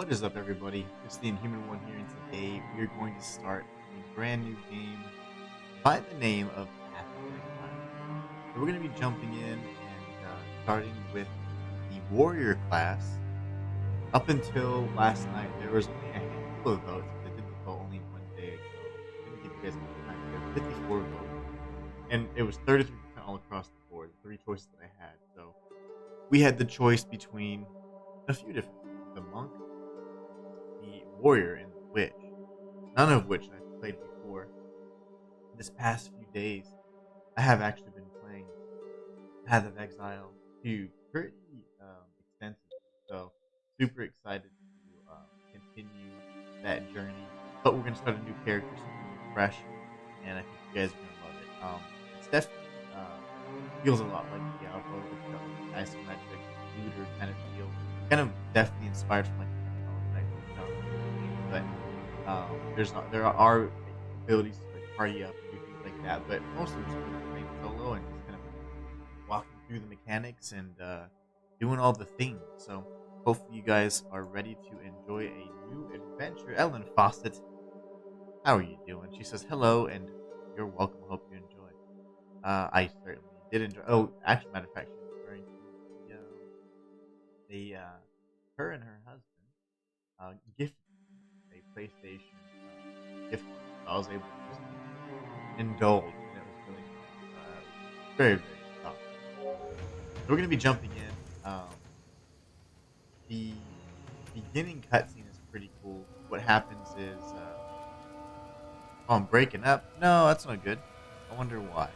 What is up, everybody? It's the Inhuman one here, and today we are going to start a brand new game by the name of Path of Exile. So we're going to be jumping in and starting with the warrior class. Up until last night, there was only a handful of votes, but I did the vote only one day ago. I didn't give you guys enough time. There were 54 votes, and it was 33% all across the board. 3 choices that I had. So we had the choice between a few different things: the monk, the warrior, and the witch, none of which I've played before. This past few days, I have actually been playing Path of Exile 2 pretty extensively, so super excited to continue that journey. But we're going to start a new character, something fresh, and I think you guys are going to love it. It's definitely feels a lot like Diablo, it's got like an isometric looter kind of feel, kind of definitely inspired from like but there are abilities to like party up and do things like that, but mostly just playing solo and just kind of walking through the mechanics and doing all the things. So hopefully you guys are ready to enjoy a new adventure. Ellen Fawcett, how are you doing? She says hello and you're welcome. Hope you enjoy. I certainly did enjoy. Oh, actually, matter of fact, she's referring to her and her husband gift a PlayStation gift card. So I was able to just indulge, and it was really very, very tough. So we're going to be jumping in. The beginning cutscene is pretty cool. What happens is, oh, I'm breaking up. No, that's not good. I wonder why.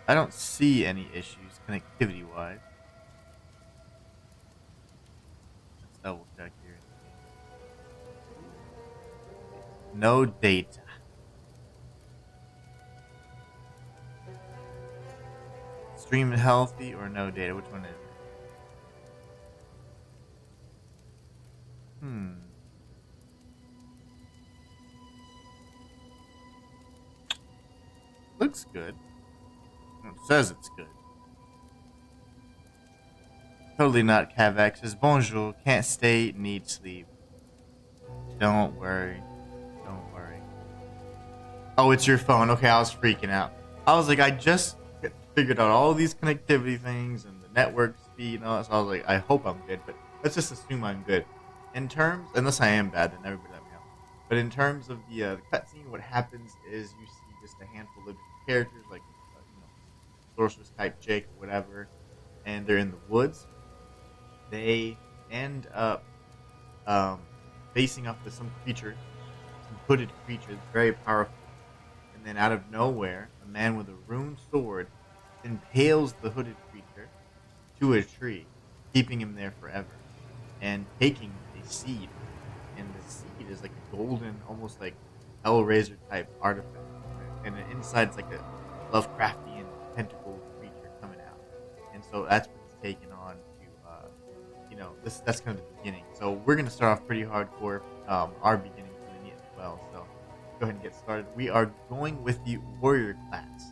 I don't see any issues connectivity-wise. Let's double check here. No data. Stream healthy or no data? Which one is it? Looks good. It says it's good. Totally not Cavex. Says bonjour. Can't stay. Need sleep. Don't worry. Don't worry. Oh, it's your phone. Okay, I was freaking out. I was like, I just figured out all these connectivity things and the network speed and all that. So I was like, I hope I'm good, but let's just assume I'm good. In terms, unless I am bad, then everybody let me know. But in terms of the cutscene, what happens is you see just a handful of different characters, like sorceress type Jake or whatever, and they're in the woods. They end up facing up to some creature, some hooded creature, very powerful. And then out of nowhere, a man with a rune sword impales the hooded creature to a tree, keeping him there forever, and taking a seed. And the seed is like a golden, almost like Hellraiser type artifact. And inside it's like a Lovecraftian tentacle creature coming out. And so that's what he's taken on to, that's kind of the beginning. So we're going to start off pretty hardcore. Our beginning really neat as well. So go ahead and get started. We are going with the warrior class.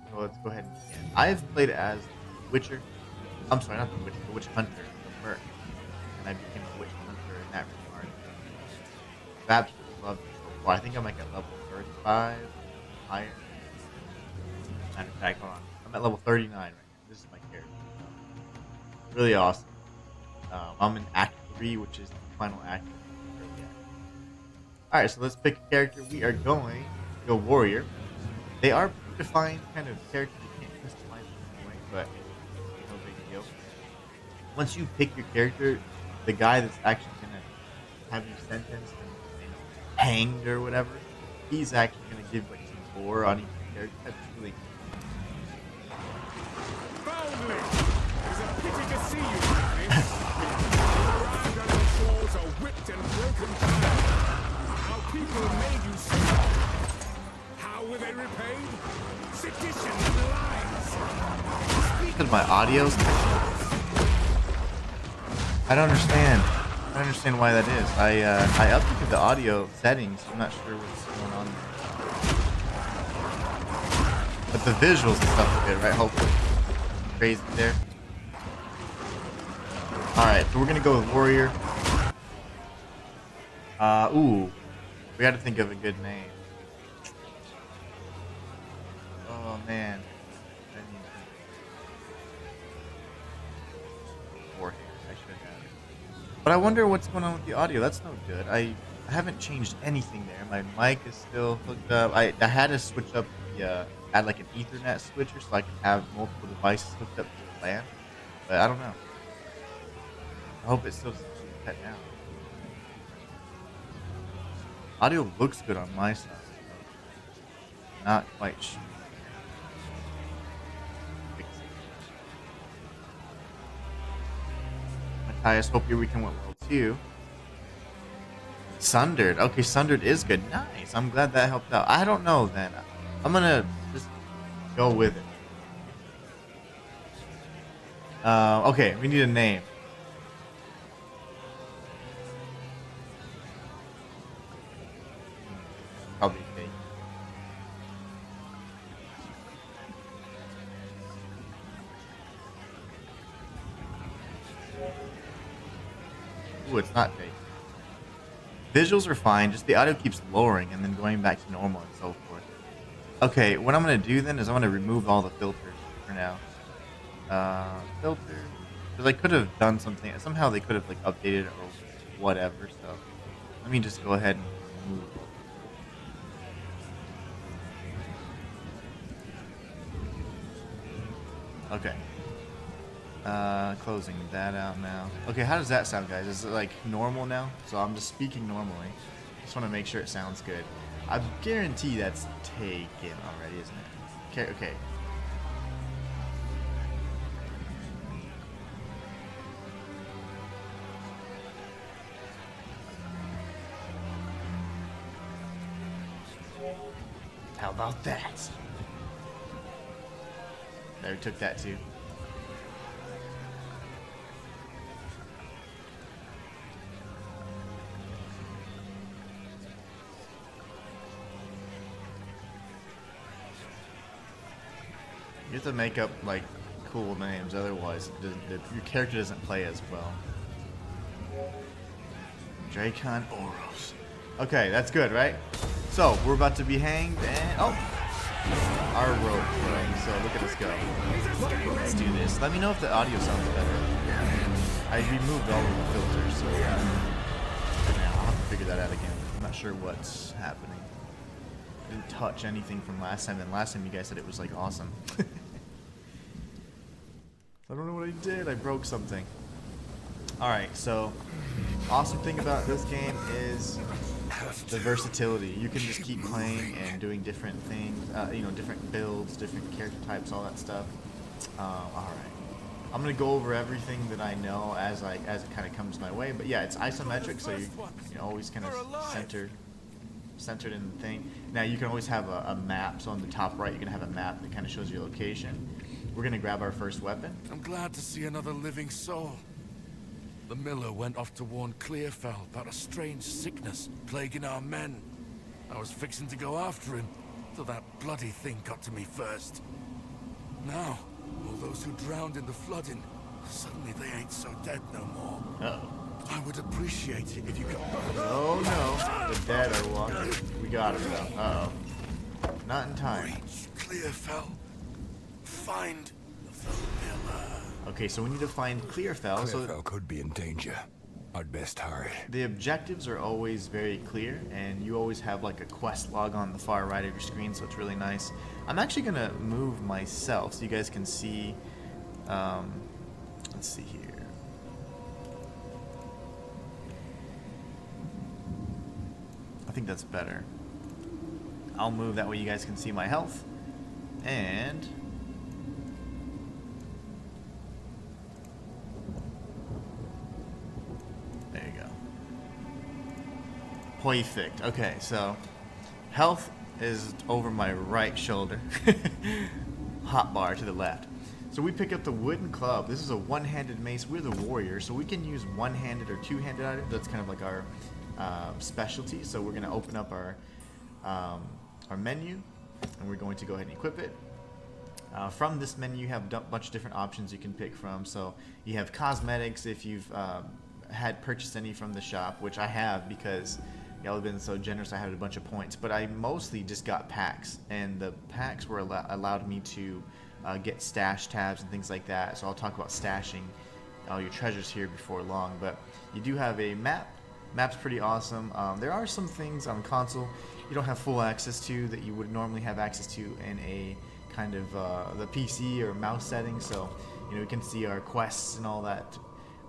So let's go ahead and begin. I've played as the Witcher. I'm sorry, not the Witcher, the Witch Hunter, the Merc. And I became a Witch Hunter in that regard. I've absolutely loved it so far. I think I'm like at level 35 higher. Matter of fact, hold on. I'm at level 39 right now. This is my character. Really awesome. I'm in Act 3, which is the final act. Alright, so let's pick a character. We are going to go warrior. They are predefined kind of characters. You can't customize them anyway, but no big deal. Once you pick your character, the guy that's actually going to have you sentenced and hanged or whatever, he's actually going to give like some lore on each character. That's really Foundling! It's a pity to see you, Harry. Arrived on the shores a whipped and broken child. How people made you suffer. How were they repaid? Sedition and lies. because my audio's I don't understand. I don't understand why that is. I updated the audio settings. I'm not sure what's going on there. But the visuals and stuff are good, right? Hopefully. Crazy there. Alright, so we're gonna go with warrior. Ooh. We gotta think of a good name. Oh man. Warhammer, I should have it. But I wonder what's going on with the audio. That's no good. I haven't changed anything there. My mic is still hooked up. I had to switch up the add like an Ethernet switcher so I can have multiple devices hooked up to the LAN. But I don't know. I hope it still cut down. Audio looks good on my side. Not quite sure. Matthias, hope your weekend went well too. Sundered. Okay, Sundered is good. Nice. I'm glad that helped out. I don't know then. I'm gonna just go with it. Okay, we need a name. Probably fake. Ooh, it's not fake. Visuals are fine, just the audio keeps lowering and then going back to normal and so forth. Okay, what I'm going to do then is I'm going to remove all the filters for now. Filters. Because I could have done something. Somehow they could have like updated it or whatever, so let me just go ahead and remove it. Okay. Closing that out now. Okay, how does that sound, guys? Is it like normal now? So I'm just speaking normally. Just want to make sure it sounds good. I guarantee that's taken already, isn't it? Okay, okay. How about that? There, we took that too. You have to make up like cool names, otherwise your character doesn't play as well. Dracon Oros. Okay, that's good, right? So we're about to be hanged, and our rope broke. So look at us go. Let's do this. Let me know if the audio sounds better. I removed all of the filters, so now I'll have to figure that out again. I'm not sure what's happening. I didn't touch anything from last time, and last time you guys said it was like awesome. I don't know what I did. I broke something. Alright, so awesome thing about this game is the versatility. You can just keep playing and doing different things, you know, different builds, different character types, all that stuff. Alright. I'm going to go over everything that I know as it kind of comes my way. But yeah, it's isometric, so you always kind of centered in the thing. Now you can always have a map, so on the top right you can have a map that kind of shows your location. We're gonna grab our first weapon. I'm glad to see another living soul. The miller went off to warn Clearfell about a strange sickness plaguing our men. I was fixing to go after him, till that bloody thing got to me first. Now, all those who drowned in the flooding, suddenly they ain't so dead no more. Uh-oh. I would appreciate it if you could... Oh no, the dead are walking. We got him though. Uh-oh. Not in time. Reach Clearfell. Find the miller. Okay, so we need to find Clearfell. Clearfell could be in danger. I'd best hurry. The objectives are always very clear, and you always have like a quest log on the far right of your screen, so it's really nice. I'm actually gonna move myself so you guys can see. Let's see here. I think that's better. I'll move that way you guys can see my health. And there you go. Perfect. Okay, so health is over my right shoulder. Hotbar to the left. So we pick up the wooden club. This is a one-handed mace. We're the warrior, so we can use one-handed or two-handed items. That's kind of like our specialty. So we're going to open up our menu, and we're going to go ahead and equip it. From this menu, you have a bunch of different options you can pick from. So you have cosmetics if you've had purchased any from the shop, which I have because y'all have been so generous. I had a bunch of points, but I mostly just got packs, and the packs were allowed me to get stash tabs and things like that. So I'll talk about stashing all your treasures here before long. But you do have a map. Map's pretty awesome. There are some things on console you don't have full access to that you would normally have access to in a kind of the PC or mouse setting. So we can see our quests and all that.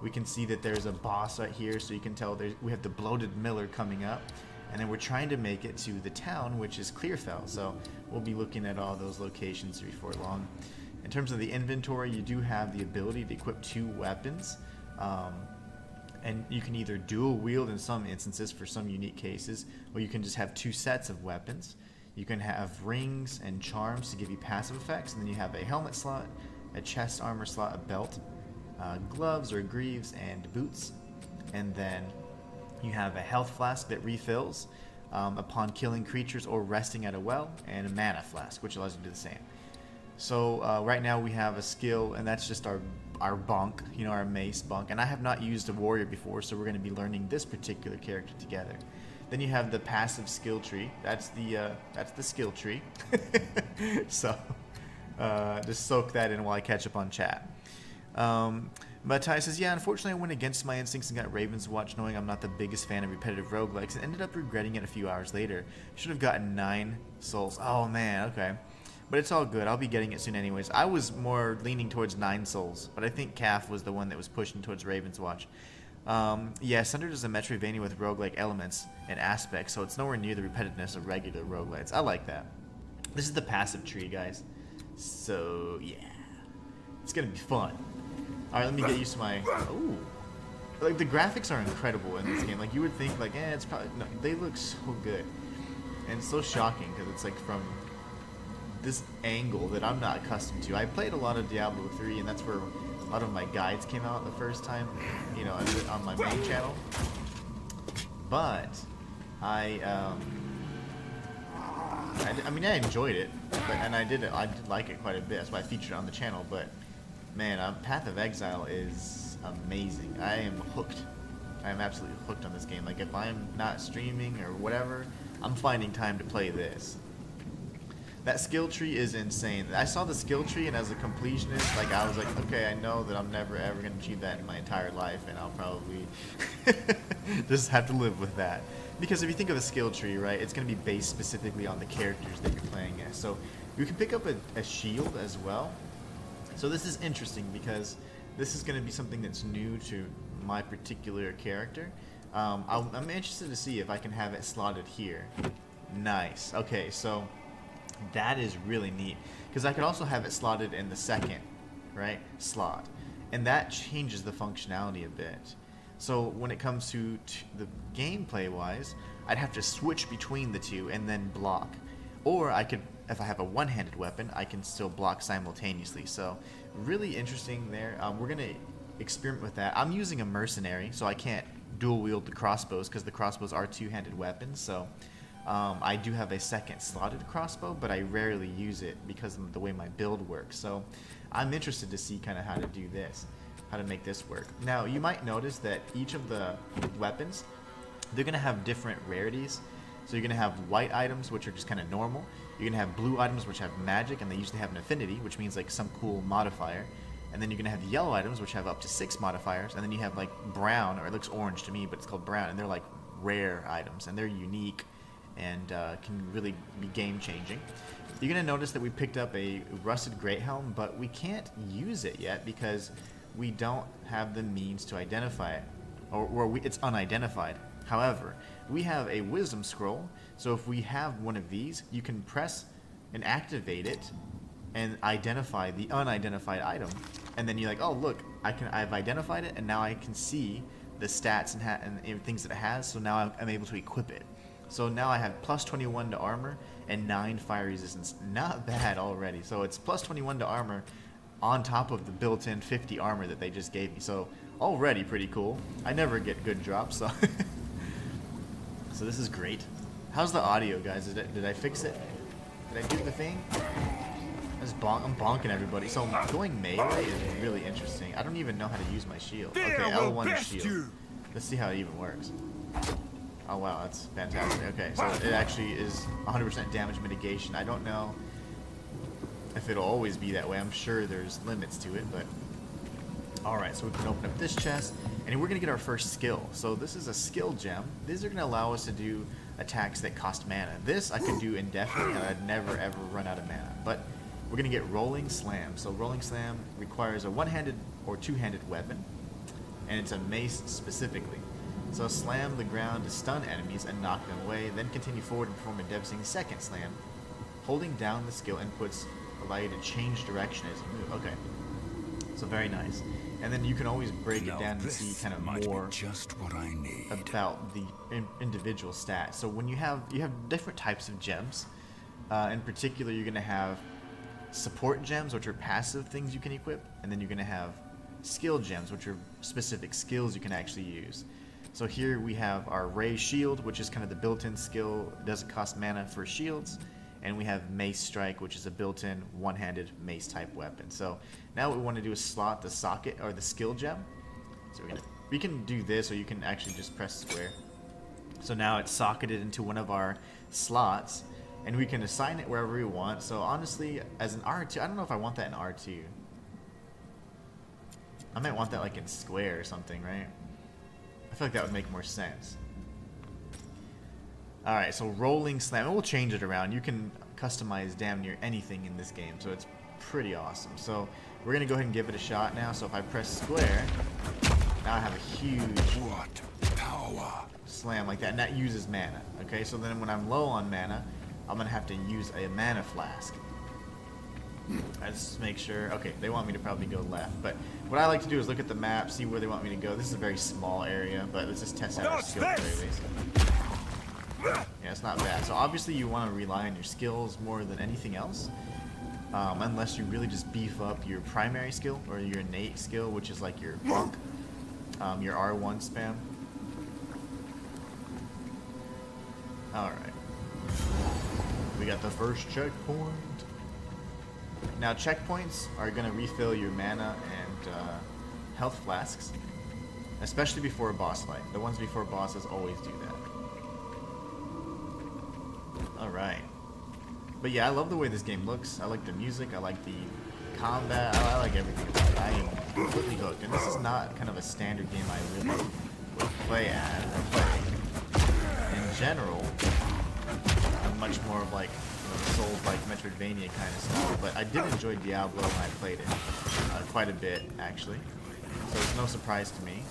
We can see that there's a boss right here, so you can tell we have the bloated miller coming up, and then we're trying to make it to the town, which is Clearfell. So we'll be looking at all those locations before long. In terms of the inventory, you do have the ability to equip 2 weapons. And you can either dual wield in some instances for some unique cases, or you can just have 2 sets of weapons. You can have rings and charms to give you passive effects, and then you have a helmet slot, a chest armor slot, a belt, gloves or greaves, and boots. And then you have a health flask that refills upon killing creatures or resting at a well, and a mana flask, which allows you to do the same. So right now we have a skill, and that's just our bunk, our mace bunk. And I have not used a warrior before, so we're going to be learning this particular character together. Then you have the passive skill tree. That's the skill tree. So just soak that in while I catch up on chat. But Ty says, yeah, unfortunately I went against my instincts and got Raven's Watch, knowing I'm not the biggest fan of repetitive roguelikes, and ended up regretting it a few hours later. Should have gotten 9 souls. Oh man, okay. But it's all good. I'll be getting it soon anyways. I was more leaning towards 9 souls, but I think Calf was the one that was pushing towards Raven's Watch. Yeah, Sundered is a Metroidvania with roguelike elements and aspects, so it's nowhere near the repetitiveness of regular roguelites. I like that. This is the passive tree, guys. So, yeah. It's gonna be fun. Alright, let me get used to my... Ooh. Like, the graphics are incredible in this game. Like, you would think, like, it's probably... No, they look so good. And it's so shocking, because it's, like, from this angle that I'm not accustomed to. I played a lot of Diablo 3, and that's where a lot of my guides came out the first time, on my main channel. But I mean, I enjoyed it, and I did like it quite a bit. That's why I featured it on the channel. But man, Path of Exile is amazing. I am hooked. I am absolutely hooked on this game. Like, if I'm not streaming or whatever, I'm finding time to play this. That skill tree is insane. I saw the skill tree, and as a completionist, like, I was like, okay, I know that I'm never ever going to achieve that in my entire life, and I'll probably just have to live with that. Because if you think of a skill tree, right, it's going to be based specifically on the characters that you're playing as. So you can pick up a shield as well. So this is interesting because this is going to be something that's new to my particular character. I'm interested to see if I can have it slotted here. Nice. Okay, so that is really neat, because I could also have it slotted in the second, right, slot, and that changes the functionality a bit. So when it comes to the gameplay wise, I'd have to switch between the two and then block, or I could, if I have a one-handed weapon, I can still block simultaneously. So really interesting there. We're gonna experiment with that. I'm using a mercenary, so I can't dual wield the crossbows because the crossbows are two-handed weapons. So I do have a second slotted crossbow, but I rarely use it because of the way my build works. So I'm interested to see kind of how to do this, how to make this work. Now, you might notice that each of the weapons, they're going to have different rarities. So you're going to have white items, which are just kind of normal. You're going to have blue items, which have magic, and they usually have an affinity, which means like some cool modifier. And then you're going to have yellow items, which have up to 6 modifiers. And then you have like brown, or it looks orange to me, but it's called brown. And they're like rare items, and they're unique and can really be game-changing. You're going to notice that we picked up a rusted great helm, but we can't use it yet because we don't have the means to identify it, or it's unidentified. However, we have a wisdom scroll, so if we have one of these, you can press and activate it and identify the unidentified item, and then you're like, oh look, I've identified it, and now I can see the stats and things that it has, so now I'm able to equip it. So now I have plus 21 to armor and 9 fire resistance. Not bad already. So it's plus 21 to armor on top of the built-in 50 armor that they just gave me. So already pretty cool. I never get good drops, so so this is great. How's the audio, guys? Did I fix it? Did I do the thing? I'm bonking everybody. So going melee is really interesting. I don't even know how to use my shield. Okay, Fear will L1 best shield. you. Let's see how it even works. Oh wow, that's fantastic. Okay, so it actually is 100% damage mitigation. I don't know if it'll always be that way. I'm sure there's limits to it, but alright, so we can open up this chest, and we're going to get our first skill. So this is a skill gem. These are going to allow us to do attacks that cost mana. This I could do indefinitely, and I'd never ever run out of mana. But we're going to get Rolling Slam. So Rolling Slam requires a one-handed or two-handed weapon, and it's a mace specifically. So slam the ground to stun enemies and knock them away, then continue forward and perform a devastating second slam. Holding down the skill inputs allow you to change direction as you move. Okay, so very nice. And then you can always break it down and see kind of more just what I need. about the individual stats. So when you have different types of gems. In particular, you're going to have support gems, which are passive things you can equip, and then you're going to have skill gems, which are specific skills you can actually use. So here we have our Ray Shield, which is kind of the built-in skill. It doesn't cost mana for shields. And we have Mace Strike, which is a built-in one-handed mace type weapon. So now what we want to do is slot the socket or the skill gem. So we can do this, or you can actually just press square. So now it's socketed into one of our slots, and we can assign it wherever we want. So honestly, as an R2, I don't know if I want that in R2. I might want that like in square or something, right? I feel like that would make more sense. Alright, so Rolling Slam, and we'll change it around. You can customize damn near anything in this game, so it's pretty awesome. So we're going to go ahead and give it a shot now. So if I press square, now I have a huge Power. slam like that, and that uses mana. Okay, so then when I'm low on mana, I'm going to have to use a mana flask. Let's make sure. Okay, they want me to probably go left, but what I like to do is look at the map, see where they want me to go. This is a very small area, but let's just test out our skill at the very least. Yeah, it's not bad. So obviously you want to rely on your skills more than anything else, unless you really just beef up your primary skill or your innate skill, which is like your bonk, your R1 spam. Alright. We got the first checkpoint. Now checkpoints are going to refill your mana and health flasks, especially before a boss fight. The ones before bosses always do that. Alright. But yeah, I love the way this game looks. I like the music, I like the combat, I like everything about it. I am completely hooked. And this is not kind of a standard game I really would play at or play. In general, I'm much more of like Souls-like Metroidvania kind of style, but I did enjoy Diablo when I played it quite a bit, actually. So it's no surprise to me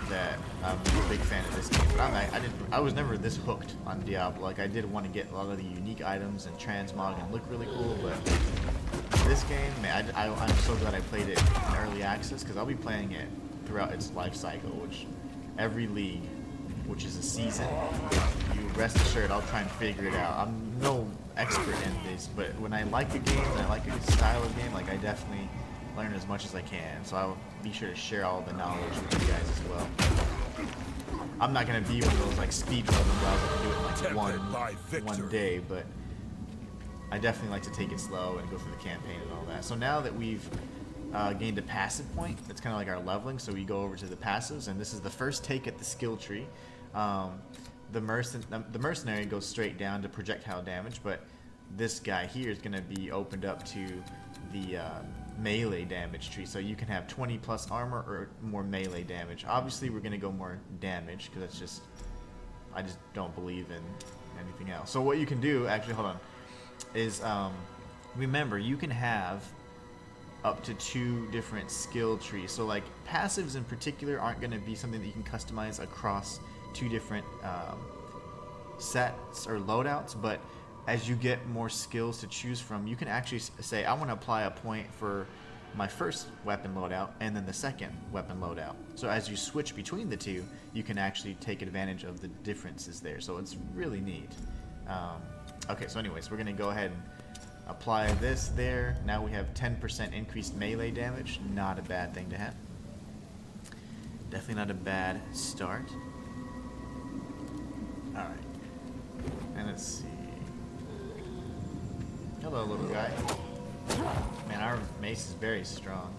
that I'm a big fan of this game. But I was never this hooked on Diablo. Like, I did want to get a lot of the unique items and transmog and look really cool, but this game, man, I'm so glad I played it in early access, because I'll be playing it throughout its life cycle, which every league, which is a season, you rest assured I'll try and figure it out. I'm no expert in this, but when I like a game and I like a style of game, like I definitely learn as much as I can. So I'll be sure to share all the knowledge with you guys as well. I'm not gonna be one of those like speedrunners guys that can do it in like one day, but I definitely like to take it slow and go through the campaign and all that. So now that we've gained a passive point, that's kind of like our leveling, so we go over to the passives, and this is the first take at the skill tree. The mercenary goes straight down to projectile damage, but this guy here is going to be opened up to the melee damage tree, so you can have 20 plus armor or more melee damage. Obviously we're going to go more damage, because that's just, I just don't believe in anything else. So what you can do, actually, hold on, is remember, you can have up to 2 different skill trees. So like passives in particular aren't going to be something that you can customize across 2 different sets or loadouts, but as you get more skills to choose from, you can actually say, I want to apply a point for my first weapon loadout and then the second weapon loadout. So as you switch between the 2, you can actually take advantage of the differences there. So it's really neat. Okay, so anyways, we're going to go ahead and apply this there. Now we have 10% increased melee damage. Not a bad thing to have. Definitely not a bad start. Alright. And let's see. Hello, little guy. Man, our mace is very strong.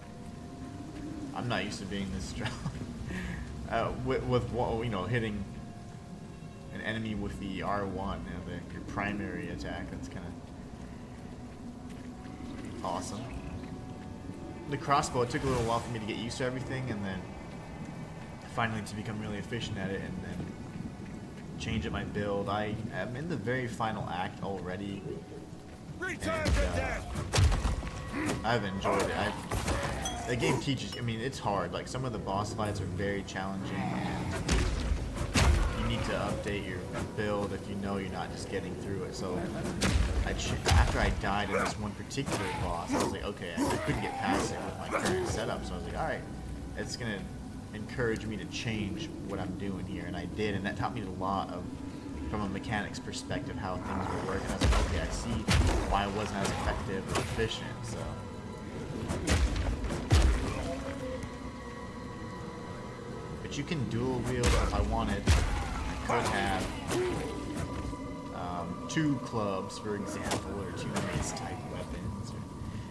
I'm not used to being this strong. With you know, hitting an enemy with the R1, you know, your primary attack. That's kind of awesome. The crossbow, it took a little while for me to get used to everything, and then finally to become really efficient at it, and then change up my build. I am in the very final act already, and I've enjoyed it. The game teaches, I mean, it's hard. Like, some of the boss fights are very challenging, and you need to update your build if you know you're not just getting through it. So after I died in this one particular boss, I was like, okay, I couldn't get past it with my current setup, so I was like, alright, it's gonna encourage me to change what I'm doing here, and I did, and that taught me a lot of, from a mechanics perspective, how things were working. I was like, okay, I see why I wasn't as effective or efficient, so. But you can dual wield if I wanted. I could have 2 clubs, for example, or 2 mace type weapons.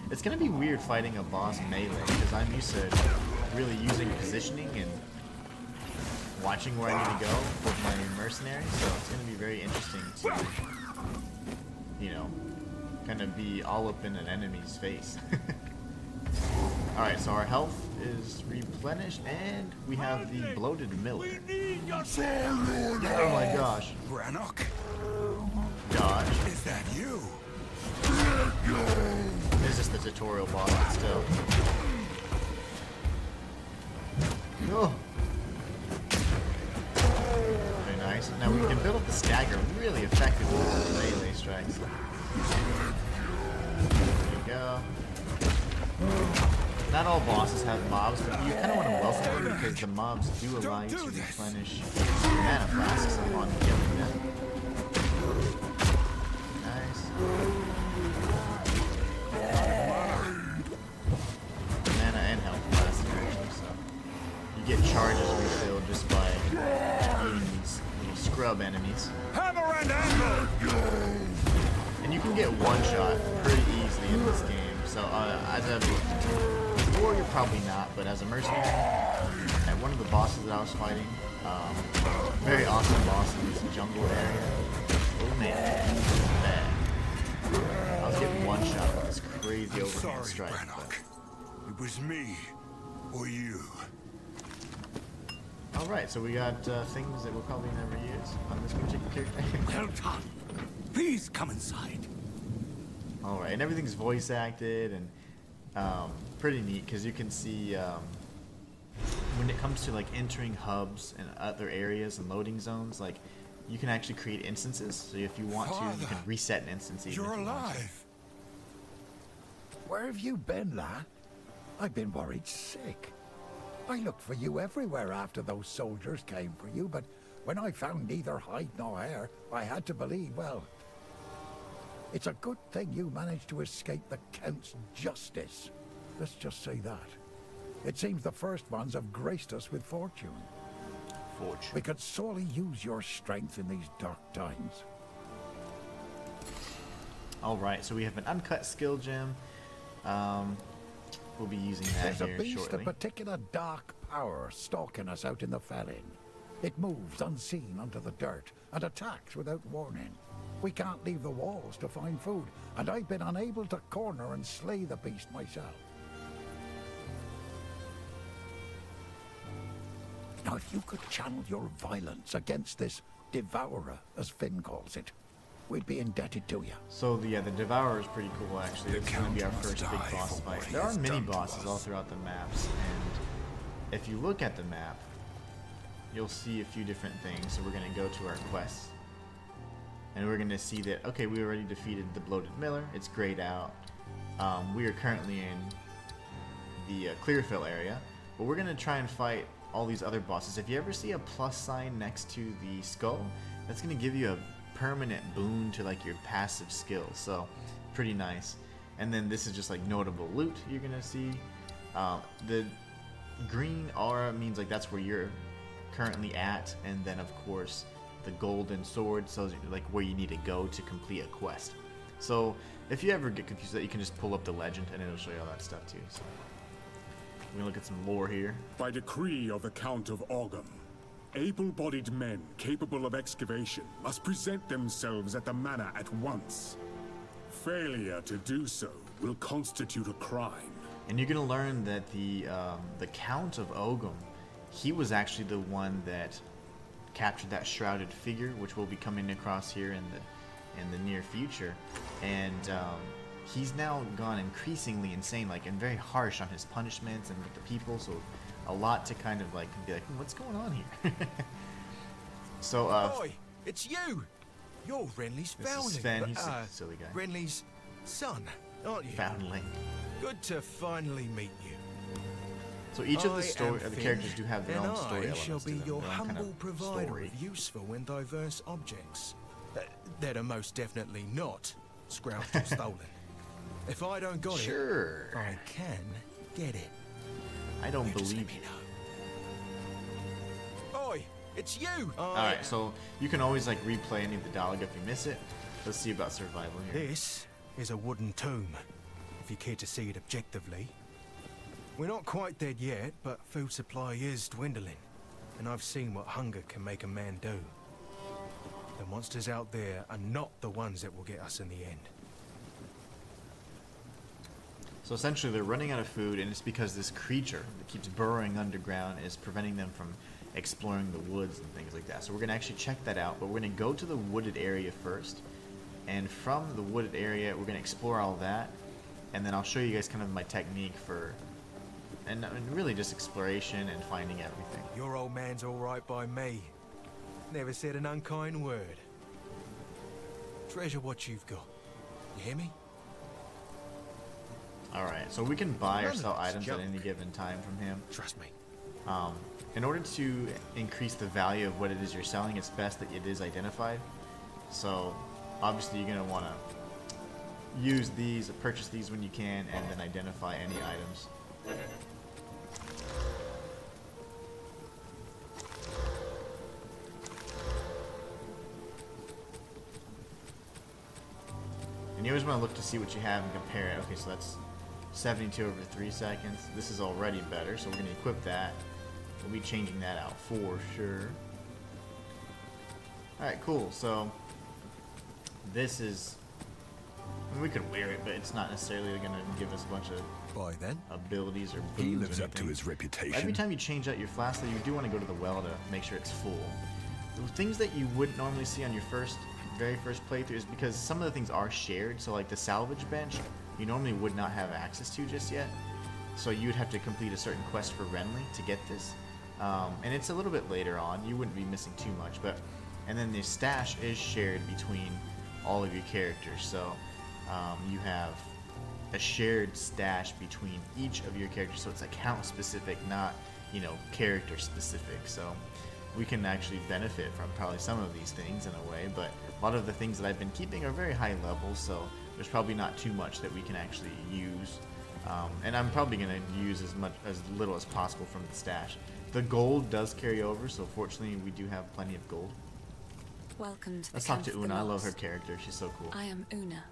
It's gonna be weird fighting a boss melee, because I'm used to really using positioning and watching where I need to go with my mercenaries, so it's gonna be very interesting to, you know, kind of be all up in an enemy's face. Alright, so our health is replenished, and we have the bloated miller. Oh my gosh. Brannock, Dodge. is that you? This is the tutorial boss, but still. Oh. Very nice. Now we can build up the stagger really effectively with melee strikes. There you go. Not all bosses have mobs, but you kind of want to welcome them because the mobs do allow you to replenish mana flasks upon killing them. Nice. Mana and health flasks actually, so you get charges refilled just by eating these little scrub enemies. Hammer and anvil! And you can get one shot pretty easily in this game. So as a warrior, probably not, but as a mercenary, at one of the bosses that I was fighting, very awesome boss in this jungle area. Oh man, bad. I was getting one shot with this crazy overhand Sorry, strike. Brannock. It was me or you. Alright, so we got things that we'll probably never use on this particular character. Well done. Please come inside. Alright, and everything's voice acted, and pretty neat because you can see when it comes to like entering hubs and other areas and loading zones, like you can actually create instances. So if you want to, you can reset an instance even You're if you want to. alive. Where have you been, lad? I've been worried sick. I looked for you everywhere after those soldiers came for you, but when I found neither hide nor hair, I had to believe, well, it's a good thing you managed to escape the Count's justice. Let's just say that. It seems the first ones have graced us with fortune. Fortune. We could sorely use your strength in these dark times. Alright, so we have an uncut skill gem. We'll be using that There's a here beast shortly. of particular dark power stalking us out in the Felling. It moves unseen under the dirt and attacks without warning. We can't leave the walls to find food, and I've been unable to corner and slay the beast myself. Now, if you could channel your violence against this devourer, as Finn calls it, we'd be indebted to you. So the Devourer is pretty cool actually. It's going to be our Count first must big die boss for fight. what he There are has mini done to bosses all us. throughout the maps, and if you look at the map, you'll see a few different things. So we're going to go to our quests, and we're going to see that, okay, we already defeated the Bloated Miller. It's grayed out. We are currently in the Clearfill area, but we're going to try and fight all these other bosses. If you ever see a plus sign next to the skull, that's going to give you a permanent boon to like your passive skills, so pretty nice. And then this is just like notable loot you're going to see. The green aura means like that's where you're currently at, and then of course the golden sword, so like where you need to go to complete a quest. So if you ever get confused, that you can just pull up the legend and it'll show you all that stuff too. So we're gonna look at some lore here. By decree of the Count of Ogum, able-bodied men capable of excavation must present themselves at the manor at once. Failure to do so will constitute a crime. And you're gonna learn that the Count of Ogum, he was actually the one that captured that shrouded figure, which we'll be coming across here in the near future. And he's now gone increasingly insane, like, and very harsh on his punishments and with the people. So a lot to kind of like be like, what's going on here? So Boy, it's you. You're Renly's this foundling. is Sven. He's a silly guy. Renly's son, aren't you? Foundling. Good to finally meet you. So each of the I story, am the Finn, characters do have their and own story I elements shall to be them, your their own kind humble of provider story. of useful and diverse objects. That are most definitely not scrounged or stolen. If I don't got Sure. it, I can get it. I don't You just believe let you. me know. Oi, it's you. Alright, so you can always like replay any of the dialogue if you miss it. Let's see about survival here. This is a wooden tomb, if you care to see it objectively. We're not quite dead yet, but food supply is dwindling, and I've seen what hunger can make a man do. The monsters out there are not the ones that will get us in the end. So essentially they're running out of food, and it's because this creature that keeps burrowing underground is preventing them from exploring the woods and things like that. So we're going to actually check that out, but we're going to go to the wooded area first. And from the wooded area, we're going to explore all that. And then I'll show you guys kind of my technique for, and really just exploration and finding everything. Your old man's all right by me. Never said an unkind word. Treasure what you've got. You hear me? Alright, so we can buy or None of sell it's items at junk. any given time from him. Trust me. In order to increase the value of what it is you're selling, it's best that it is identified. So obviously you're going to want to use these, purchase these when you can, and then identify any items. And you always want to look to see what you have and compare it. Okay, so that's 72 over 3 seconds. This is already better, so we're going to equip that. We'll be changing that out for sure. Alright, cool. So this is, I mean, we could wear it, but it's not necessarily going to give us a bunch of By then, abilities or He boosts lives or up to anything. his reputation. Every time you change out your flask, though, you do want to go to the well to make sure it's full. The things that you wouldn't normally see on your very first playthrough is because some of the things are shared. So like the salvage bench, you normally would not have access to just yet. So you'd have to complete a certain quest for Renly to get this. And it's a little bit later on. You wouldn't be missing too much, but and then the stash is shared between all of your characters. So you have a shared stash between each of your characters. So it's account specific, not character specific. So we can actually benefit from probably some of these things in a way, but a lot of the things that I've been keeping are very high level, so there's probably not too much that we can actually use. And I'm probably going to use as little as possible from the stash. The gold does carry over, so fortunately we do have plenty of gold. Welcome to the Let's talk Camp to of the Una. I love her Lost. character. She's so cool. I am Una.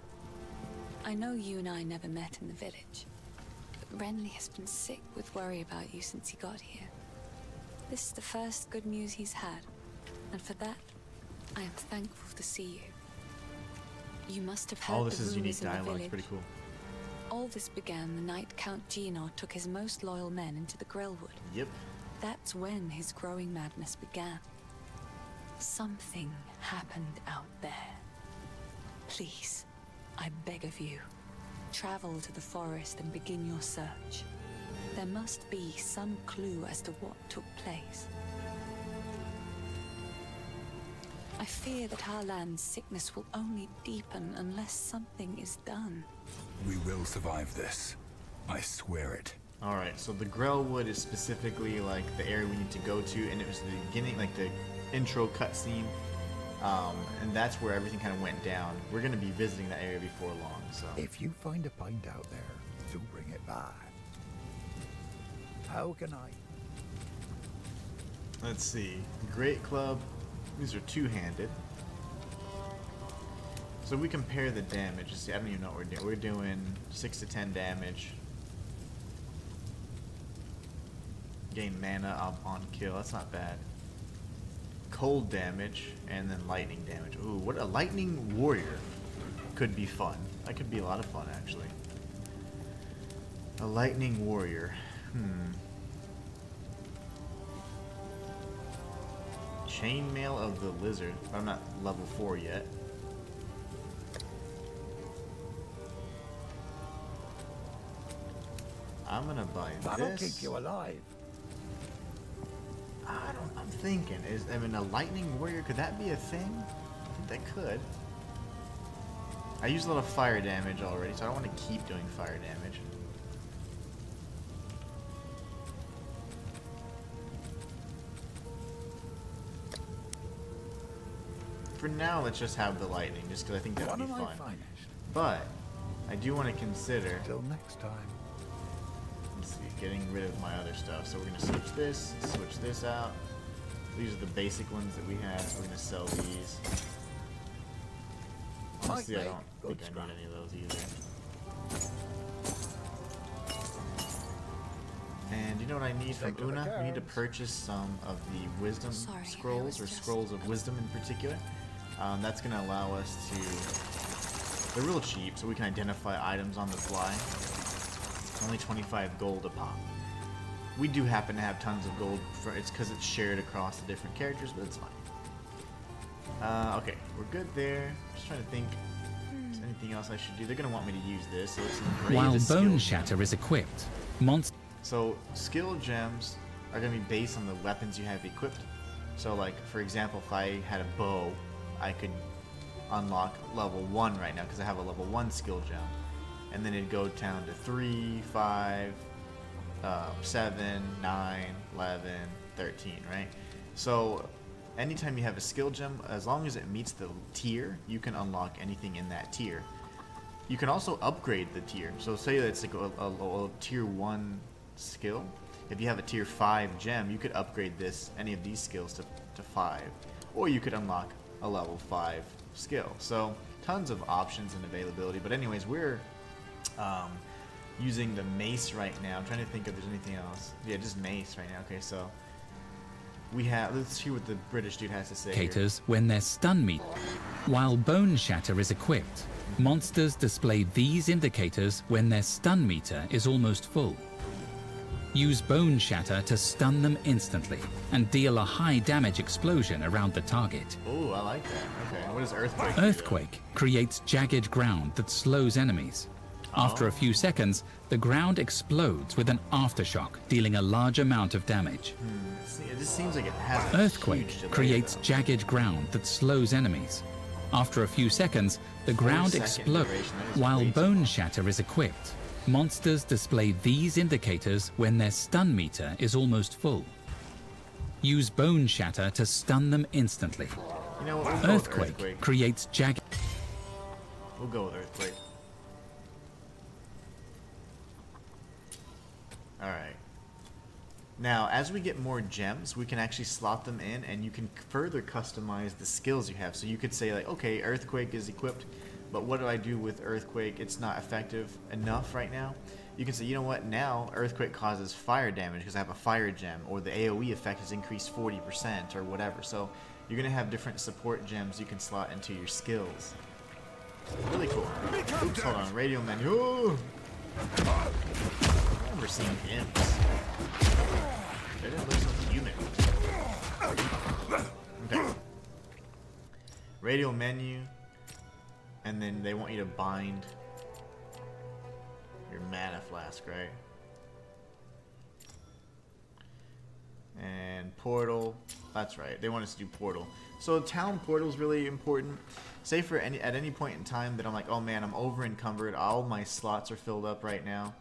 I know you and I never met in the village, but Renly has been sick with worry about you since he got here. This is the first good news he's had, and for that, I am thankful to see you. You must have heard All this the is unique rumors in the dialogue. It's village. pretty cool. All this began the night Count Gino took his most loyal men into the Grillwood. Yep. That's when his growing madness began. Something happened out there. Please, I beg of you, travel to the forest and begin your search. There must be some clue as to what took place. I fear that our land's sickness will only deepen unless something is done. We will survive this. I swear it. Alright, so the Grellwood is specifically like the area we need to go to, and it was the beginning, like the intro cutscene, and that's where everything kind of went down. We're going to be visiting that area before long, so. If you find a pint out there, do bring it back. How can I? Let's see. Great Club. These are two-handed. So we compare the damage. See, I don't even know what we're doing. We're doing 6 to 10 damage. Gain mana up on kill. That's not bad. Cold damage and then lightning damage. Ooh, what a lightning warrior could be fun. That could be a lot of fun, actually. A lightning warrior. Chainmail of the lizard. I'm not level 4 yet. I'm gonna buy That'll this. keep you alive. I'm thinking, I mean, a lightning warrior, could that be a thing? I think that could. I use a lot of fire damage already, so I don't want to keep doing fire damage. For now, let's just have the lightning, just because I think that would be One of fun. my finest. But I do want to consider, Till next time. let's see, getting rid of my other stuff. So we're gonna switch this out. These are the basic ones that we have. So we're gonna sell these. Honestly, I don't think I need any of those either. And you know what I need from Una? We need to purchase some of the wisdom scrolls, or scrolls of wisdom in particular. That's gonna allow us to... They're real cheap, so we can identify items on the fly. Only 25 gold a pop. We do happen to have tons of gold. It's because it's shared across the different characters, but it's fine. Okay, we're good there. Just trying to think. Is there anything else I should do? They're gonna want me to use this. So let's engrave While a skill Bone gem. Shatter is equipped, So skill gems are gonna be based on the weapons you have equipped. So like, for example, if I had a bow, I could unlock level 1 right now because I have a level 1 skill gem. And then it'd go down to 3, 5, 7, 9, 11, 13, right? So anytime you have a skill gem, as long as it meets the tier, you can unlock anything in that tier. You can also upgrade the tier. So say that it's like a tier 1 skill. If you have a tier 5 gem, you could upgrade any of these skills to 5. Or you could unlock a level 5 skill. So tons of options and availability. But anyways, we're using the mace right now. I'm trying to think if there's anything else. Yeah, just mace right now. Okay, so we have, let's hear what the British dude has to say here. indicators when their stun meter. While Bone Shatter is equipped, monsters display these indicators when their stun meter is almost full. Use Bone Shatter to stun them instantly and deal a high damage explosion around the target. Oh, I like that. Okay, what is Earthquake do, Earthquake creates jagged ground that slows enemies. After a few seconds, the ground explodes with an aftershock, dealing a large amount of damage. See, it just seems like it has a Earthquake huge delay, creates though. jagged ground that slows enemies. After a few seconds, the ground 4-second explodes. duration, that is While way too Bone long. Shatter is equipped, monsters display these indicators when their stun meter is almost full. Use Bone Shatter to stun them instantly. You know what? We'll go with Earthquake creates jagged... We'll go with Earthquake. Alright. Now, as we get more gems, we can actually slot them in, and you can further customize the skills you have. So you could say, like, okay, Earthquake is equipped, but what do I do with Earthquake? It's not effective enough right now. You can say, you know what, now Earthquake causes fire damage because I have a fire gem, or the AoE effect has increased 40% or whatever. So you're going to have different support gems you can slot into your skills. Really cool. Oops, hold on, radio menu. Oh! I remember seeing imps. They didn't look so human. Okay. Radial menu. And then they want you to bind your mana flask, right? And portal. That's right. They want us to do portal. So town portal is really important. Say for at any point in time that I'm like, oh man, I'm over encumbered. All my slots are filled up right now,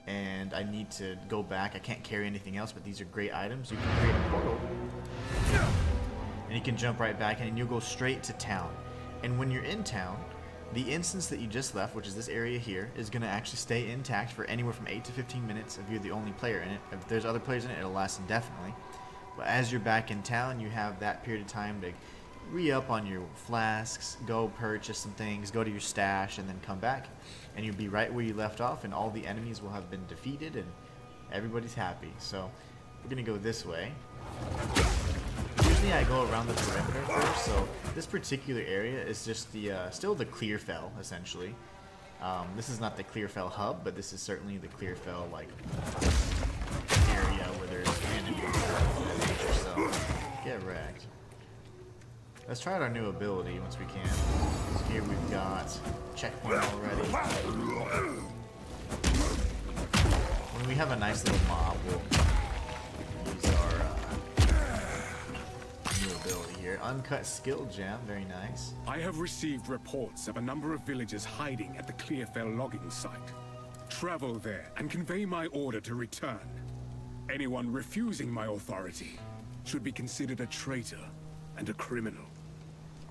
and I need to go back. I can't carry anything else, but these are great items. You can create a portal, and you can jump right back in, and you'll go straight to town. And when you're in town, the instance that you just left, which is this area here, is going to actually stay intact for anywhere from 8 to 15 minutes if you're the only player in it. If there's other players in it, it'll last indefinitely. But as you're back in town, you have that period of time to re-up on your flasks, go purchase some things, go to your stash, and then come back, and you'll be right where you left off, and all the enemies will have been defeated, and everybody's happy. So we're gonna go this way. Usually I go around the perimeter first, so this particular area is just the still the Clearfell, essentially. This is not the Clearfell hub, but this is certainly the Clearfell like area where there's enemies of that nature. So get wrecked. Let's try out our new ability once we can. So here we've got checkpoint already. When we have a nice little mob, we'll use our new ability here. Uncut skill gem, very nice. I have received reports of a number of villagers hiding at the Clearfell logging site. Travel there and convey my order to return. Anyone refusing my authority should be considered a traitor and a criminal.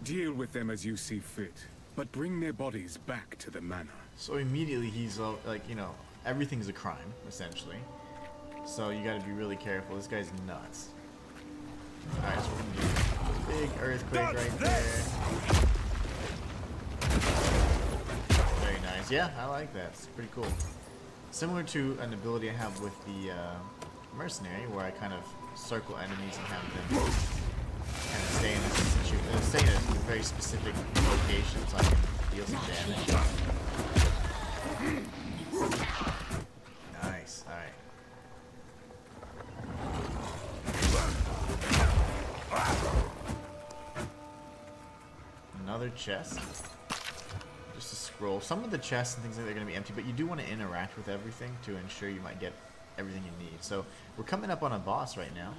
Deal with them as you see fit, but bring their bodies back to the manor. So immediately he's like, you know, everything's a crime, essentially. So you gotta be really careful. This guy's nuts. Alright, so we're gonna do a big earthquake right there. Very nice. Yeah, I like that. It's pretty cool. Similar to an ability I have with the mercenary, where I kind of circle enemies and have them kind of stay in a very specific location so I can deal some damage. Nice. Alright. Another chest. Just a scroll. Some of the chests and things like that are going to be empty, but you do want to interact with everything to ensure you might get everything you need. So we're coming up on a boss right now.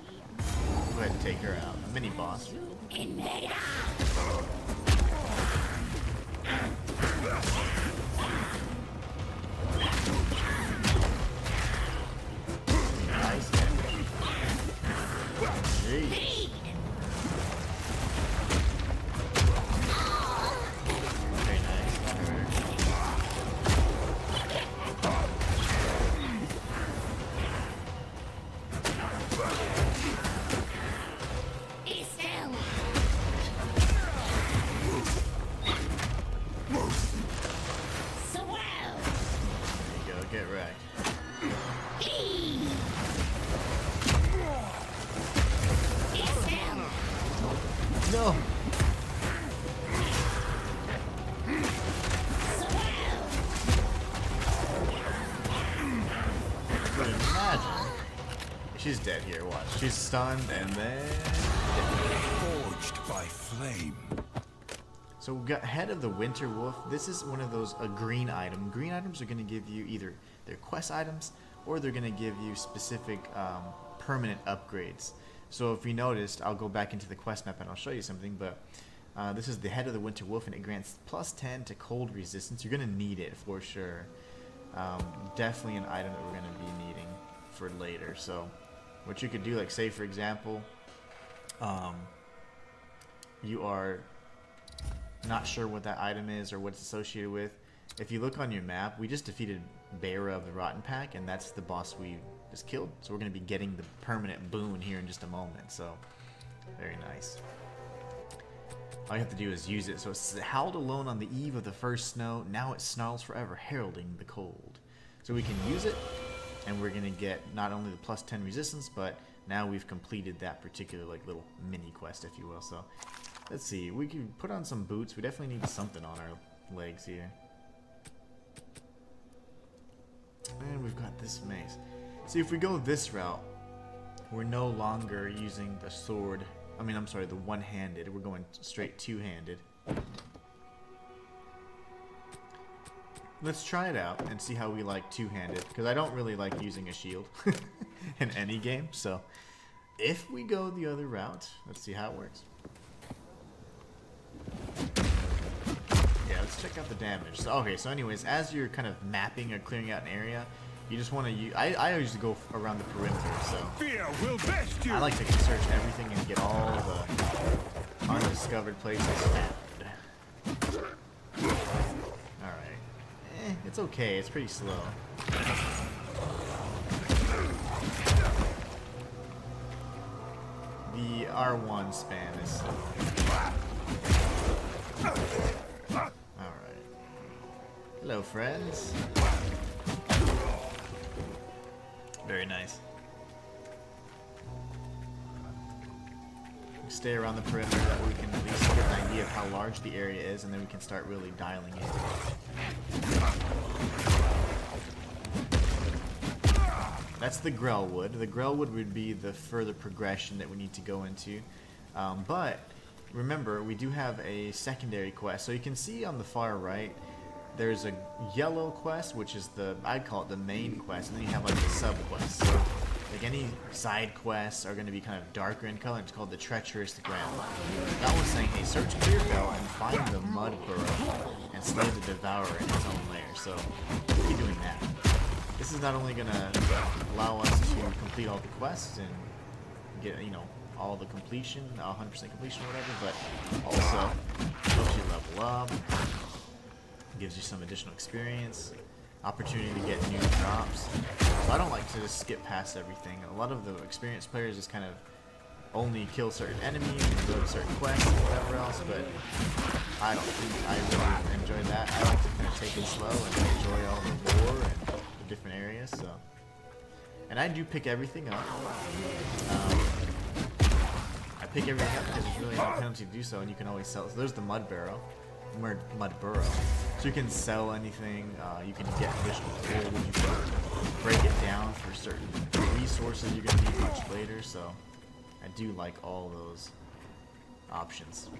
Go ahead and take her out. A mini boss. Nice. Jeez. Very nice. Get wrecked. No. Imagine. She's dead here. Watch. She's stunned and then Forged by flame. So we got Head of the Winter Wolf. This is one of those green item. Green items are going to give you either their quest items or they're going to give you specific permanent upgrades. So if you noticed, I'll go back into the quest map and I'll show you something, but this is the Head of the Winter Wolf and it grants +10 to cold resistance. You're going to need it for sure. Definitely an item that we're going to be needing for later. So what you could do, like say for example, you are not sure what that item is or what it's associated with. If you look on your map, we just defeated Bearer of the Rotten Pack, and that's the boss we just killed. So we're going to be getting the permanent boon here in just a moment. So very nice. All you have to do is use it. So it's howled alone on the eve of the first snow. Now it snarls forever, heralding the cold. So we can use it, and we're going to get not only the +10 resistance, but now we've completed that particular like little mini quest, if you will. So let's see, we can put on some boots. We definitely need something on our legs here. And we've got this mace. See, if we go this route, we're no longer using the sword. I mean, I'm sorry, the one-handed. We're going straight two-handed. Let's try it out and see how we like two-handed, because I don't really like using a shield in any game. So if we go the other route, let's see how it works. Yeah, let's check out the damage. So, okay, so anyways, as you're kind of mapping or clearing out an area, you just want to use... I usually go around the perimeter, so... Fear will best you. I like to search everything and get all the undiscovered places found. Alright. It's okay. It's pretty slow. The R1 spam is slow. Hello, friends. Very nice. We stay around the perimeter that we can at least get an idea of how large the area is, and then we can start really dialing it. That's the Grellwood. The Grellwood would be the further progression that we need to go into. But remember, we do have a secondary quest. So you can see on the far right, there's a yellow quest, which is I'd call it the main quest, and then you have like the sub-quests. So like any side quests are going to be kind of darker in color. It's called the Treacherous Ground. That one's saying, hey, search Clearfell and find the Mud Burrow and slay the Devourer in its own lair. So we'll be doing that. This is not only going to allow us to complete all the quests and get, you know, all the completion, 100% completion or whatever, but also helps you level up, gives you some additional experience, opportunity to get new drops. So I don't like to just skip past everything. A lot of the experienced players just kind of only kill certain enemies and go to certain quests and whatever else, but I don't think I really enjoy that. I like to kind of take it slow and enjoy all the lore and the different areas. So, and I do pick everything up. I pick everything up because there's really no penalty to do so, and you can always sell. So there's the Mud Burrow. So you can sell anything, you can get additional gold, you can break it down for certain resources you're going to need much later, so I do like all those options. So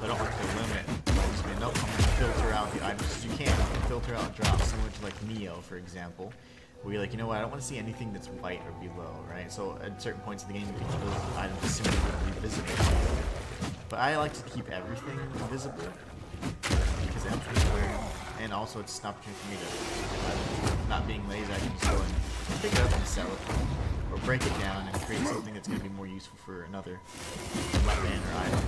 I don't like to limit, just be, nope, I'm going to filter out the items. You can filter out drops, similar to like Neo, for example, where you're like, you know what, I don't want to see anything that's white or below, right? So at certain points in the game, those items simply wouldn't be visible. But I like to keep everything visible because it helps me learn, and also it's an opportunity for me to, not being lazy, I can just go and pick it up and sell it, or break it down and create something that's going to be more useful for another weapon or item.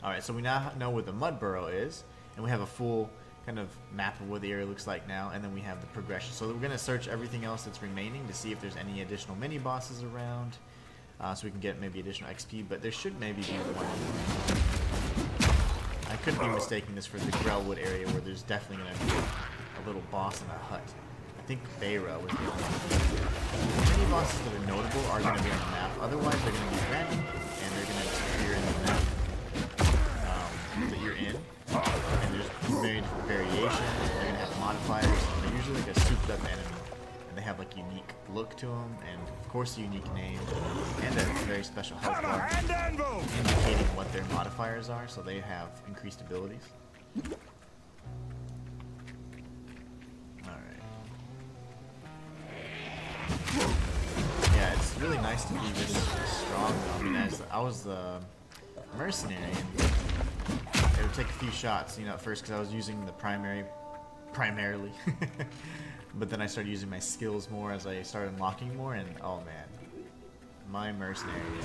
Alright, so we now know where the Mud Burrow is, and we have a full kind of map of what the area looks like now, and then we have the progression. So we're going to search everything else that's remaining to see if there's any additional mini-bosses around. So we can get maybe additional XP, but there should maybe be one. I could be mistaking this for the Grellwood area, where there's definitely going to be a little boss in a hut. I think Beira was the only one. Many bosses that are notable are going to be on the map. Otherwise, they're going to be random, and they're going to appear in the map that you're in. And there's very different variations. They're going to have modifiers. They're usually like a souped-up enemy. And they have like unique look to them, and of course a unique name, and a very special health bar indicating what their modifiers are, so they have increased abilities. Alright. Yeah, it's really nice to be this strong though. I mean, as I was the mercenary, and it would take a few shots, you know, at first, because I was using the primarily. But then I started using my skills more as I started unlocking more, and oh man, my mercenary is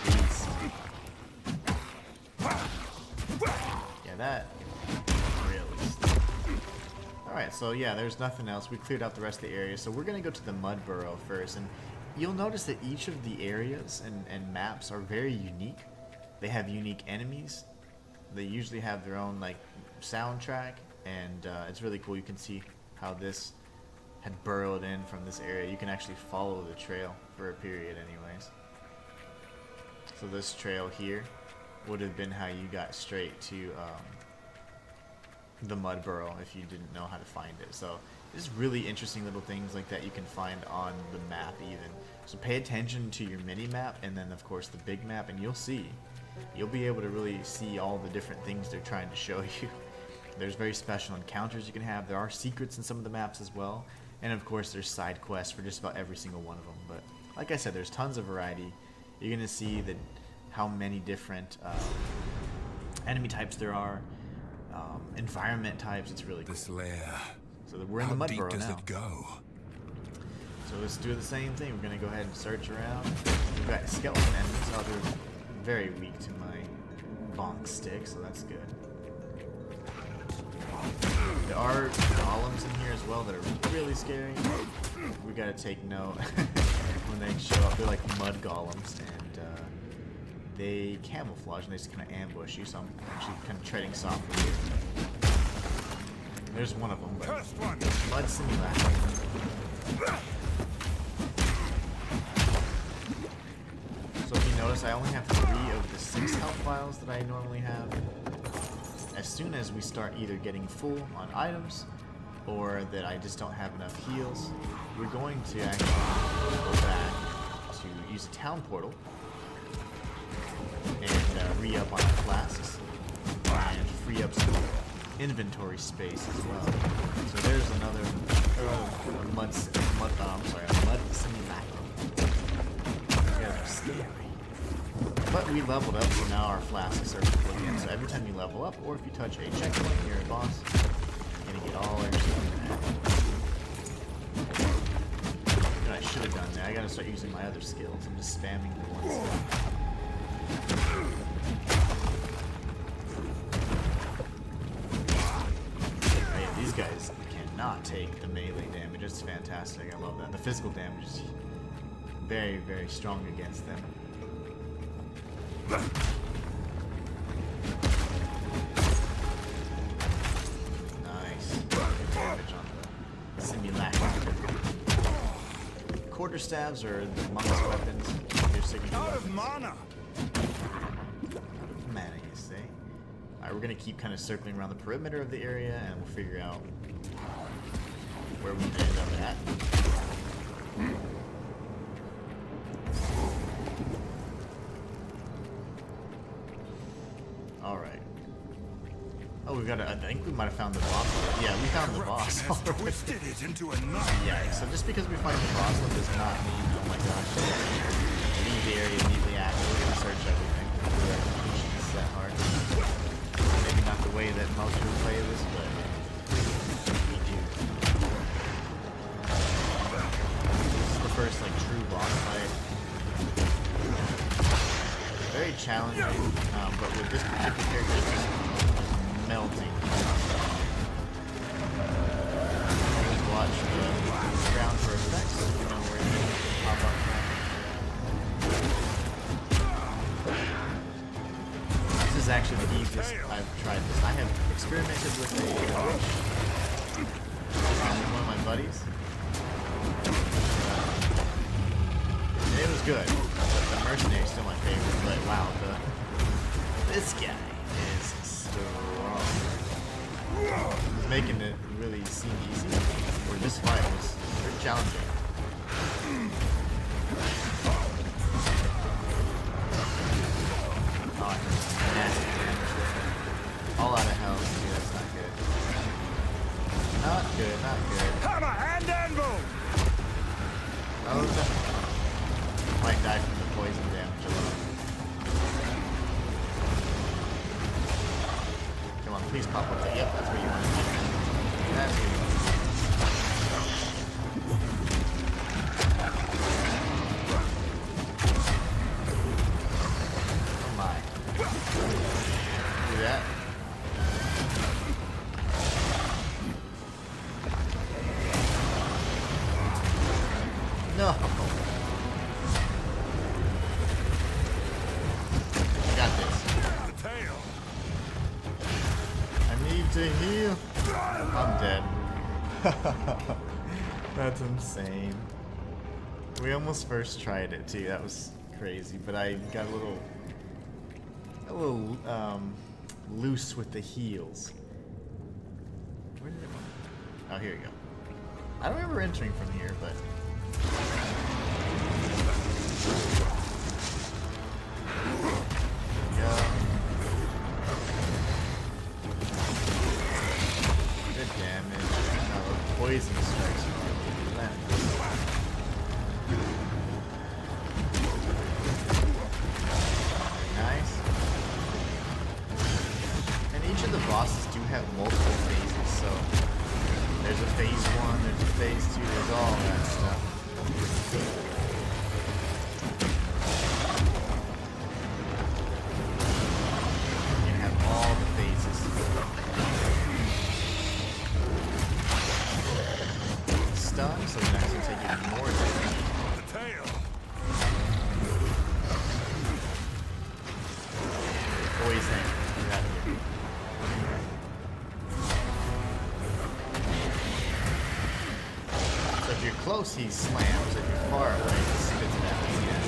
beast. Yeah, that really. Alright, so yeah, there's nothing else. We cleared out the rest of the area, so we're gonna go to the Mud Burrow first, and you'll notice that each of the areas and maps are very unique. They have unique enemies. They usually have their own like soundtrack, and it's really cool. You can see how this had burrowed in from this area. You can actually follow the trail for a period anyways. So this trail here would have been how you got straight to the Mud Burrow if you didn't know how to find it. So there's really interesting little things like that you can find on the map even. So pay attention to your mini map, and then of course the big map, and you'll be able to really see all the different things they're trying to show you. There's very special encounters you can have. There are secrets in some of the maps as well. And of course there's side quests for just about every single one of them. But like I said, there's tons of variety. You're going to see how many different enemy types there are, environment types. It's really cool. This lair. So we're in the Mud Burrow now. How deep does it go? So let's do the same thing. We're going to go ahead and search around. We've got skeleton enemies. Oh, they're very weak to my bonk stick, so that's good. There are golems in here as well that are really scary. We gotta take note when they show up. They're like mud golems, and they camouflage and they just kind of ambush you, so I'm actually kind of treading softly here. There's one of them, but First one. Mud Simulacrum. So if you notice, I only have 3 of the 6 health vials that I normally have. As soon as we start either getting full on items, or that I just don't have enough heals, we're going to actually go back to use a town portal and re-up on our flasks and free up some inventory space as well. So there's another a mud simulacrum. Yeah, they're scary. But we leveled up, so now our flasks are full again. So every time you level up, or if you touch a checkpoint near a boss, you're gonna get all your stuff back. You know, I should have done that. I gotta start using my other skills. I'm just spamming the one skill. Oh, yeah, these guys cannot take the melee damage. It's fantastic. I love that. The physical damage is very, very strong against them. Nice. Good damage on the simulacrum. Quarterstaves are the monk's weapons. Your signature Out of weapons. mana. Mana, you say? Alright, we're gonna keep kind of circling around the perimeter of the area, and we'll figure out where we end up at. Alright. Oh, we got I think we might have found the boss. Yeah, we found the boss. Corruption has twisted it into a knot. Yeah, so just because we find the boss that does not mean, oh my gosh, leave the area immediately after. We're gonna search everything. It's that hard. Maybe not the way that most people play this, but we do. This is the first like true boss fight. Very challenging, but with this particular character, it's just melting. Just watch the ground for effects, so you know where it can pop up. This is actually the easiest I've tried this. I have experimented with a witch with one of my buddies. And it was good, but the mercenary is still my favorite. But wow, this guy is strong. He's making it really seem easy, where this fight was very challenging. Oh, I heard some nasty damage there. All out of health, dude, that's not good. Not good, not good. Hammer and anvil. Oh no. Might die from the poison damage alone. Come on, please pop up there. Yep, that's where you want to be. That's where you want to be. Oh my. Do that. No. I got this. The tail. I need to heal. I'm dead. That's insane. We almost first tried it too. That was crazy, but I got a little loose with the heals. Where did it go? Oh, here we go. I don't remember entering from here, but yeah. Good damage. Oh, poison strikes are relentless. Nice. And each of the bosses do have multiple phases, so there's a phase 1, there's a phase 2, there's all that stuff. You have all the phases. Stun, so you can actually take even more damage. The tail. saying. Get out of here. So if you're close, he slams. If you're far away, he spits it out. Yeah.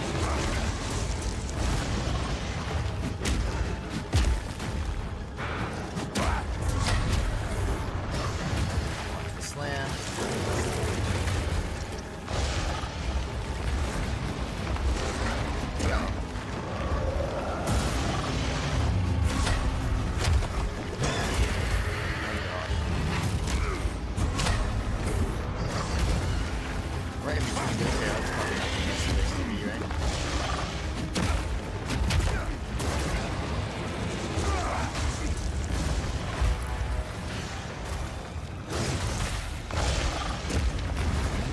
Watch the slam. Right in between the tail, it's probably not the best place to be, right?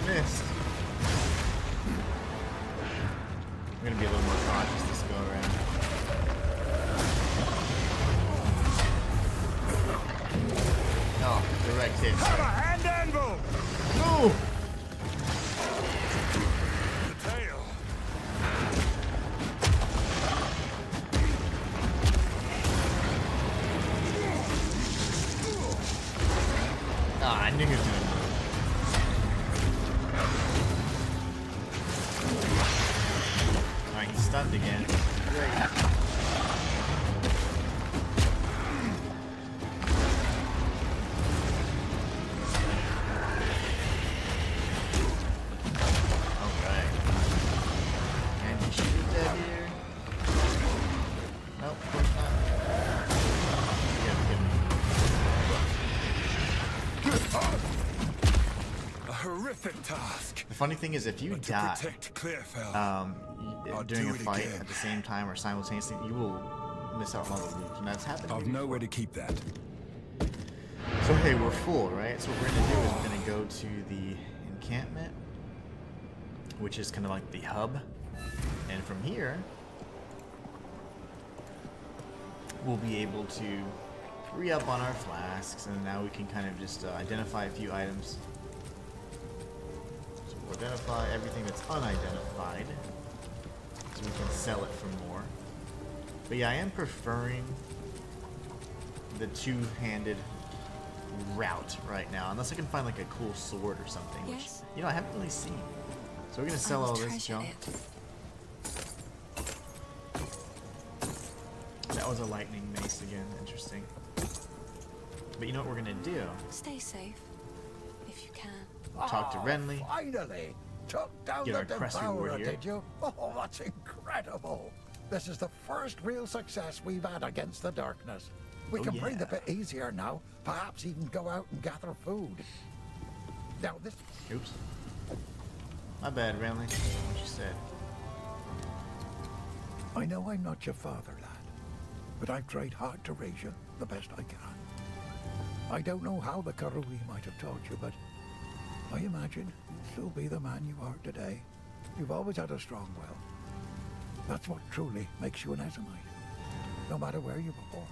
Missed. I'm gonna be a little more cautious this go around. Oh, direct hit. Have a hand anvil! No! The tail. Ah, I knew he was gonna move. Alright, he's stunned again. Great. Alright. And he should be dead here. Nope, of course not. A horrific task. The funny thing is, if you But to die protect Clearfell, I'll during do a it fight again. at the same time or simultaneously, you will miss out on all the loot, and that's happened. to I've me nowhere to before. keep that. So hey, we're full, right? So what we're gonna do is we're gonna go to the encampment, which is kind of like the hub, and from here we'll be able to re-up on our flasks, and now we can kind of just identify a few items. So we'll identify everything that's unidentified, so we can sell it for more. But yeah, I am preferring the two-handed route right now, unless I can find like a cool sword or something, which, Yes? you know, I haven't really seen. So we're gonna I sell will all this treasure junk. it. That was a lightning mace again, interesting. But you know what we're gonna do? Stay safe, if you can. Talk to Renly. Finally! Took down Get the our crusty Devourer, ward here. did you? Oh, that's incredible! This is the first real success we've had against the darkness. We Oh, can breathe yeah. a bit easier now. Perhaps even go out and gather food. Now this... Oops. My bad, Renly. What you said. I know I'm not your father, lad, but I've tried hard to raise you the best I can. I don't know how the Karui might have taught you, but I imagine you'll be the man you are today. You've always had a strong will. That's what truly makes you an Ezomite, no matter where you were born.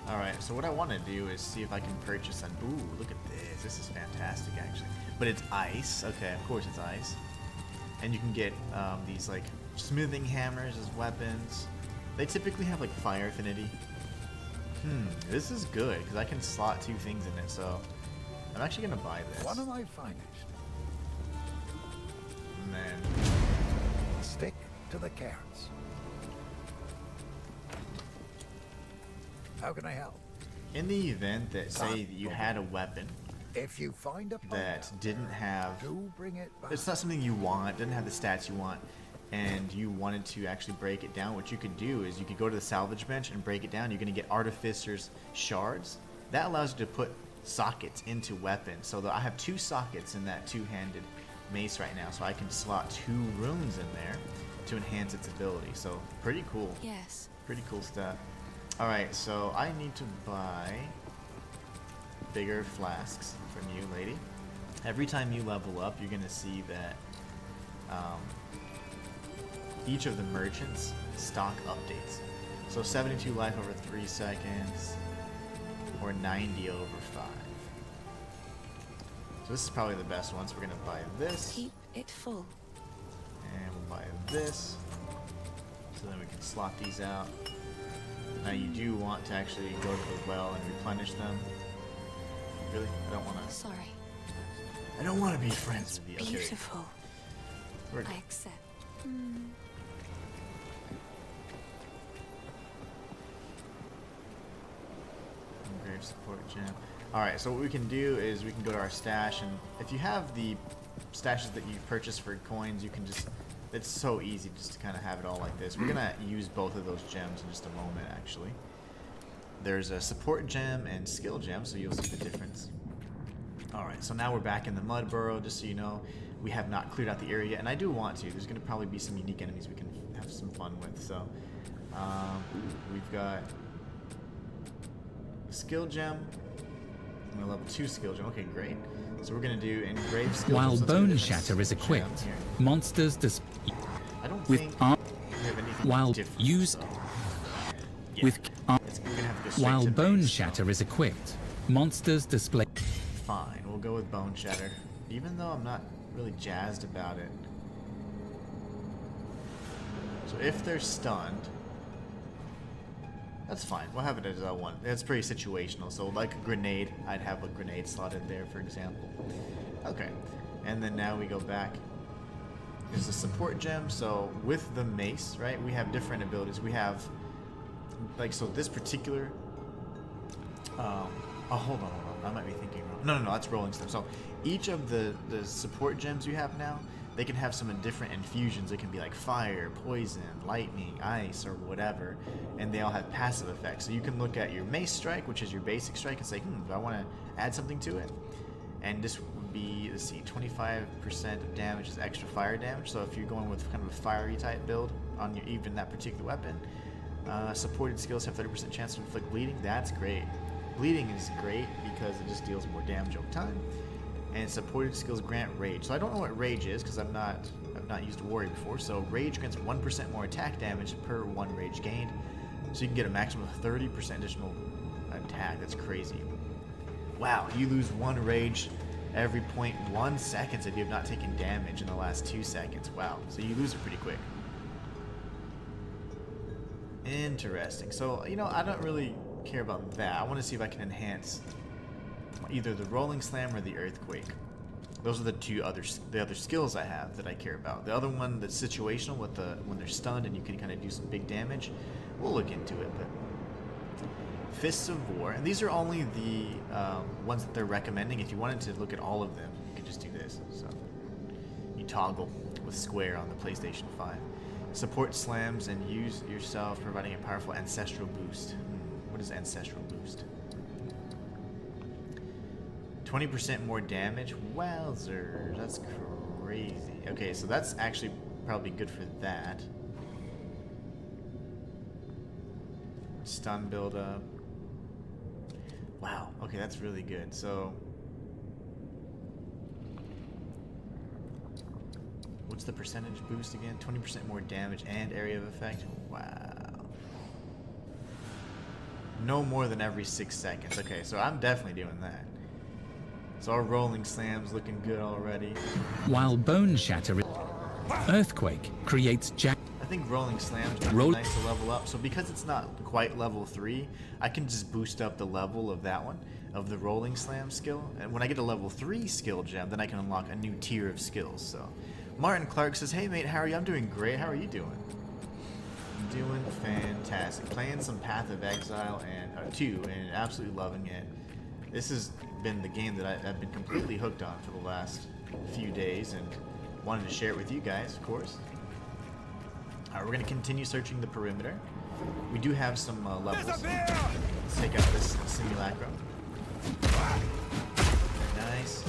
Alright, so what I want to do is see if I can purchase an... Ooh, look at this. This is fantastic, actually. But it's ice. Okay, of course it's ice. And you can get these, like, smithing hammers as weapons. They typically have, like, fire affinity. This is good, because I can slot two things in it, so... I'm actually going to buy this. One of my finest. And then... Stick to the carrots. How can I help? In the event that, say, that you had a weapon If you find a that pile, didn't have... do bring it back. It's not something you want, didn't have the stats you want, and you wanted to actually break it down, what you could do is you could go to the salvage bench and break it down. You're going to get Artificer's Shards. That allows you to put sockets into weapons. So I have 2 sockets in that two-handed mace right now, so I can slot 2 runes in there to enhance its ability. So pretty cool. Yes. Pretty cool stuff. Alright, so I need to buy bigger flasks from you, lady. Every time you level up, you're going to see that each of the merchants stock updates. So 72 life over 3 seconds, or 90 over 5. So this is probably the best one, so we're going to buy this, Keep it full. and we'll buy this, so then we can slot these out. Now you do want to actually go to the well and replenish them. Really? I don't want to. Sorry. I don't want to be friends with you. Okay. Beautiful. We're- I accept. Grave support gem. Alright, so what we can do is we can go to our stash, and if you have the stashes that you've purchased for coins, you can just, it's so easy just to kind of have it all like this. We're going to use both of those gems in just a moment, actually. There's a support gem and skill gem, so you'll see the difference. Alright, so now we're back in the mud burrow. Just so you know, we have not cleared out the area yet, and I do want to. There's going to probably be some unique enemies we can have some fun with. So we've got skill gem, and a level 2 skill gem. Okay, great. So we're going to do engrave skill While gems. Let's Bone do this Shatter is gem equipped, here. monsters I don't with think arm we have anything while different, use so. Yeah, with ar- we're gonna have to go straight while to Bone base, so. Shatter is equipped, monsters display. Fine, we'll go with Bone Shatter, even though I'm not really jazzed about it. So if they're stunned, that's fine. We'll have it as L1. That's pretty situational. So like a grenade, I'd have a grenade slotted there, for example. Okay, and then now we go back. There's a support gem. So with the mace, right, we have different abilities. We have, like, so this particular. Oh, hold on. I might be thinking wrong. No, that's rolling stuff. So each of the support gems you have now, they can have some different infusions. It can be like fire, poison, lightning, ice, or whatever, and they all have passive effects. So you can look at your mace strike, which is your basic strike, and say, do I want to add something to it? And this would be, let's see, 25% of damage is extra fire damage. So if you're going with kind of a fiery type build on your, even that particular weapon, supported skills have 30% chance to inflict bleeding. That's great. Bleeding is great because it just deals more damage over time. And supported skills grant rage. So I don't know what rage is because I've not used warrior before. So rage grants 1% more attack damage per 1 rage gained. So you can get a maximum of 30% additional attack. That's crazy. Wow, you lose 1 rage every 0.1 seconds if you have not taken damage in the last 2 seconds. Wow, so you lose it pretty quick. Interesting. So, you know, I don't really care about that. I want to see if I can enhance either the rolling slam or the earthquake. Those are the other skills I have that I care about. The other one that's situational with the when they're stunned and you can kind of do some big damage. We'll look into it, but Fists of War, and these are only the ones that they're recommending. If you wanted to look at all of them, you could just do this. So you toggle with square on the PlayStation 5. Support slams and use yourself, providing a powerful ancestral boost. What is ancestral boost? 20% more damage? Wowzers, that's crazy. Okay, so that's actually probably good for that. Stun buildup. Wow, okay, that's really good. So, what's the percentage boost again? 20% more damage and area of effect? Wow. No more than every 6 seconds. Okay, so I'm definitely doing that. So our rolling slam's looking good already. While Bone Shatter, Earthquake creates I think rolling slam's really nice to level up. So because it's not quite level 3, I can just boost up the level of that one, of the rolling slam skill. And when I get a level 3 skill gem, then I can unlock a new tier of skills. So Martin Clark says, "Hey mate, how are you? I'm doing great. How are you doing?" I'm doing fantastic. Playing some Path of Exile and 2 and absolutely loving it. This has been the game that I've been completely hooked on for the last few days and wanted to share it with you guys, of course. Alright, we're going to continue searching the perimeter. We do have some levels. Let's take out this simulacrum. Nice.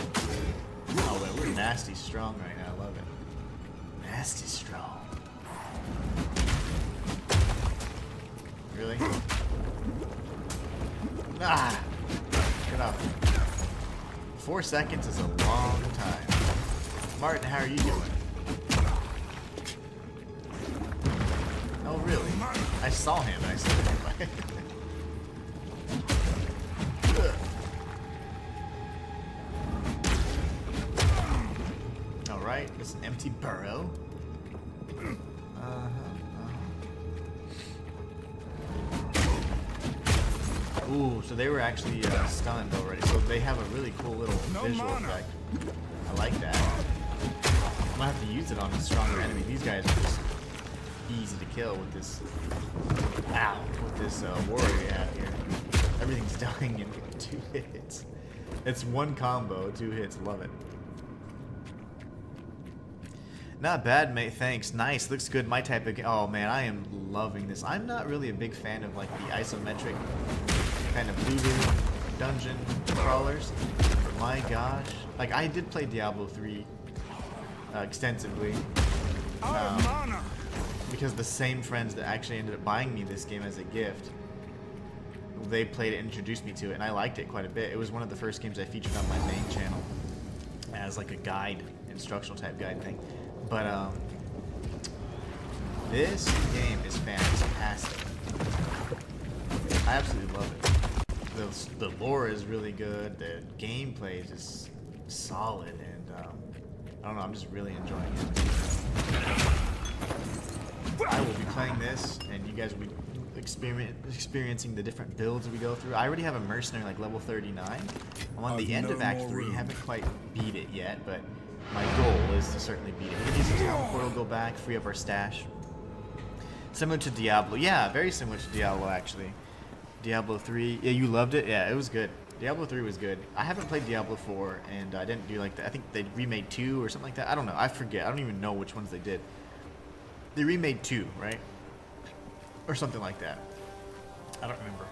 Oh wait, we're nasty strong right now. I love it. Nasty strong. Really? Ah! Get up. 4 seconds is a long time. Martin, how are you doing? Oh, really? I saw him and I said anyway. Alright, it's an empty burrow. Ooh, so they were actually stunned already. So they have a really cool little visual effect. I like that. I'm gonna have to use it on a stronger enemy. These guys are just easy to kill with this. Ow! With this warrior you have here. Everything's dying in 2 hits. It's one combo, 2 hits. Love it. Not bad, mate. Thanks. Nice. Looks good. My type of game. Oh man, I am loving this. I'm not really a big fan of like the isometric kind of looter dungeon crawlers. But my gosh, like I did play Diablo 3 extensively because the same friends that actually ended up buying me this game as a gift, they played it and introduced me to it, and I liked it quite a bit. It was one of the first games I featured on my main channel as like a guide, instructional type guide thing. But this game is fantastic. I absolutely love it. The lore is really good. The gameplay is just solid, and I don't know. I'm just really enjoying it. I will be playing this, and you guys will be experiencing the different builds we go through. I already have a mercenary like level 39. I'm on the end of Act 3. Haven't quite beat it yet, but my goal is to certainly beat it. We're gonna use the town portal, go back, free up our stash. Similar to Diablo. Yeah, very similar to Diablo actually. Diablo 3. Yeah, you loved it? Yeah, it was good. Diablo 3 was good. I haven't played Diablo 4, and I didn't do like that. I think they remade 2 or something like that. I don't know. I forget. I don't even know which ones they did. They remade 2, right? Or something like that. I don't remember.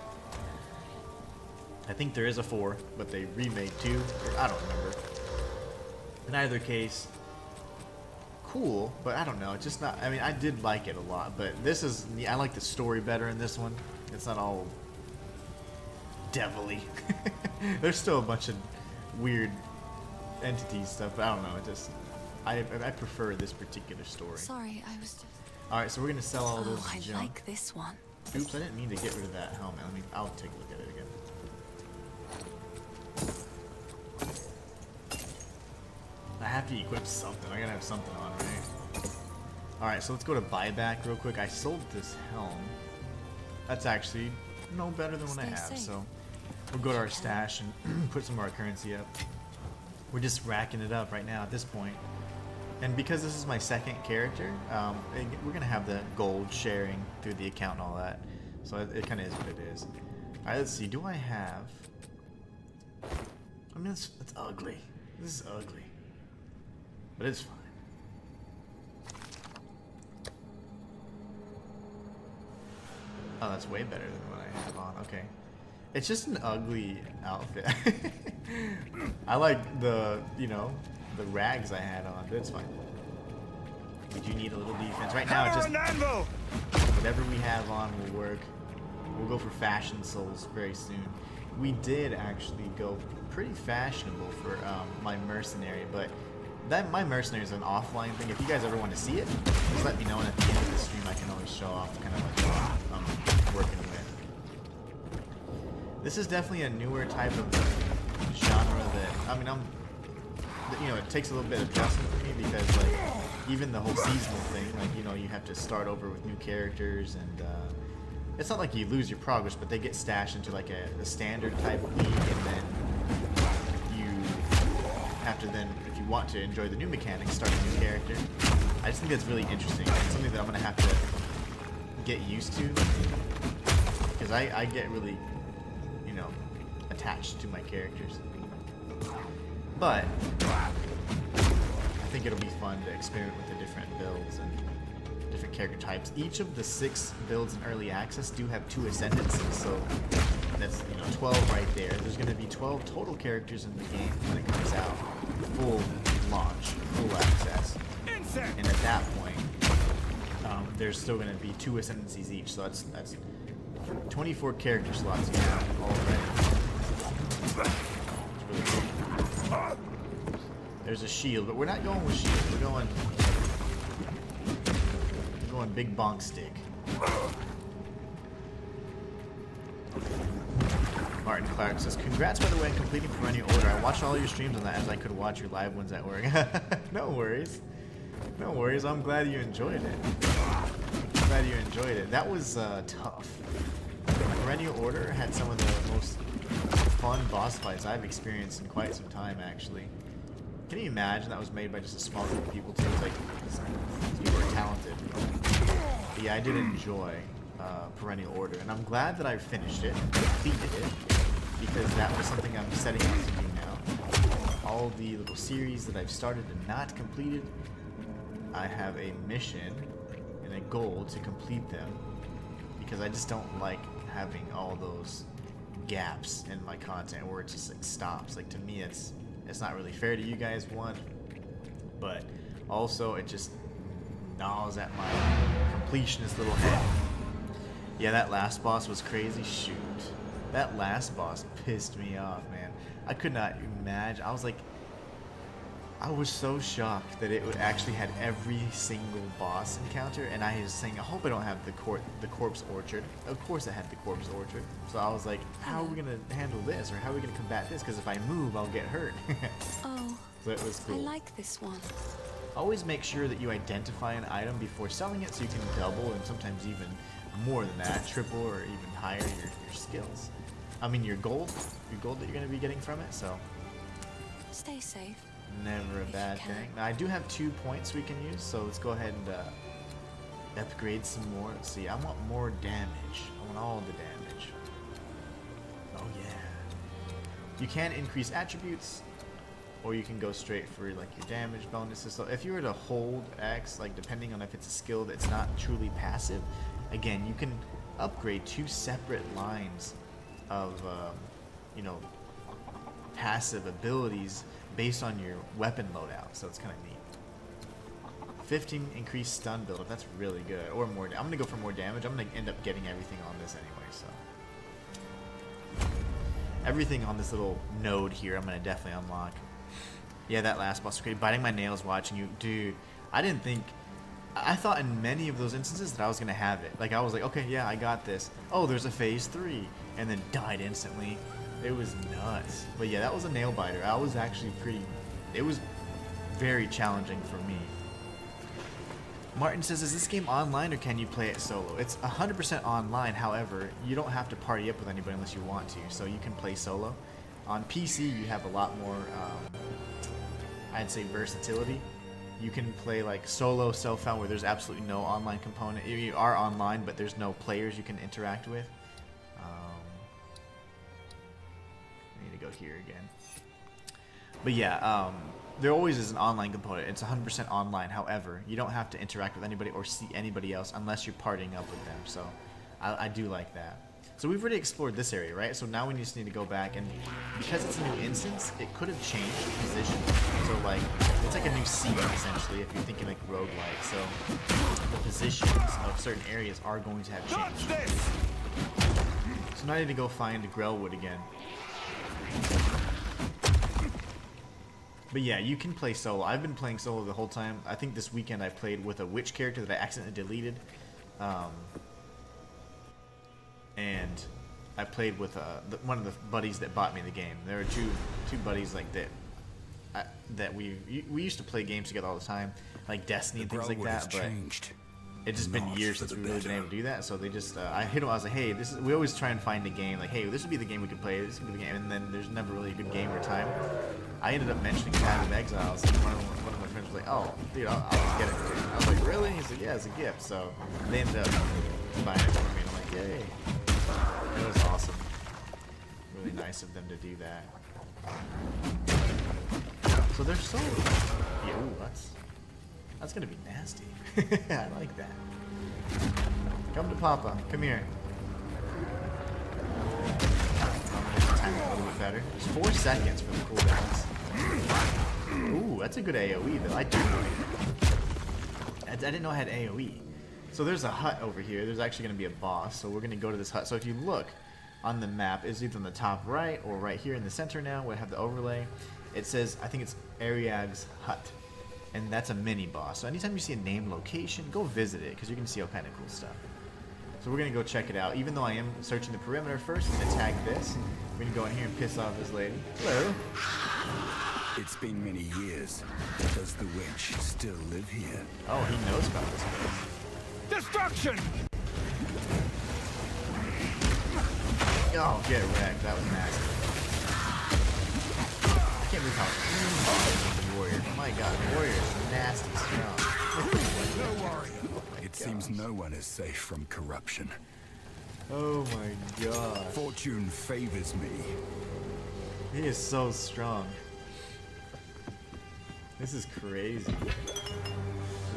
I think there is a 4, but they remade 2. I don't remember. In either case, cool, but I don't know. It's just not. I mean, I did like it a lot, but this is. I like the story better in this one. It's not all devilly. There's still a bunch of weird entities stuff, but I don't know. It just. I prefer this particular story. Sorry, I was just. All right, so we're gonna sell all those I junk. like this one. Oops, I didn't mean to get rid of that helmet. I'll take a look at it again. I have to equip something. I gotta have something on, right? Alright, so let's go to buyback real quick. I sold this helm. That's actually no better than what I have, so we'll go to our stash and put some of our currency up. We're just racking it up right now at this point. And because this is my second character, we're gonna have the gold sharing through the account and all that. So it kind of is what it is. Alright, let's see. Do I have... I mean, it's ugly. This is ugly. But it's fine. Oh, that's way better than what I have on. Okay. It's just an ugly outfit. I like the, you know, the rags I had on, but it's fine. We do need a little defense. Right now, it's just whatever we have on will work. We'll go for fashion souls very soon. We did actually go pretty fashionable for my mercenary, but my mercenary is an offline thing. If you guys ever want to see it, just let me know, and at the end of the stream I can always show off kind of like what I'm working with. This is definitely a newer type of genre that, I mean, you know, it takes a little bit of adjustment for me because like even the whole seasonal thing, like, you know, you have to start over with new characters, and it's not like you lose your progress, but they get stashed into like a standard type league, and then you have to then, if you want to enjoy the new mechanics, start a new character. I just think that's really interesting. It's something that I'm gonna have to get used to because I get really, you know, attached to my characters. But I think it'll be fun to experiment with the different builds and different character types. Each of the 6 builds in early access do have 2 ascendancies, so that's, you know, 12 right there. There's going to be 12 total characters in the game when it comes out, full launch, full access. And at that point, there's still going to be 2 ascendancies each, so that's 24 character slots you have already. It's really cool. There's a shield, but we're not going with shield. We're going big bonk stick. Martin Clark says, congrats by the way on completing Perennial Order. I watched all your streams on that as I could watch your live ones at work. No worries. No worries. I'm glad you enjoyed it. I'm glad you enjoyed it. That was tough. Perennial Order had some of the most fun boss fights I've experienced in quite some time, actually. Can you imagine that was made by just a small group of people too? It's like, these people are talented. But yeah, I did enjoy Perennial Order, and I'm glad that I finished it, completed it, because that was something I'm setting out to do now. All the little series that I've started and not completed, I have a mission and a goal to complete them, because I just don't like having all those gaps in my content where it just like stops. Like, to me, it's not really fair to you guys, one, but also it just gnaws at my completionist little head. Yeah, that last boss was crazy. Shoot, that last boss pissed me off, man. I could not imagine. I was so shocked that it actually had every single boss encounter, and I was saying, I hope I don't have the corpse orchard. Of course it had the corpse orchard. So I was like, how are we gonna handle this, or how are we gonna combat this? Because if I move, I'll get hurt. Oh, so it was cool. I like this one. Always make sure that you identify an item before selling it, so you can double and sometimes even more than that, triple or even higher your skills. I mean your gold that you're gonna be getting from it. So Stay safe. never a bad thing. Now I do have 2 points we can use, so let's go ahead and upgrade some more. Let's see, I want more damage. I want all the damage. Oh yeah. You can increase attributes, or you can go straight for like your damage bonuses. So if you were to hold X, like depending on if it's a skill that's not truly passive, again, you can upgrade 2 separate lines of you know, passive abilities based on your weapon loadout, so it's kind of neat. 15 increased stun build up, that's really good. Or more. I'm gonna go for more damage. I'm gonna end up getting everything on this anyway, so everything on this little node here I'm gonna definitely unlock. Yeah, that last boss was great. Biting my nails watching you, dude. I thought in many of those instances that I was gonna have it. Like, I was like, okay, yeah, I got this. Oh, there's a phase 3, and then died instantly. It was nuts. But yeah, that was a nail biter. I was actually it was very challenging for me. Martin says, is this game online or can you play it solo? It's 100% online. However, you don't have to party up with anybody unless you want to, so you can play solo. On PC, you have a lot more, I'd say, versatility. You can play like solo, self-found, where there's absolutely no online component. You are online, but there's no players you can interact with. I need to go here again. But yeah, there always is an online component. It's 100% online. However, you don't have to interact with anybody or see anybody else unless you're partying up with them. So I do like that. So we've already explored this area, right? So now we just need to go back, and because it's a new instance, it could have changed position. So like, it's like a new scene essentially if you're thinking like roguelike. So the positions of certain areas are going to have changed. So now I need to go find Grellwood again. But yeah, you can play solo. I've been playing solo the whole time. I think this weekend I played with a witch character that I accidentally deleted. And I played with one of the buddies that bought me the game. There are two buddies like that that we used to play games together all the time, like Destiny and things like that. But it's just been years since we've really been able to do that. So they just I hit him. I was like, hey, we always try and find a game. Like, hey, this would be the game we could play. This would be the game. And then there's never really a good game or time. I ended up mentioning Path of Exile. So one of my friends was like, oh, dude, I'll just get it for you. I was like, really? He's like, yeah, it's a gift. So they ended up buying it for me. And I'm like, yay. It was awesome. Really nice of them to do that. So they're so... Yeah, ooh, that's gonna be nasty. I like that. Come to Papa. Come here. Time a little bit better. It's 4 seconds for the cooldowns. Ooh, that's a good AoE though. I do like it. I didn't know I had AoE. So there's a hut over here. There's actually going to be a boss. So we're going to go to this hut. So if you look on the map, it's either on the top right or right here in the center now. We have the overlay. It says, I think it's Ariag's hut. And that's a mini boss. So anytime you see a named location, go visit it because you're going to see all kind of cool stuff. So we're going to go check it out. Even though I am searching the perimeter first and attack this, we're going to go in here and piss off this lady. Hello. It's been many years. Does the witch still live here? Oh, he knows about this place. Destruction! Oh, get wrecked. That was nasty. I can't believe how strong the warrior. Oh my god, the warrior is nasty strong. No warrior. It seems no one is safe from corruption. Oh my god. Fortune favors me. He is so strong. This is crazy.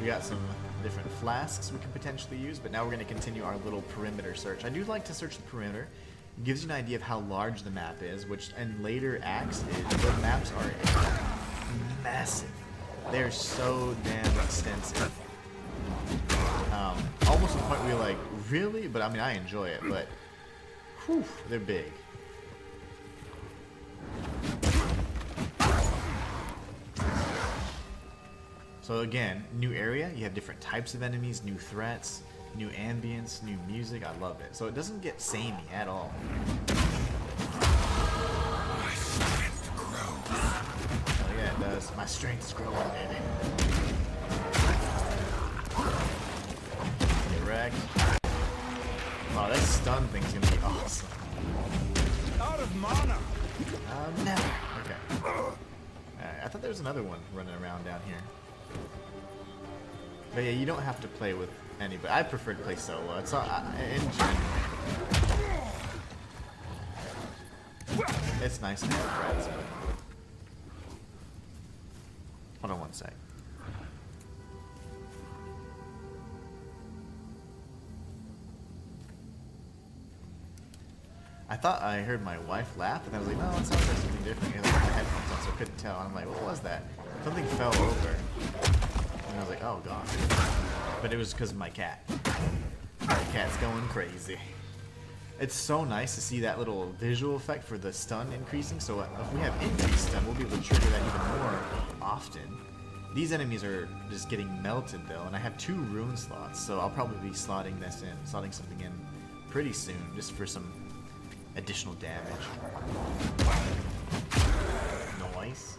We got some different flasks we can potentially use, but now we're going to continue our little perimeter search. I do like to search the perimeter. It gives you an idea of how large the map is, which in later acts, the maps are massive. They're so damn extensive. Almost to the point where you're like, really? But I mean, I enjoy it, but whew, they're big. So again, new area, you have different types of enemies, new threats, new ambience, new music. I love it. So it doesn't get samey at all. My strength grows. Oh yeah, it does. My strength is growing, baby. Get wrecked. Wow, that stun thing's gonna be awesome. Out of mana. Never. Okay. Alright, I thought there was another one running around down here. But yeah, you don't have to play with anybody. I prefer to play solo. It's all, in general. It's nice to have friends, but... Hold on one sec. I thought I heard my wife laugh, and I was like, no, it sounds like something different. I had my headphones on, so I couldn't tell. And I'm like, what was that? Something fell over. And I was like, oh gosh. But it was because of my cat. My cat's going crazy. It's so nice to see that little visual effect for the stun increasing. So if we have increased stun, we'll be able to trigger that even more often. These enemies are just getting melted though, and I have 2 rune slots, so I'll probably be slotting something in pretty soon, just for some additional damage. Nice.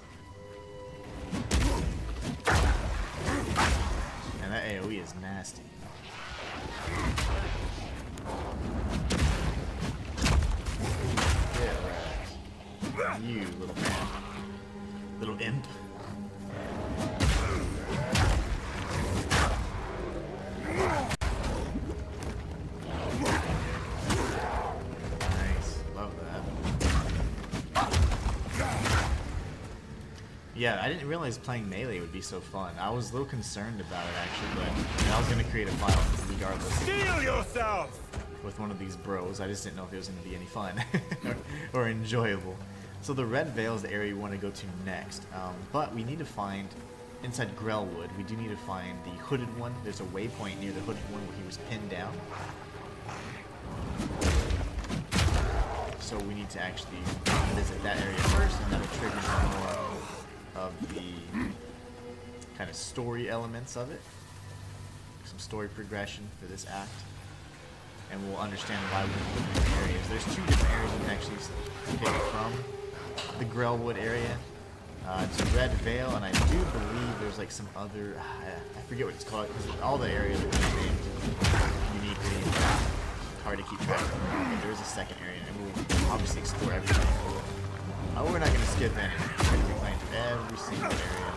And that AoE is nasty. Yeah, right. You little man. Little imp. Nice. Love that. Yeah, I didn't realize playing melee would be so fun. I was a little concerned about it actually, but I was gonna create a file regardless. Steel yourself. With one of these bros, I just didn't know if it was gonna be any fun or enjoyable. So the Red Veil is the area we want to go to next, but we need to find inside Grellwood. We do need to find the hooded one. There's a waypoint near the hooded one where he was pinned down. So we need to actually visit that area first, and that'll trigger some more of the kind of story elements of it. Some story progression for this act. And we'll understand why we're looking at areas. There's 2 different areas we can actually pick from. The Grellwood area. It's Red Veil, and I do believe there's like some other... I forget what it's called, because all the areas are kind of named uniquely. It's hard to keep track of. And there is a second area, and we'll obviously explore everything. We're not going to skip any. We're going to be playing through every single area.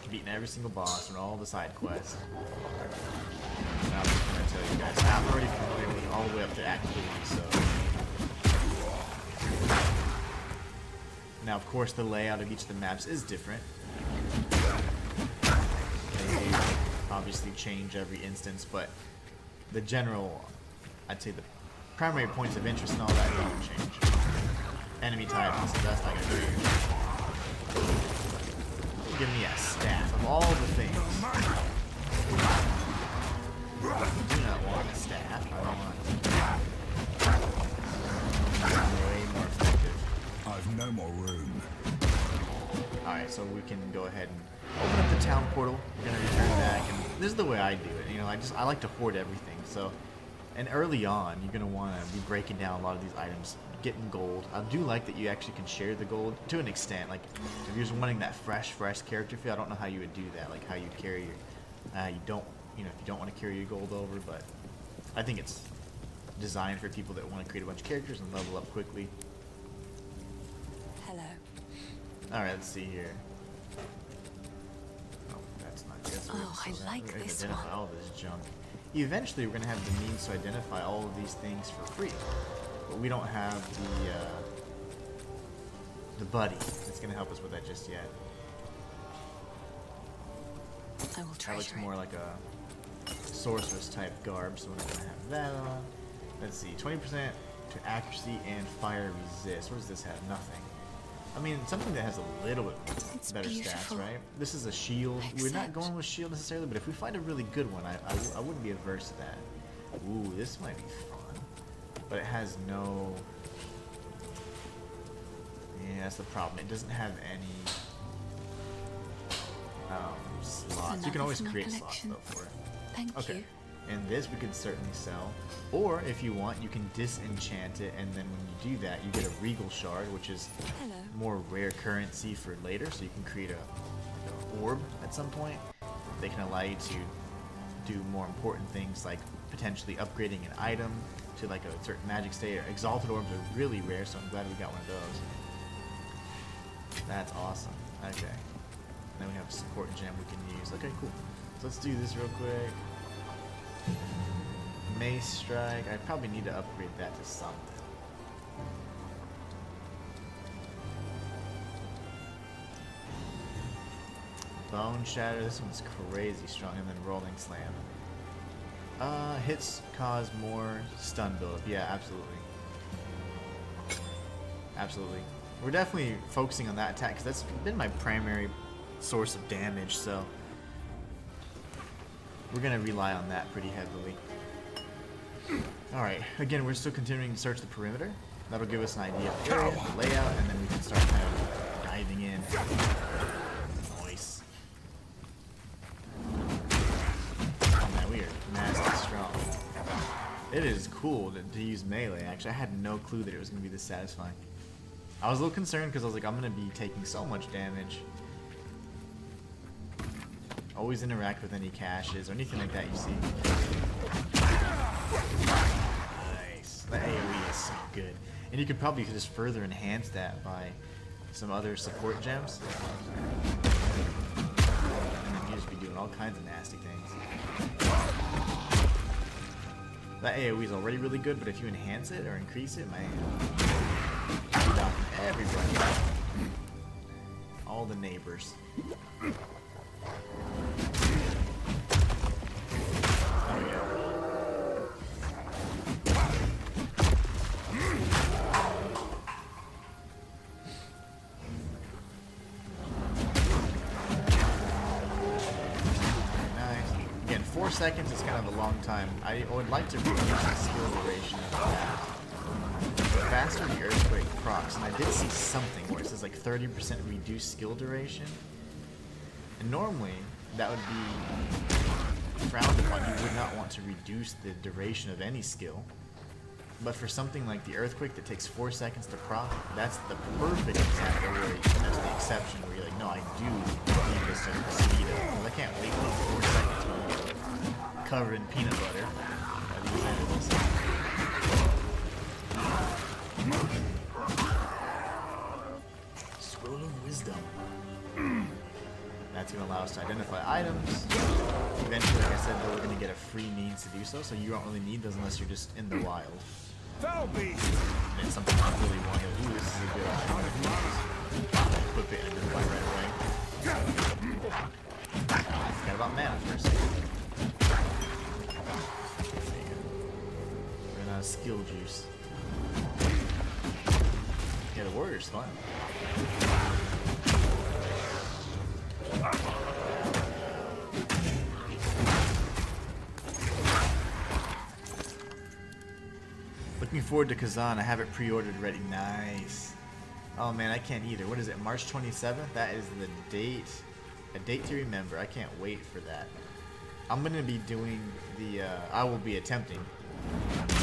Beating every single boss and all the side quests. And I'm just going to tell you guys, I'm already familiar with all the way up to Act 3, so... Now, of course, the layout of each of the maps is different. They do obviously change every instance, but the general, I'd say the primary points of interest and all that don't change. Enemy types, so that's not going to do anything. Give me a staff of all the things. I do not want a staff. I want way more effective. I've no more room. Alright, so we can go ahead and open up the town portal. We're gonna return back, and this is the way I do it. You know, I like to hoard everything. So, and early on, you're gonna want to be breaking down a lot of these items, getting gold. I do like that you actually can share the gold to an extent. Like, if you're just wanting that fresh character feel, I don't know how you would do that. Like how you carry your, if you don't want to carry your gold over, but I think it's designed for people that want to create a bunch of characters and level up quickly. Hello. Alright, let's see here. Oh, that's not good. Oh, I like this identify one. all this junk. Eventually, we're going to have the means to identify all of these things for free. But we don't have the buddy that's going to help us with that just yet. I will That treasure looks it. more like a sorceress type garb, so we're not going to have that on. Let's see, 20% to accuracy and fire resist. What does this have? Nothing. I mean, something that has a little bit It's better beautiful. stats, right? This is a shield. We're not Except- going with shield necessarily, but if we find a really good one, I wouldn't be averse to that. Ooh, this might be fun. But it has no... Yeah, that's the problem. It doesn't have any slots. You can Another always from my create slots collection. though for it. Thank Okay. you. And this we could certainly sell. Or if you want, you can disenchant it, and then when you do that, you get a regal shard, which is Hello. more rare currency for later, so you can create an orb at some point. They can allow you to do more important things like potentially upgrading an item to like a certain magic state. Exalted orbs are really rare, so I'm glad we got one of those. That's awesome. Okay. Then we have a support gem we can use. Okay, cool. So let's do this real quick. Mace Strike. I probably need to upgrade that to something. Bone Shatter. This one's crazy strong. And then Rolling Slam. Hits cause more stun build. Yeah, absolutely. Absolutely. We're definitely focusing on that attack because that's been my primary source of damage, so we're gonna rely on that pretty heavily. Alright, again, we're still continuing to search the perimeter. That'll give us an idea of the area, the layout, and then we can start kind of diving in. Nice. Oh man, we are nasty strong. It is cool to use melee, actually. I had no clue that it was gonna be this satisfying. I was a little concerned because I was like, I'm gonna be taking so much damage. Always interact with any caches or anything like that you see. Nice. The AoE is so good. And you could probably just further enhance that by some other support gems. And then you just be doing all kinds of nasty things. That AoE is already really good, but if you enhance it or increase it, man, you're knocking everybody out. All the neighbors. There we go. Nice. Again, 4 seconds is kind of a long time. I would like to reduce the skill duration of that. The faster the earthquake procs, and I did see something where it says like 30% reduced skill duration. And normally, that would be frowned upon. You would not want to reduce the duration of any skill. But for something like the earthquake that takes 4 seconds to proc, that's the perfect example where that's the exception where you're like, no, I do need this to speed up. Because I can't wait for 4 seconds when I'm covered in peanut butter. By the examples. Scroll of Wisdom. That's going to allow us to identify items. Eventually, like I said, though, we're going to get a free means to do so, so you don't really need those unless you're just in the wild. That'll be. And it's something I really want to do. This is a good item. Equip it and identify right away. Forgot about mana for a second. There you go. Run out of skill juice. Yeah, the warrior's fun. Looking forward to Kazan. I have it pre-ordered ready. Nice. Oh man, I can't either. What is it? March 27th? That is the date. A date to remember. I can't wait for that. I'm gonna be doing the. I will be attempting.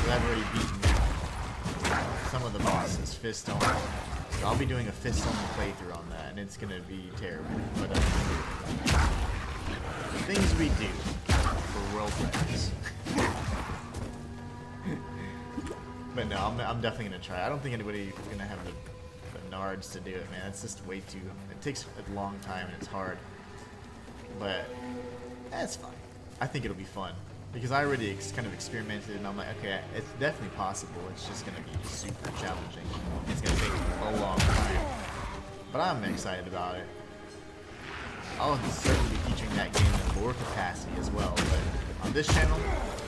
I've already beaten some of the bosses. Fist only. So I'll be doing a fist only playthrough on that, and it's gonna be terrible. But things we do for world records. But no, I'm definitely gonna try. I don't think anybody is gonna have the nards to do it, man. It's just way too. It takes a long time and it's hard. But that's fine. I think it'll be fun because I already kind of experimented and I'm like, okay, it's definitely possible. It's just gonna be super challenging. It's gonna take a long time. But I'm excited about it. I'll certainly be featuring that game in lore capacity as well. But on this channel,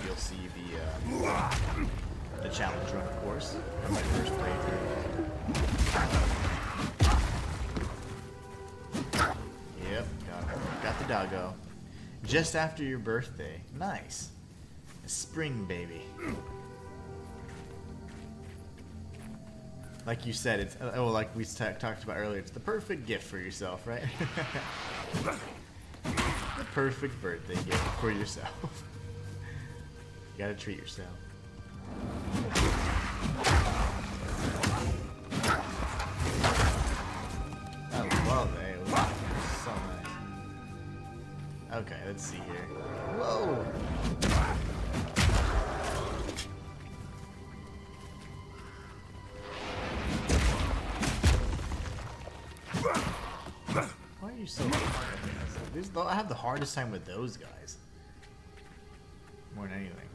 you'll see the challenge run, of course, from my first playthrough. Yep, got the doggo. Just after your birthday. Nice. A spring baby. Like you said, it's like we talked about earlier, it's the perfect gift for yourself, right? The perfect birthday gift for yourself. You gotta treat yourself. I love it. It was so nice. Okay, let's see here. Whoa! Why are you so hard? I have the hardest time with those guys. More than anything.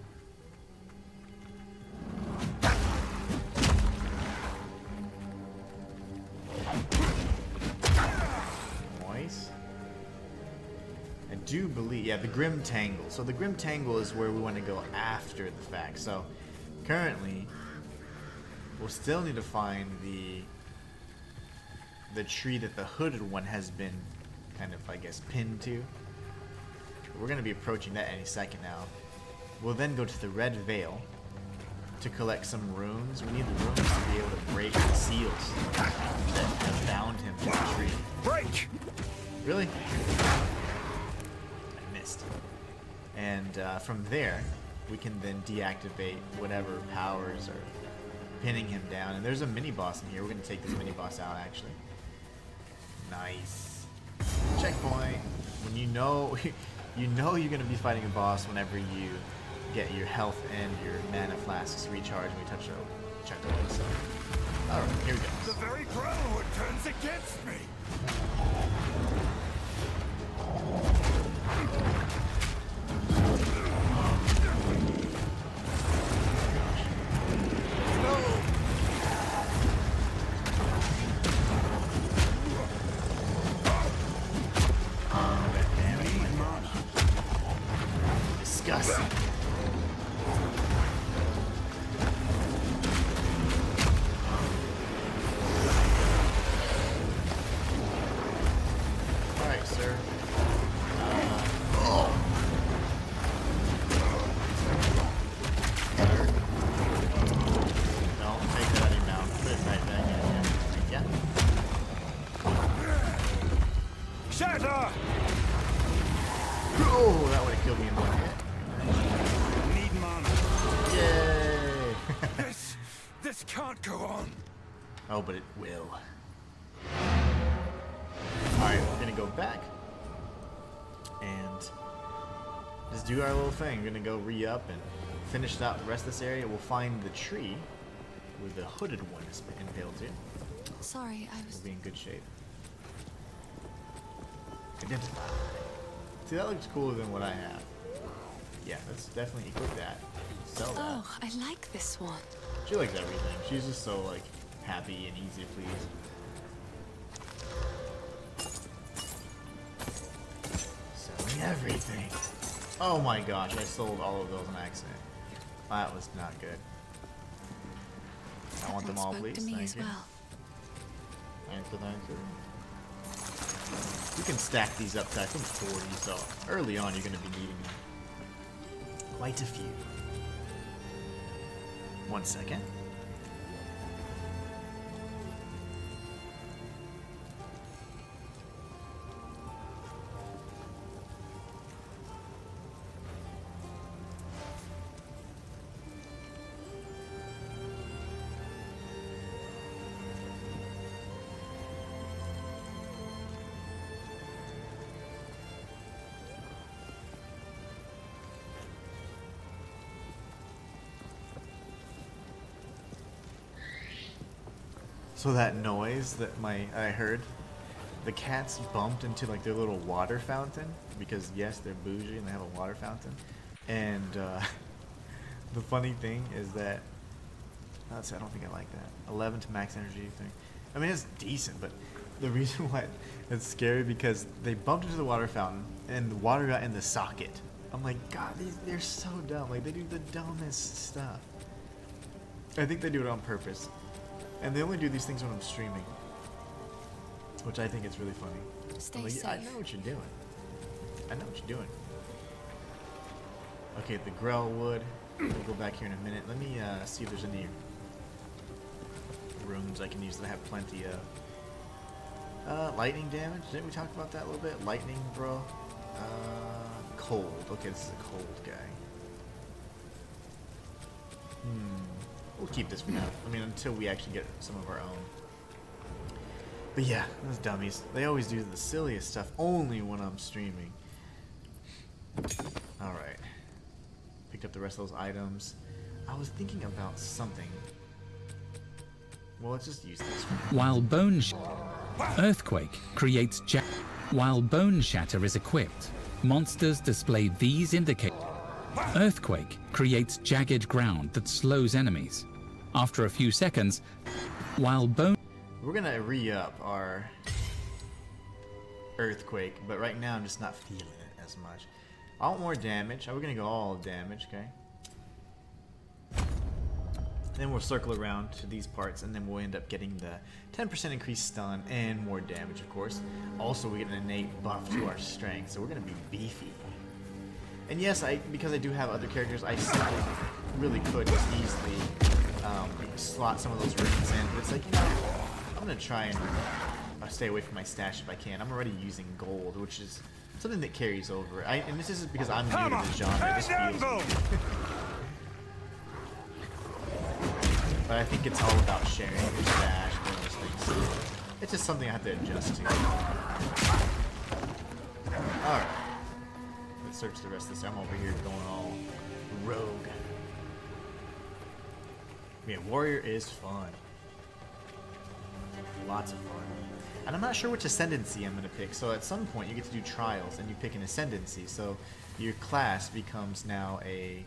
Nice. I do believe, yeah, the Grim Tangle. So the Grim Tangle is where we want to go after the fact. So currently, we'll still need to find the tree that the hooded one has been kind of, I guess, pinned to. We're going to be approaching that any second now. We'll then go to the Red Veil to collect some runes. We need the runes to be able to break the seals that have bound him to the tree. Break! Really? I missed. And from there, we can then deactivate whatever powers are pinning him down. And there's a mini-boss in here. We're going to take this mini-boss out, actually. Nice. Checkpoint. When you know you're going to be fighting a boss whenever you get your health and your mana flasks recharged when we touch a checkpoint. So, alright, here we go. The very ground turns against me! Disgusting. Alright, sir. Don't take that out of your mouth. Put it right back in. Yeah. Shatter! Oh, that would have killed me in one hit. Need mana. Yay! This can't go on. Oh, but it will. Alright, we're gonna go back and just do our little thing. We're gonna go re-up and finish out the rest of this area. We'll find the tree where the hooded one is impaled to. Sorry, I was... We'll be in good shape. Identify. See, that looks cooler than what I have. Yeah, let's definitely equip that. Sell that. Oh, I like this one. She likes everything. She's just so, like, happy and easy to please. Selling everything. Oh my gosh, I sold all of those on accident. That was not good. I want them all, Spoke please. to me Thank as you. well. Thank you. You can stack these up to, I think, 40, so early on you're going to be needing quite a few. 1 second. So that noise that I heard, the cats bumped into like their little water fountain because yes, they're bougie and they have a water fountain. And the funny thing is that I don't think I like that. 11 to max energy thing. I mean, it's decent, but the reason why it's scary because they bumped into the water fountain and the water got in the socket. I'm like, God, they're so dumb. Like, they do the dumbest stuff. I think they do it on purpose. And they only do these things when I'm streaming, which I think is really funny. Stay I'm like, safe. I know what you're doing. I know what you're doing. Okay, the Grell wood. We'll go back here in a minute. Let me see if there's any rooms I can use that I have plenty of. Lightning damage. Didn't we talk about that a little bit? Lightning, bro. Cold. Okay, this is a cold guy. We'll keep this for now. I mean, until we actually get some of our own. But yeah, those dummies. They always do the silliest stuff only when I'm streaming. Alright. Picked up the rest of those items. I was thinking about something. Well, let's just use this for now. While Earthquake creates While Bone Shatter is equipped, monsters display these indicators. Earthquake creates jagged ground that slows enemies. After a few seconds, while Bone... We're gonna re-up our Earthquake, but right now I'm just not feeling it as much. I want more damage. We're gonna go all damage, okay? Then we'll circle around to these parts, and then we'll end up getting the 10% increased stun and more damage, of course. Also, we get an innate buff to our strength, so we're gonna be beefy. And yes, because I do have other characters, I simply really could just easily slot some of those rings in. But it's like, you know, I'm gonna try and stay away from my stash if I can. I'm already using gold, which is something that carries over. And this is because I'm new to the genre. This feels weird. But I think it's all about sharing your stash and those things. It's just something I have to adjust to. Alright. Let's search the rest of this. I'm over here going all rogue. Yeah, warrior is fun. Lots of fun. And I'm not sure which ascendancy I'm going to pick. So at some point you get to do trials and you pick an ascendancy. So your class becomes now a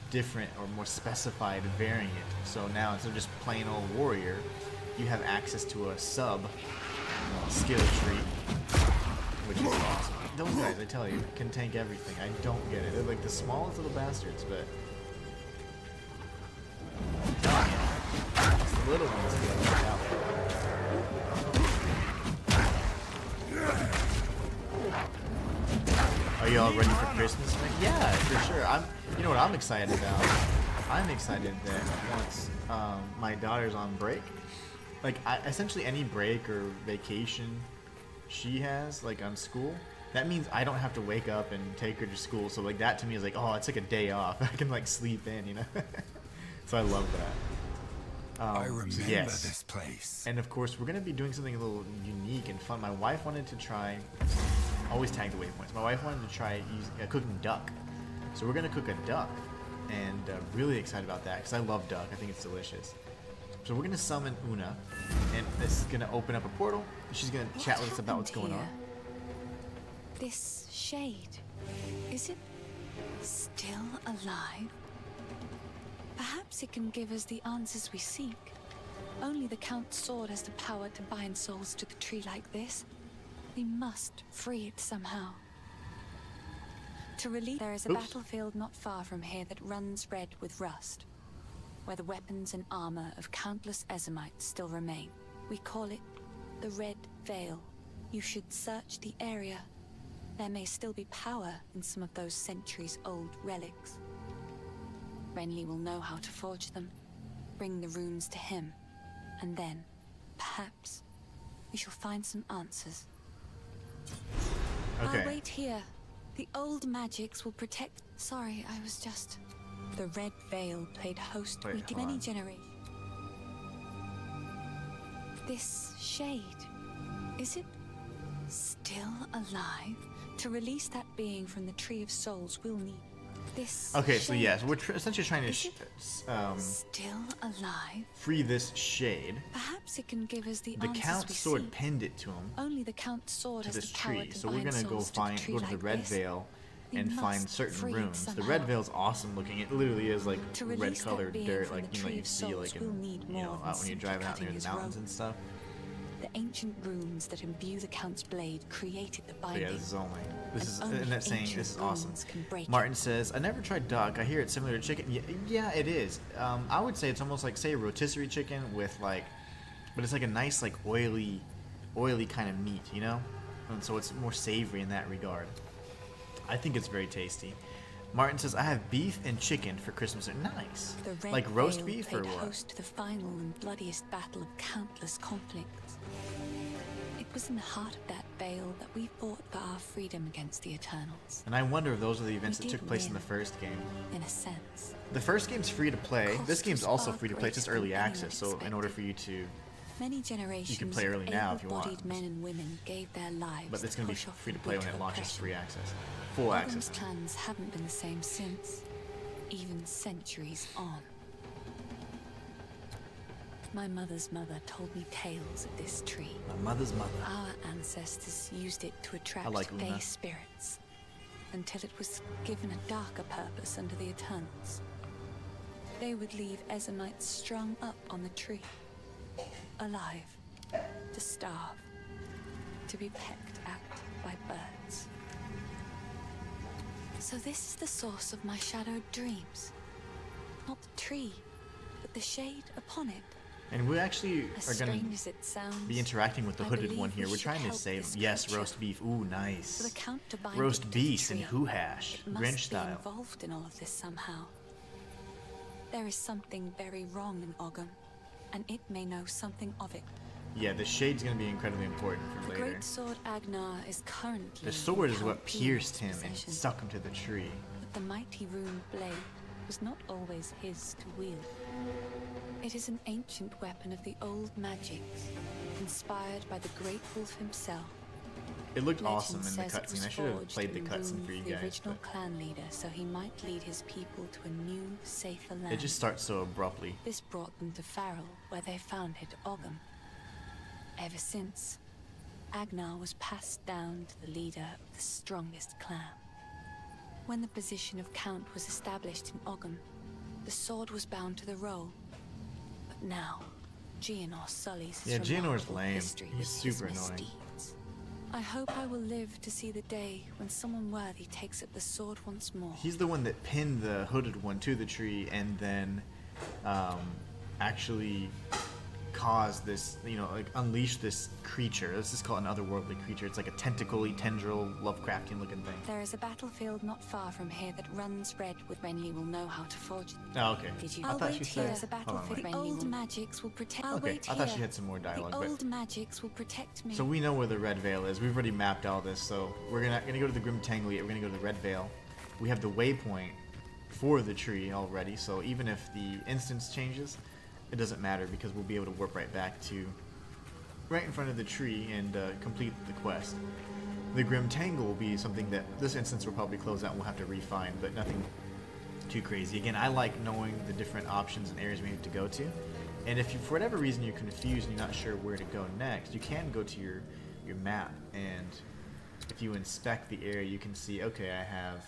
different or more specified variant. So now instead of just plain old warrior, you have access to a sub skill tree, which is awesome. Those guys, I tell you, can tank everything. I don't get it. They're like the smallest little bastards, but it's the little ones that work out. Are you all ready for Christmas? Yeah, for sure. You know what I'm excited about? I'm excited that once my daughter's on break, like essentially any break or vacation she has, like on school, that means I don't have to wake up and take her to school. So like that to me is like, oh, it's like a day off. I can like sleep in, you know? So I love that. I remember yes. this place. And of course, we're going to be doing something a little unique and fun. My wife wanted to try, always tag the waypoints. My wife wanted to try cooking duck. So we're going to cook a duck. And really excited about that because I love duck. I think it's delicious. So we're going to summon Una. And this is going to open up a portal. She's going to chat with us about what's going on. This shade, is it still alive? Perhaps it can give us the answers we seek. Only the Count's sword has the power to bind souls to the tree like this. We must free it somehow. To release, there is a battlefield not far from here that runs red with rust, where the weapons and armor of countless Ezamites still remain. We call it the Red Veil. You should search the area. There may still be power in some of those centuries-old relics. Renly will know how to forge them, bring the runes to him, and then, perhaps, we shall find some answers. Okay. I'll wait here. The old magics will protect... Sorry, I was just... The Red Veil played host to many generations. This shade, is it still alive? To release that being from the Tree of Souls, we'll need... This Okay, so shade, yes, we're essentially trying to is it still alive? free this shade. Perhaps it can give us the The answers Count's we sword seek. pind it to him, Only the Count's sword to has this the power tree. to So we're bind gonna go souls to the tree go to the like Red this. Veil We and find must certain free it rooms. The somehow. Red Veil's awesome looking. It literally is like To red release that colored being dirt, from like the you know tree you of see souls, like we'll in, need you more know than out when you're simply driving out cutting near the his mountains robe. and stuff. The ancient runes that imbue the Count's blade created the But binding. yeah, this is only and that's saying this is ancient awesome. runes can break it. Martin says, I never tried duck. I hear it's similar to chicken. Yeah, it is. I would say it's almost like, say, a rotisserie chicken with like, but it's like a nice like oily kind of meat, you know? And so it's more savory in that regard. I think it's very tasty. Martin says, I have beef and chicken for Christmas. Nice. The Red Like roast Veil beef or played what? host to the final and bloodiest battle of countless conflicts. It was in the heart of that veil that we fought for our freedom against the Eternals. And I wonder if those are the events We that took did place in the win. first game. In a sense, The first game's free to play. Cost This game's was also far free to play. It's just greater early than anyone access. So in order expected. for you to, many generations play early of now if you want. able-bodied men and women gave their lives but it's to going to be push off free to the play when brutal it launches oppression. free access. Full Ogum's access. plans haven't been the same since, even centuries on. My mother's mother told me tales of this tree. My mother's mother. Our ancestors used it to attract like fey Una. spirits, until it was given a darker purpose under the Eternals. They would leave Ezamites strung up on the tree, alive, to starve, to be pecked at by birds. So this is the source of my shadowed dreams. Not the tree, but the shade upon it. And we actually As are going strange as it sounds, be interacting with the I hooded believe one here. we We're should trying to help save this him. Yes, creature. roast beef. Ooh, For the nice. Count to bind it Roast to the beast and tree, who hash. it must Grinch be style. involved in all of this somehow. There is something very wrong in Ogum, and it may know something of it. Yeah, the shade's going to be incredibly important for The later. great sword Agnar is currently The sword in is what Count pierced him Peel's and possession, stuck him to the tree. but the mighty rune blade was not always his to wield. It is an ancient weapon of the old magics, inspired by the great wolf himself. It looked Legend awesome in the says it cutscene. was I should have forged played the in cutscene Rune, for you the guys, original but clan leader, so he might lead his people to a new, safer land. it just starts so abruptly. This brought them to Farrell, where they founded Ogum. Ever since, Agnar was passed down to the leader of the strongest clan. When the position of Count was established in Ogum, the sword was bound to the roll. But now, Gianor sullies his Yeah, Gianor's remarkable lame. history He's with his super annoying. misdeeds. I hope I will live to see the day when someone worthy takes up the sword once more. He's the one that pinned the hooded one to the tree and then actually caused this, you know, like unleashed this creature. Let's just call it an otherworldly creature. It's like a tentacly, tendril, Lovecraftian looking thing. There is a battlefield not far from here that runs red with Renly will know how to forge it. Oh, okay. Did you? I thought she said. There's a Hold on, battlefield. wait. The old magics will protect. Okay, I thought she had some more dialogue, The but old magics will protect me. so we know where the Red Veil is. We've already mapped all this, so we're gonna go to the Grim Tangle. We're gonna go to the Red Veil. We have the waypoint for the tree already, so even if the instance changes, it doesn't matter because we'll be able to warp right back to right in front of the tree and complete the quest. The Grim Tangle will be something that this instance will probably close out and we'll have to refine, but nothing too crazy. Again, I like knowing the different options and areas we need to go to. And if you, for whatever reason, you're confused and you're not sure where to go next, you can go to your map, and if you inspect the area, you can see, okay, I have,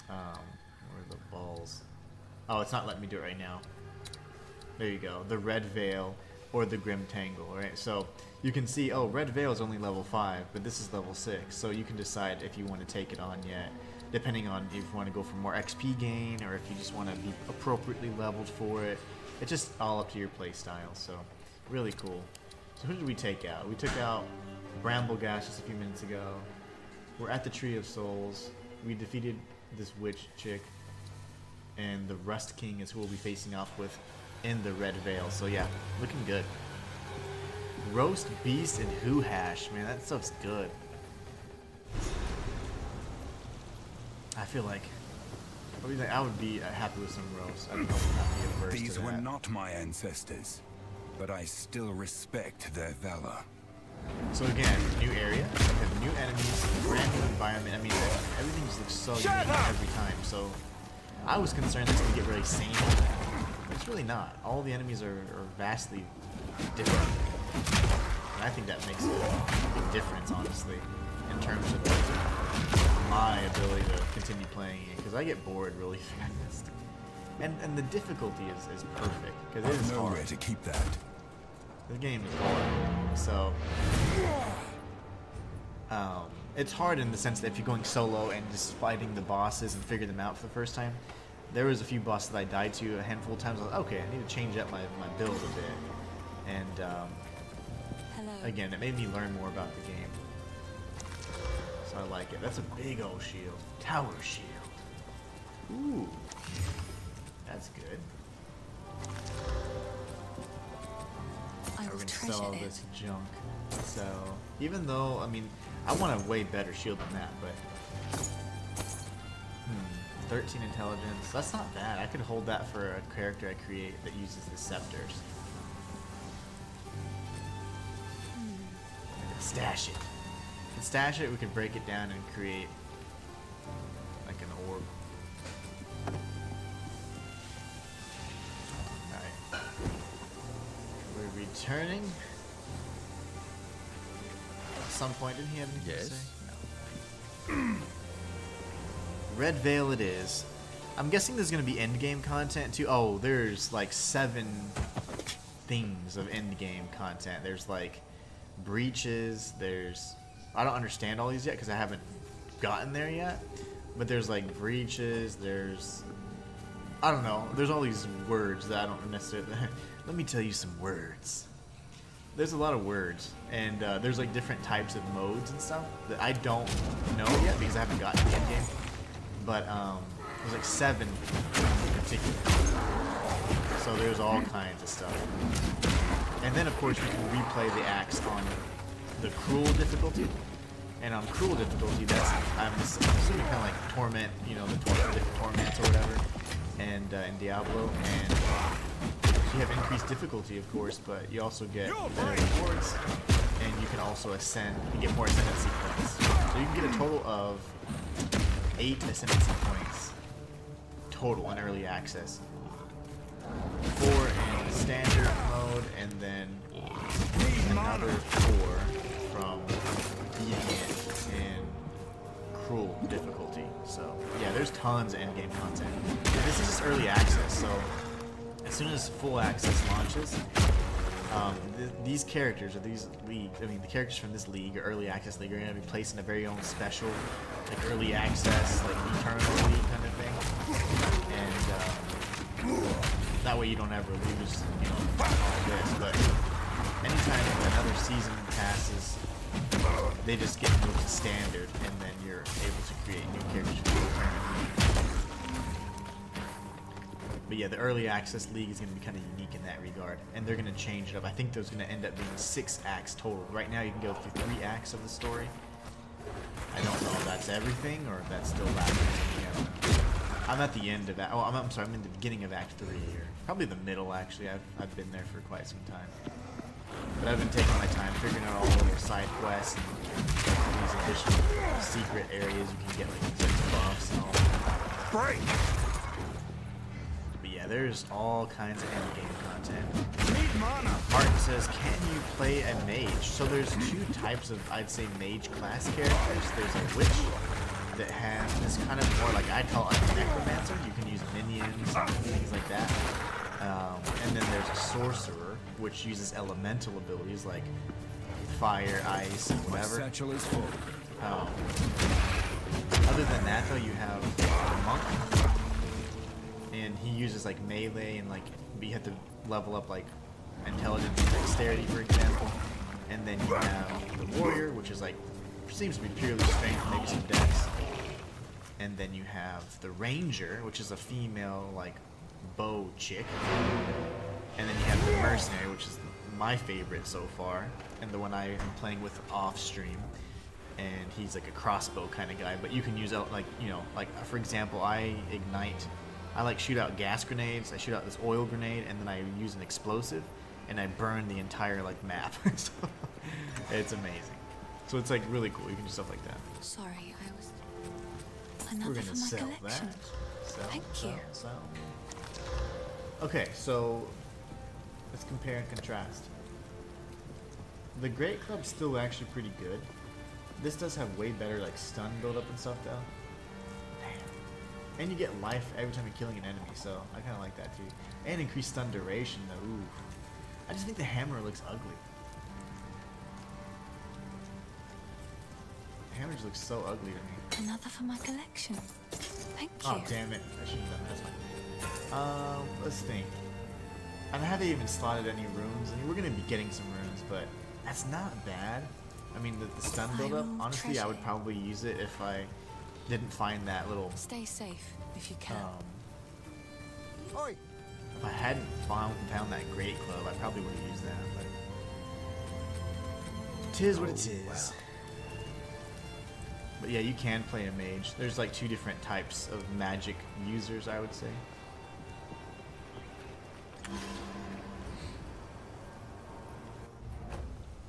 where are the balls? Oh, it's not letting me do it right now. There you go, the Red Veil or the Grim Tangle, right? So you can see, oh, Red Veil is only level 5, but this is level 6, so you can decide if you want to take it on yet, depending on if you want to go for more XP gain or if you just want to be appropriately leveled for it. It's just all up to your play style, so really cool. So who did we take out? We took out Bramblegash just a few minutes ago. We're at the Tree of Souls. We defeated this witch chick, and the Rust King is who we'll be facing off with in the Red Veil. So yeah, looking good. Roast beast and who hash, man, that stuff's good. I feel like I would be happy with some roast. I'd probably not be averse These to were that. not my ancestors, but I still respect their valor. So again, new area, we have new enemies, brand new environment. I mean, everything just looks so unique every time. So I was concerned this would get really samey. But it's really not. All the enemies are vastly different. And I think that makes a big difference, honestly, in terms of my ability to continue playing it, because I get bored really fast. And the difficulty is perfect, because it is I know hard. where to keep that. The game is hard, so it's hard in the sense that if you're going solo and just fighting the bosses and figure them out for the first time. There was a few bosses that I died to a handful of times. I was like, okay, I need to change up my build a bit, and Hello. again, it made me learn more about the game. So I like it. That's a big old shield. Tower shield. Ooh. That's good. I We're will gonna treasure sell it. this junk. So, even though, I mean, I want a way better shield than that, but 13 intelligence. That's not bad. I could hold that for a character I create that uses the scepters. And then stash it. And stash it, we could break it down and create like an orb. Alright. We're returning. At some point, didn't he have anything to say? No. Red Veil it is. I'm guessing there's going to be endgame content too. Oh, there's like 7 things of endgame content. There's like breaches, there's... I don't understand all these yet because I haven't gotten there yet. But there's like breaches, there's... I don't know. There's all these words that I don't necessarily... Let me tell you some words. There's a lot of words, and there's like different types of modes and stuff that I don't know yet because I haven't gotten to the endgame. But there's like 7 in particular. So there's all kinds of stuff. And then of course you can replay the axe on the cruel difficulty. And on cruel difficulty, that's I'm assuming kind of like torment, you know, the different torments or whatever, and in Diablo. And you have increased difficulty, of course, but you also get better rewards, and you can also ascend and get more ascendancy points. So you can get a total of 8 ascendancy points total in early access. 4 in standard mode, and then another 4 from beating it in cruel difficulty. So yeah, there's tons of endgame content. And this is just early access, so as soon as full access launches, these characters, or these leagues, I mean the characters from this league, or early access league, are going to be placed in a very own special, like early access, like eternal league kind of thing. And that way you don't ever lose, you know, all this. But anytime another season passes, they just get moved to standard, and then you're able to create new characters for the tournament. But yeah, the early access league is going to be kind of unique in that regard, and they're going to change it up. I think there's going to end up being 6 acts total. Right now you can go through 3 acts of the story. I don't know if that's everything or if that's still lacking. You know, I'm at the end of that. Oh, I'm sorry. I'm in the beginning of Act 3 here. Probably the middle, actually. I've been there for quite some time. But I've been taking my time figuring out all the side quests and all these additional secret areas you can get, like these buffs and all that. Break! But yeah, there's all kinds of endgame content. Need mana! Martin says, can you play a mage? So there's 2 types of, I'd say, mage class characters. There's a witch that has this kind of more like, I'd call it a necromancer. You can use minions and things like that. And then there's a sorcerer, which uses elemental abilities like fire, ice, and My whatever. satchel is full. Other than that, though, you have the monk, and he uses like melee, and like you have to level up like intelligence and dexterity, for example. And then you have the warrior, which is like seems to be purely strength, maybe some dex. And then you have the ranger, which is a female like bow chick. And then you have the mercenary, which is my favorite so far, and the one I am playing with off stream. And he's like a crossbow kind of guy, but you can use out like, you know, like for example, I like shoot out gas grenades, I shoot out this oil grenade, and then I use an explosive, and I burn the entire like map. So, it's amazing. So it's like really cool. You can do stuff like that. Sorry, I was... We're Another gonna for my sell collection. that. Thank you. Okay, so let's compare and contrast. The Great Club's still actually pretty good. This does have way better like stun build-up and stuff though. Damn. And you get life every time you're killing an enemy, so I kind of like that too. And increased stun duration though. Ooh. I just think the hammer looks ugly. The hammer just looks so ugly to me. Another for my collection. Thank you. Oh damn it! I shouldn't have done that. That's fine. Let's think. I haven't even slotted any runes. I mean, we're gonna be getting some runes, but that's not bad. I mean, the stun buildup. Honestly, I would probably use it if I didn't find that little. Stay safe if you can. Oi! If I hadn't found that Great Club, I probably would have used that. But tis what it is. But yeah, you can play a mage. There's like 2 different types of magic users, I would say.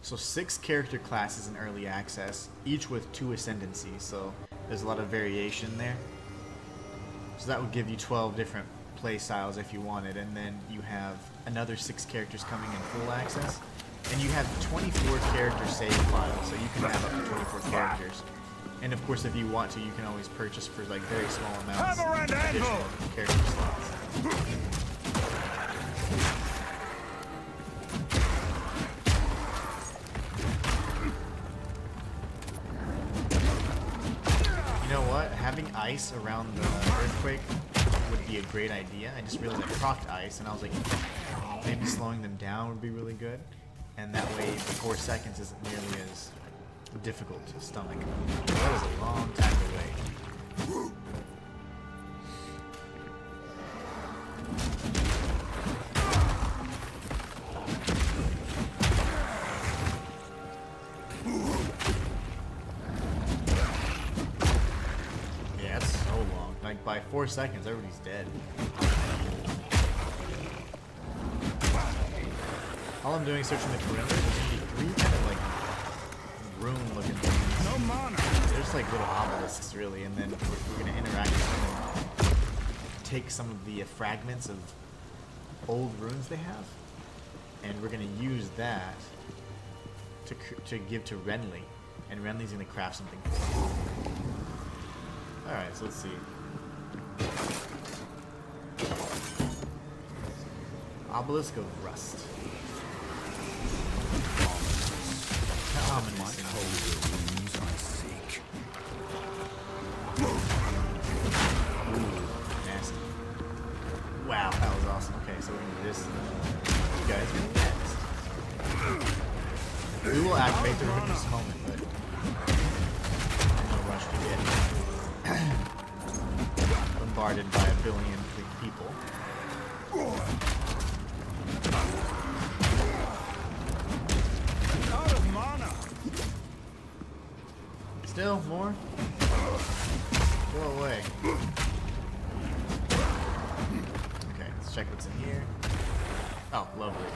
So 6 character classes in early access, each with 2 ascendancies, so there's a lot of variation there. So that would give you 12 different play styles if you wanted, and then you have another 6 characters coming in full access, and you have 24 character save files, so you can have up to 24 characters. And of course, if you want to, you can always purchase for like very small amounts additional character slots. You know what? Having ice around the earthquake would be a great idea. I just realized I procced ice, and I was like, maybe slowing them down would be really good. And that way, the 4 seconds isn't nearly as difficult to stomach. That was a long time to wait. Yeah, it's so long. Like by 4 seconds, everybody's dead. All I'm doing is searching the perimeter. There's 3 kind of like room-looking things. No mana. There's like little obelisks, really, and then we're gonna interact with them and take some of the fragments of old runes they have, and we're gonna use that to give to Renly, and Renly's gonna craft something cool. All right, so let's see. Obelisk of Rust. Might hold the runes I seek. Nasty. Wow, that was awesome. Okay, so we're gonna do this. You guys are next. We will activate the rune in this moment, but no rush to get bombarded by 1 billion people. Out of mana. Still more? Go away. Okay, let's check what's in here. Oh, lovely.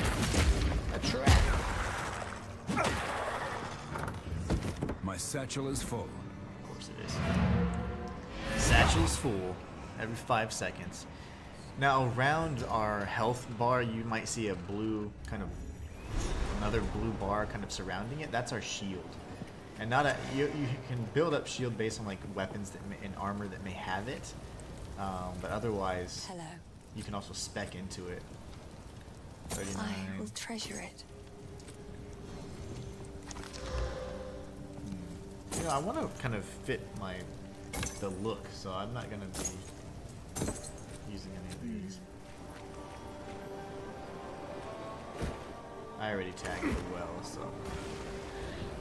A trap. My satchel is full. Of course it is. Satchel's full every 5 seconds. Now around our health bar, you might see a blue kind of another blue bar kind of surrounding it. That's our shield. And not a you can build up shield based on like weapons that and armor that may have it, but otherwise Hello. you can also spec into it. 39. I will treasure it. You know, I want to kind of fit the look, so I'm not gonna be using any of these. I already tagged it well, so.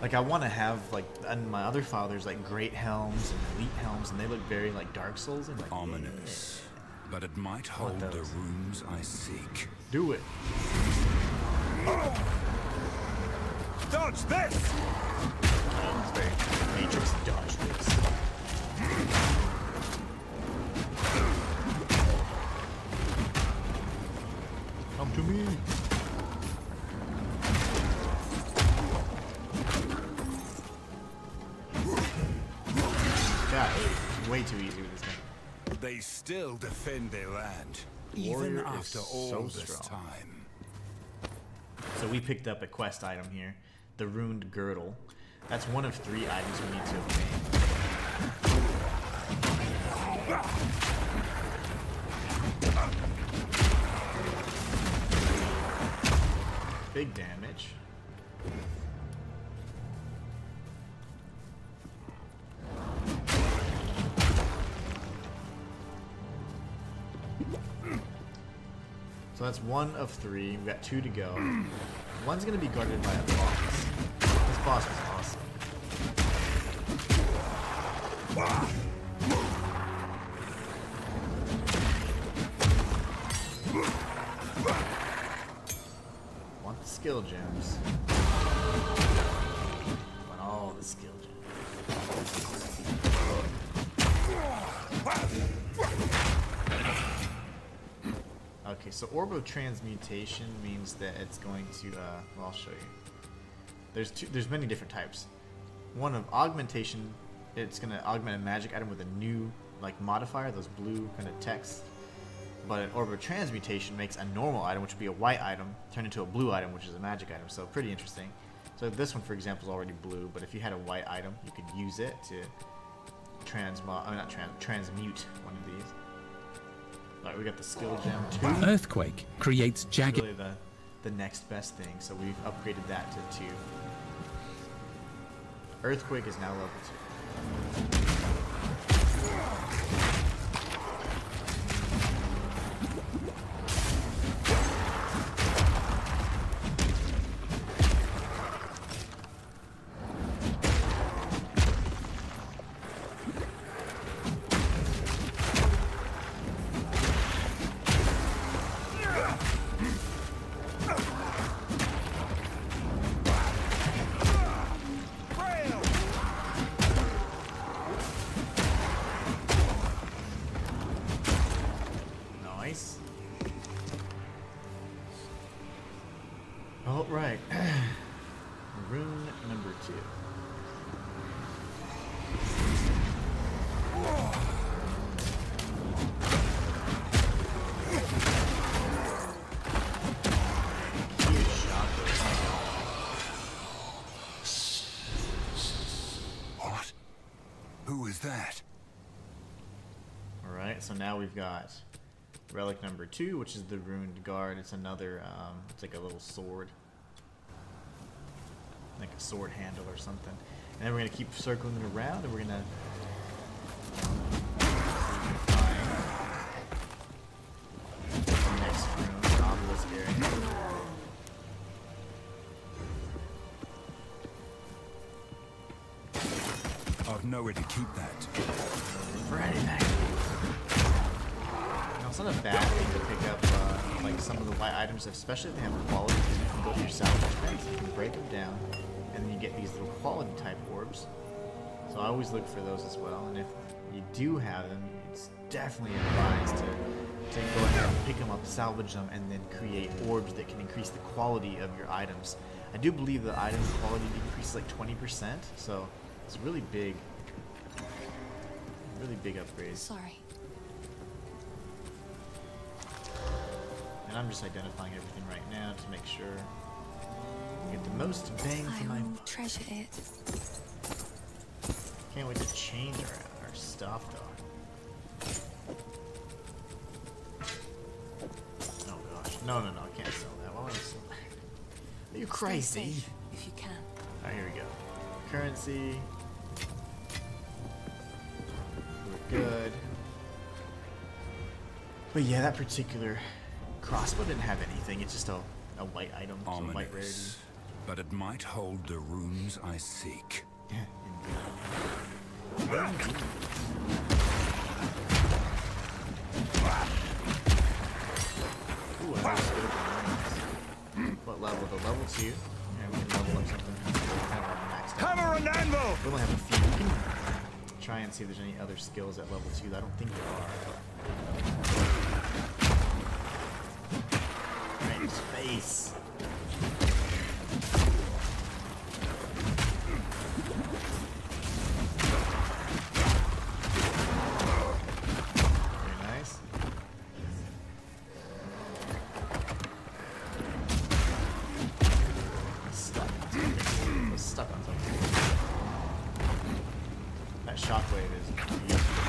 Like, I want to have, like, and my other fathers, like, great helms and elite helms, and they look very, like, Dark Souls and, like, Ominous. But it might hold the runes I seek. do it. Dodge this. It's very Matrix dodge this. Come to me. God, it's way too easy with this thing. But they still defend their land, Warrior even is after all so this strong. time. So we picked up a quest item here, the Runed Girdle. That's one of 3 items we need to obtain. Big damage. So that's 1 of 3. We've got 2 to go. One's gonna be guarded by a boss. This boss was awesome. Want the skill gems. Want all the skill gems. Okay, so Orb of Transmutation means that it's going to, well, I'll show you. There's many different types. One of Augmentation, it's going to augment a magic item with a new, like, modifier, those blue kind of text. But an Orb of Transmutation makes a normal item, which would be a white item, turn into a blue item, which is a magic item, so pretty interesting. So this one, for example, is already blue, but if you had a white item, you could use it to transmute one of these. Alright, we got the skill gem 2. Earthquake creates jagged. Really the next best thing, so we've upgraded that to 2. Earthquake is now level 2. Alright. Rune number 2. What? Who is that? Alright, so now we've got relic number 2, which is the Runed Guard. It's another, it's like a little sword. Like a sword handle or something. And then we're going to keep circling it around, and we're going to next room, obelisk area. I've nowhere to keep that. For anything. Now, it's not a bad thing to pick up like some of the white items, especially if they have quality. You can go to your salvage bins, you can break them down, and then you get these little quality type orbs. So I always look for those as well. And if you do have them, it's definitely advised to go ahead and pick them up, salvage them, and then create orbs that can increase the quality of your items. I do believe the item quality decreases like 20%, so it's really big upgrades. Sorry. And I'm just identifying everything right now to make sure I get the most bang for my I will buck. treasure it. Can't wait to change our stuff though. Oh gosh. No, I can't sell that. Why would I sell that? Are you Stay crazy? safe if you can. Alright, here we go. Currency. We're good. But yeah, that particular crossbow didn't have anything. It's just a white item, so a white rarity. Ominous. But it might hold the runes I seek. Yeah, indeed. Indeed. Ooh, I have skill gems. What level? The level 2. Yeah, we can level up something kind of maxed out. Hammer and anvil! We only have a few. We can try and see if there's any other skills at level 2. I don't think there are. Right in his face. shockwave is beautiful.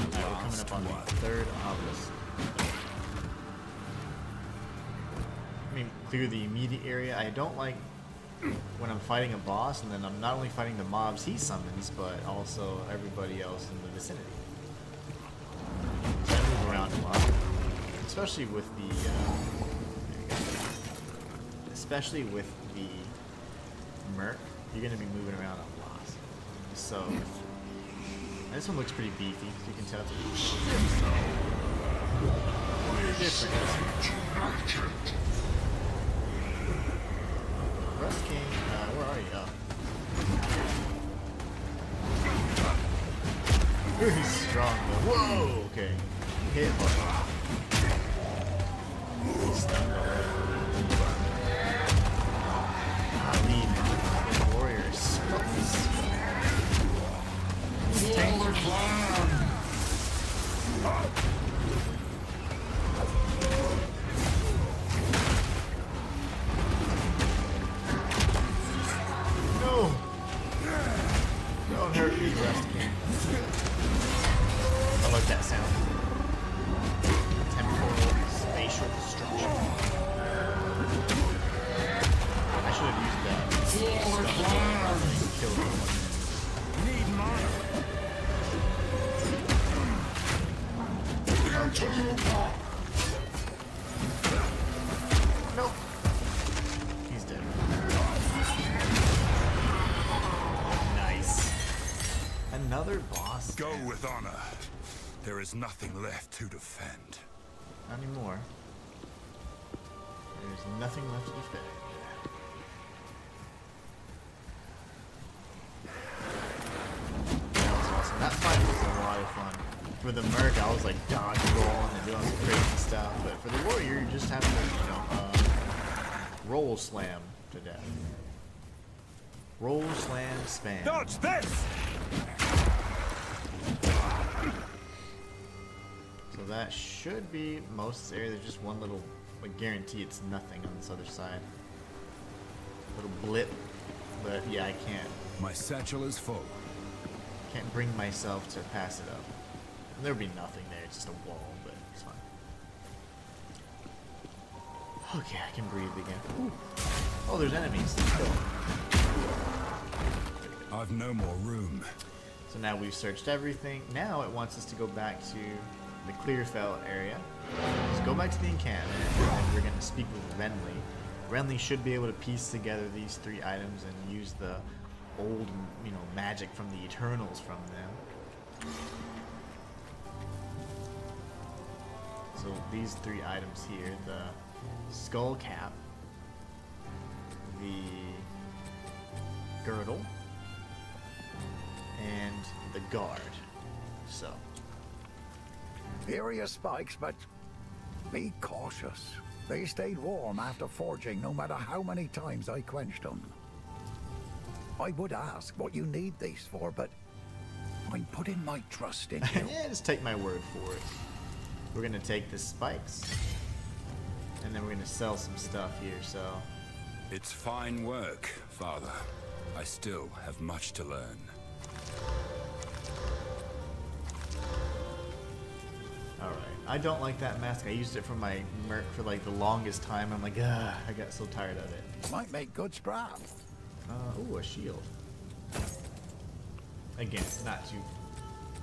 Alright, we're coming up on the third obelisk. I mean, clear the immediate area. I don't like when I'm fighting a boss and then I'm not only fighting the mobs he summons, but also everybody else in the vicinity. So I move around a lot, especially with the Merc. You're gonna be moving around a lot. So this one looks pretty beefy, as you can tell. It's different. Rust King, where are you? Oh. He's strong though. Whoa! Okay. Hit hard. He's stunned already. I mean, the warrior is No! Don't hurt me, Rust King. I like that sound. Temporal spatial destruction. I should have used that. Kill him. Need mana. Nope. He's dead. Nice. Another boss. Go with honor. There is nothing left to defend. Not anymore. There's nothing left to defend. That was awesome. That fight was a lot of fun. For the Merc, I was like dodge rolling and doing some crazy stuff. But for the Warrior, you just have to, roll slam to death. Roll slam spam. Dodge this! So that should be most of this area. There's just one little, I guarantee it's nothing on this other side. Little blip, but yeah, I My satchel is full. can't bring myself to pass it up. And there'll be nothing there. It's just a wall, but it's fine. Okay, I can breathe again. Ooh. Oh, there's enemies. Let's go. I've no more room. So now we've searched everything. Now it wants us to go back to the Clearfell area. Let's go back to the encampment, and we're going to speak with Renly. Renly should be able to piece together these three items and use the old, magic from the Eternals from them. So these three items here, the skull cap, the girdle, and the guard. So Here are your spikes, but be cautious. They stayed warm after forging, no matter how many times I quenched them. I would ask what you need these for, but I'm putting my trust in you. yeah, just take my word for it. We're gonna take the spikes, and then we're gonna sell some stuff here. So It's fine work, Father. I still have much to learn. Alright, I don't like that mask. I used it for my Merc for like the longest time. I'm like, I got so tired of it. Might make good scrap. Ooh, a shield. Again, not too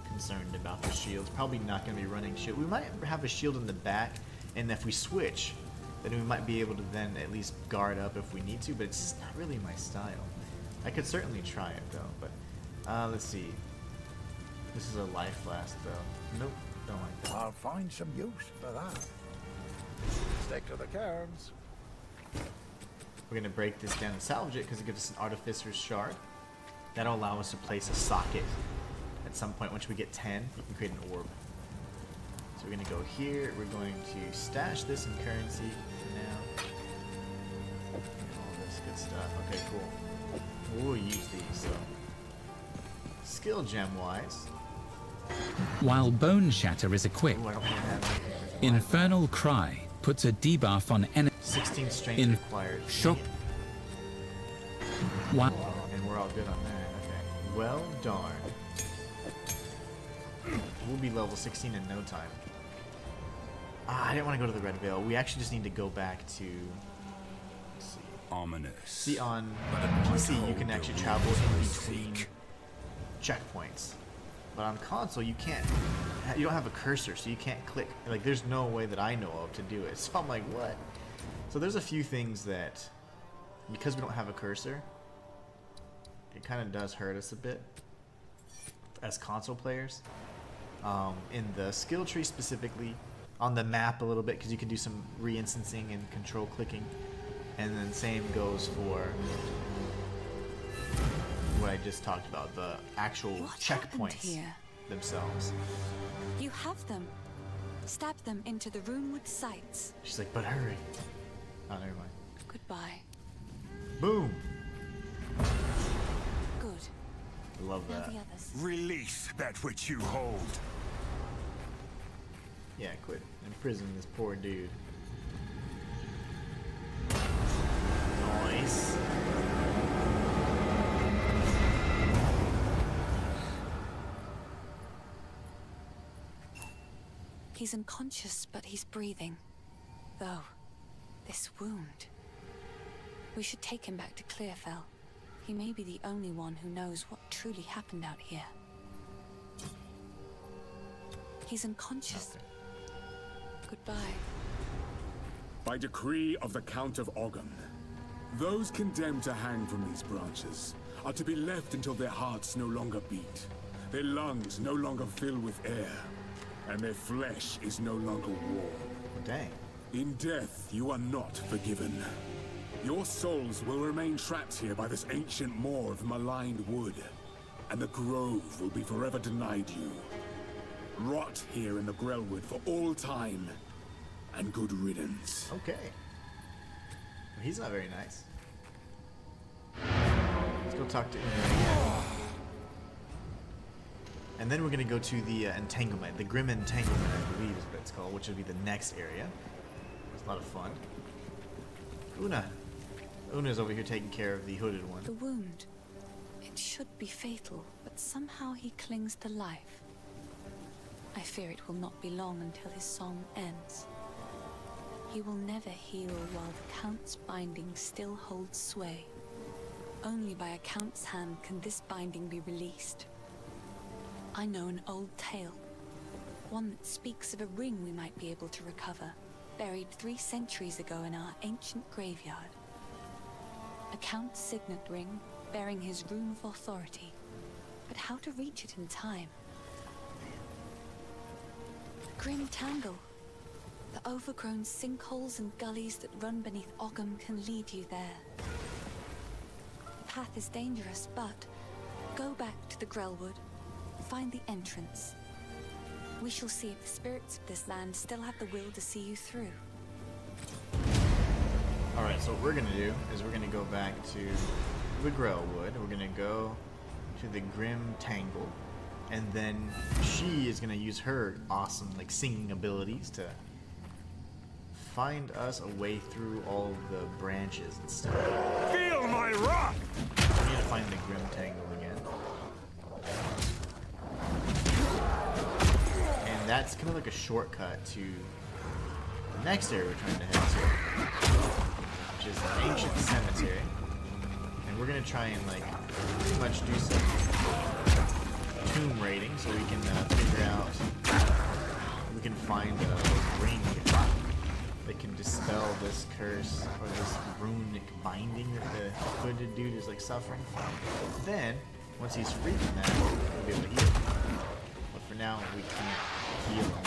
concerned about the shields. Probably not going to be running shield. We might have a shield in the back, and if we switch, then we might be able to then at least guard up if we need to, but it's just not really my style. I could certainly try it though, but let's see. This is a life flask though. Nope, don't like that. I'll find some use for that. Stick to the cards. We're going to break this down and salvage it because it gives us an Artificer's Shard. That'll allow us to place a socket at some point. Once we get 10, you can create an orb. So we're going to go here. We're going to stash this in currency for now. And all this good stuff. Okay, cool. We'll use these, so. Skill gem-wise. While Bone Shatter is equipped, Ooh, I don't really have anything. Infernal Cry puts a debuff on enemy. 16 strength In required. Shock While And we're all good on that. Okay. Well, darn. We'll be level 16 in no time. I didn't want to go to the Red Veil. We actually just need to go back to... Let's see. Ominous. See, on PC, you can actually travel in between checkpoints. But on console, you can't. You don't have a cursor, so you can't click. Like, there's no way that I know of to do it. So I'm like, what? So there's a few things that, because we don't have a cursor, it kind of does hurt us a bit as console players. In the skill tree specifically, on the map a little bit, because you can do some re-instancing and control clicking. And then same goes for what I just talked about, the actual What happened checkpoints here? themselves. You have them. Stab them into the Runewood sights. She's like, but hurry. Oh, never mind. Goodbye. Boom! Good. Love Now that. the others. Release that which you hold. Yeah, quit imprisoning this poor dude. Nice. He's unconscious, but he's breathing. Though, this wound. We should take him back to Clearfell. He may be the only one who knows what truly happened out here. He's unconscious. Goodbye. By decree of the Count of Ogham, those condemned to hang from these branches are to be left until their hearts no longer beat, their lungs no longer fill with air, and their flesh is no longer warm. Dang. In death, you are not forgiven. Your souls will remain trapped here by this ancient moor of maligned wood, and the grove will be forever denied you. Rot here in the Grelwood for all time, and good riddance. Okay. Well, he's not very nice. Let's go talk to him again. And then we're going to go to the entanglement, the Grim Entanglement, I believe is what it's called, which will be the next area. It's a lot of fun. Una. Una's over here taking care of the hooded one. The wound. It should be fatal, but somehow he clings to life. I fear it will not be long until his song ends. He will never heal while the Count's binding still holds sway. Only by a Count's hand can this binding be released. I know an old tale, one that speaks of a ring we might be able to recover, buried 3 centuries ago in our ancient graveyard. A Count's signet ring, bearing his rune of authority, but how to reach it in time? The Grim Tangle. The overgrown sinkholes and gullies that run beneath Ogham can lead you there. The path is dangerous, but go back to the Grelwood, find the entrance. We shall see if the spirits of this land still have the will to see you through. Alright, so what we're going to do is we're going to go back to the Grelwood. We're going to go to the Grim Tangle. And then she is going to use her awesome like singing abilities to find us a way through all of the branches and stuff. Feel my wrath! We need to find the Grim Tangle again. And that's kind of like a shortcut to the next area we're trying to head to, which is an ancient cemetery. And we're going to try and like pretty much do some tomb raiding so we can figure out, we can find a ring that can dispel this curse or this runic binding that the hooded dude is like suffering from. Then, once he's free from that, we'll be able to heal. But for now, we can't heal him.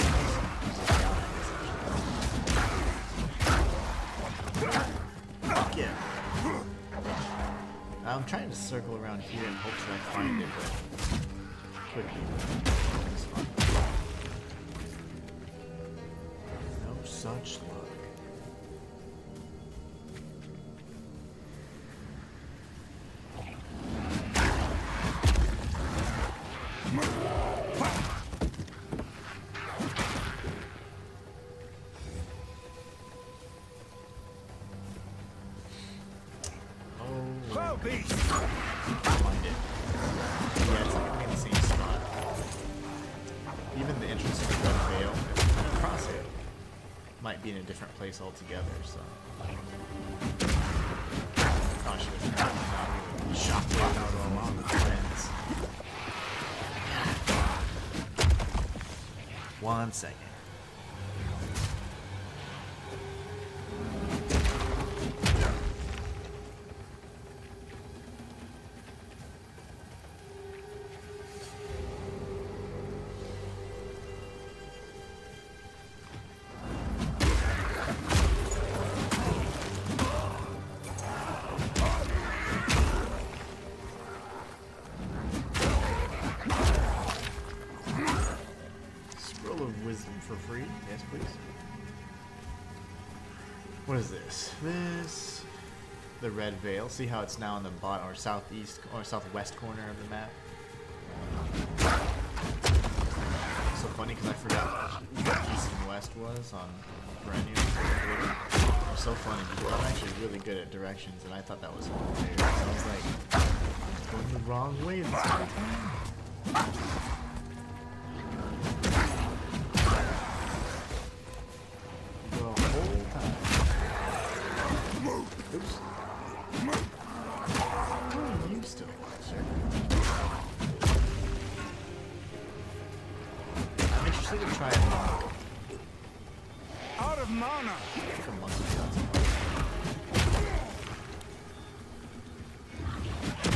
Fuck yeah. I'm trying to circle around here in hopes that I find it, but quickly. It's fun. No such luck. Ho! beast. Find it. Yeah, it's like in the same spot. Even the entrance to the Red Veil and across it might be in a different place altogether, so. Oh, I should have not really shocked out all my friends. 1 second. For free? Yes, please. What is this? This... The Red Veil. See how it's now in the bottom or southeast or southwest corner of the map? So funny because I forgot what east and west was on Perennial. It's so funny because I'm actually really good at directions and I thought that was hilarious. I was like, going the wrong way this whole time. Oops. Oh, you still sir. I'm interested to try a monk. Out of mana. A monk sounds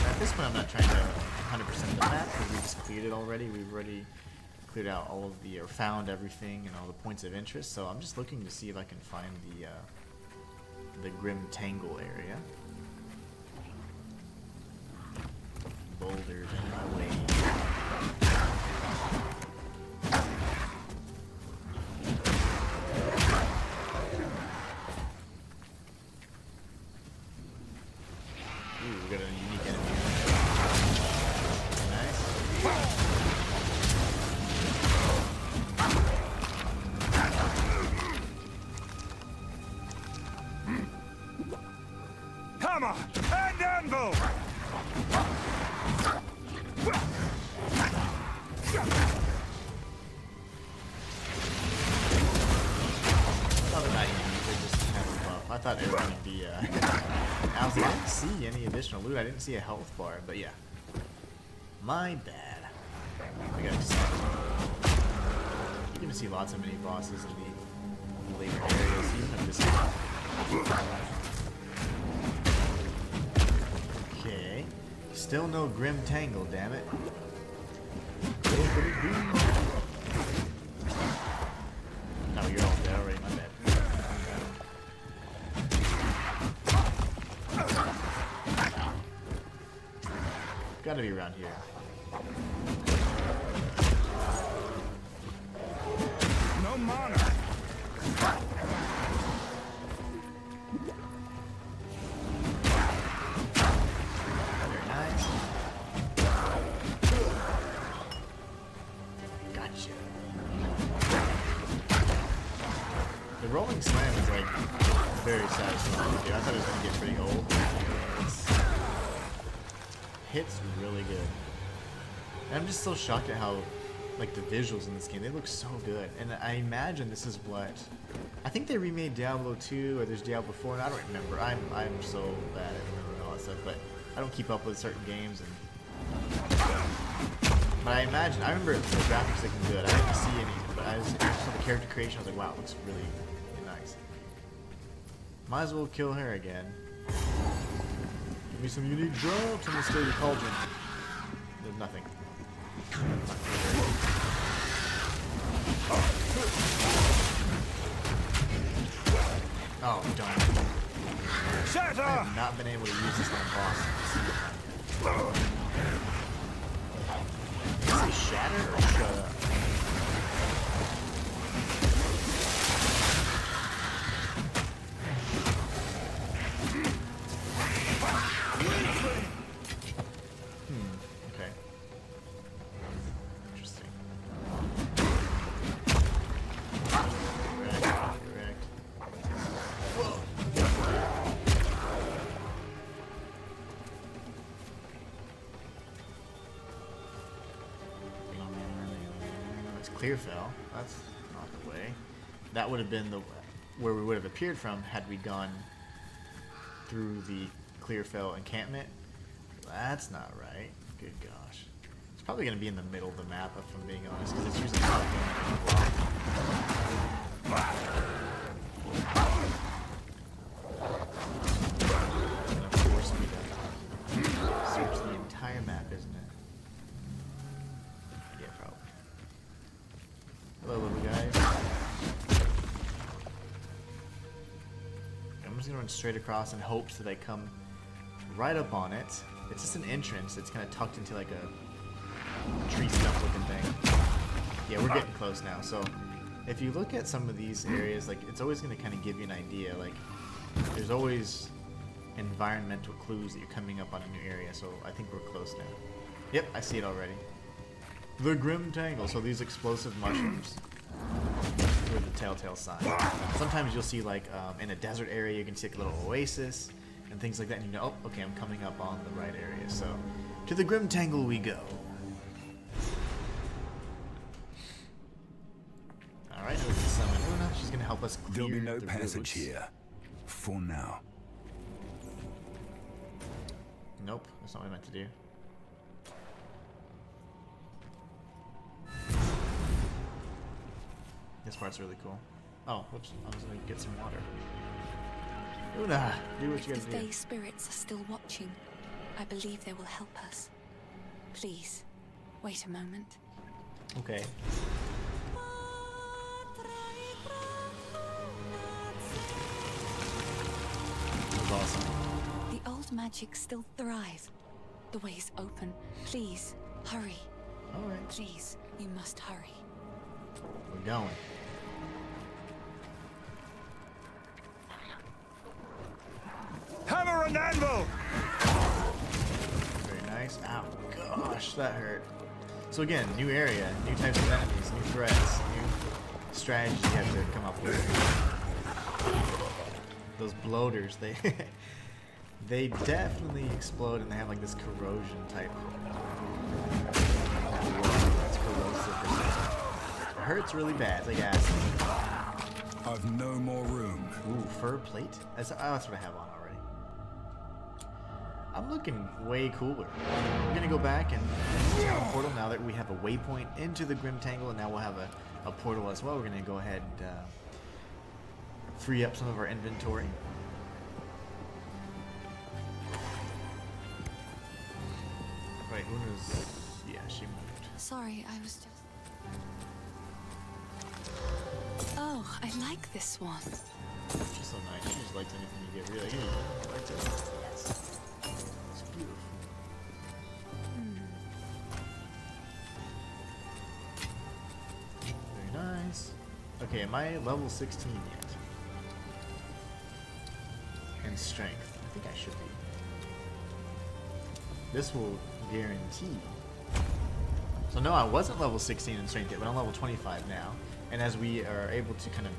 at this point, I'm not trying to 100% the map because we just cleared it already. We've already cleared out all of the, or found everything and all the points of interest. So I'm just looking to see if I can find the Grim Tangle area. Boulders in my way. Ooh, we got a unique enemy. Nice. Hammer and anvil. I thought it would be, I didn't see any additional loot. I didn't see a health bar, but yeah. My bad. I got excited. You can see lots of mini bosses in the later areas, even if this is... Okay. Still no Grim Tangle, damn it. No, you're all dead already, my bad. Gotta be around here. No mana. Very nice. Gotcha. The rolling slam is like very satisfying to do. I thought it was gonna get pretty old. Hits really good. And I'm just so shocked at how, like, the visuals in this game, they look so good. And I imagine this is what, I think they remade Diablo 2 or there's Diablo 4 and I don't remember. I'm so bad at remembering all that stuff, but I don't keep up with certain games. But I imagine, I remember the graphics looking good. I didn't see any, but I saw the character creation, I was like, wow, it looks really, really nice. Might as well kill her again. Give me some unique drops in the state of cauldron. There's nothing. Oh, darn it. Shatter! I have not been able to use this on boss. Did you say shatter or shut up? Okay. Interesting. Correct. Whoa. It's Clearfell. That's not the way. That would have been the where we would have appeared from had we gone through the Clearfell encampment. That's not right. Good gosh. It's probably going to be in the middle of the map, if I'm being honest, because it's usually not going to force me to search the entire map, isn't it? Yeah, probably. Hello, little guys. I'm just going to run straight across in hopes that I come right up on it. It's just an entrance. It's kind of tucked into like a tree stump looking thing. Yeah, we're getting close now. So if you look at some of these areas, like it's always going to kind of give you an idea. Like there's always environmental clues that you're coming up on a new area. So I think we're close now. Yep, I see it already. The Grim Tangle. So these explosive mushrooms are the telltale sign. Sometimes you'll see like in a desert area, you can see like a little oasis and things like that, and you know, oh, okay, I'm coming up on the right area. So to the Grim Tangle we go. Alright, we can summon Una. She's gonna help us clear There'll be no the passage routes. here. For now. Nope, that's not what I meant to do. This part's really cool. Oh, whoops, I was gonna get some water. Una, do what you The gotta do. Fae spirits are still watching. I believe they will help us. Please, wait a moment. Okay. That was awesome. The old magic still thrive. The way's open. Please, hurry. Alright, Please, you must hurry. we're going. Hammer and anvil! Very nice. Ow, gosh, that hurt. So again, new area, new types of enemies, new threats, new strategies you have to come up with. Those bloaters, they definitely explode, and they have like this corrosion type. It's corrosive or something. It hurts really bad, like acid. I've no more room. Ooh, fur plate? That's what I have on already. I'm looking way cooler. We're gonna go back and town portal now that we have a waypoint into the Grim Tangle, and now we'll have a portal as well. We're gonna go ahead and free up some of our inventory. Right, Una's... yeah, she moved. Sorry, I was just... Oh, I like this one. She's so nice. She just likes anything you get. Really, you like this? Yes. It's beautiful. Very nice. Okay, am I level 16 yet? And strength. I think I should be. This will guarantee. So no, I wasn't level 16 in strength yet, but I'm level 25 now. And as we are able to kind of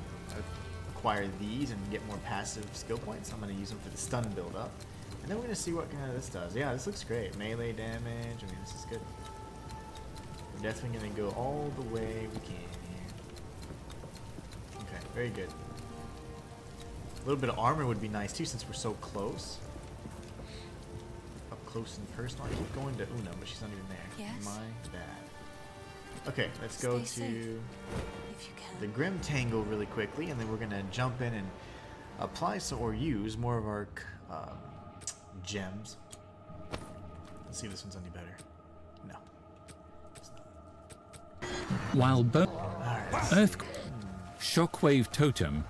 acquire these and get more passive skill points, I'm going to use them for the stun build up. And then we're going to see what kind of this does. Yeah, this looks great. Melee damage. I mean, this is good. We're definitely going to go all the way we can here. Okay, very good. A little bit of armor would be nice too, since we're so close. Up close and personal. I keep going to Una, but she's not even there. Yes? My bad. Okay, let's go Stay to safe, if you can. the Grim Tangle really quickly, and then we're gonna jump in and apply or use more of our gems. Let's see if this one's any better. No, it's not. While Alright. Earth Shockwave Totem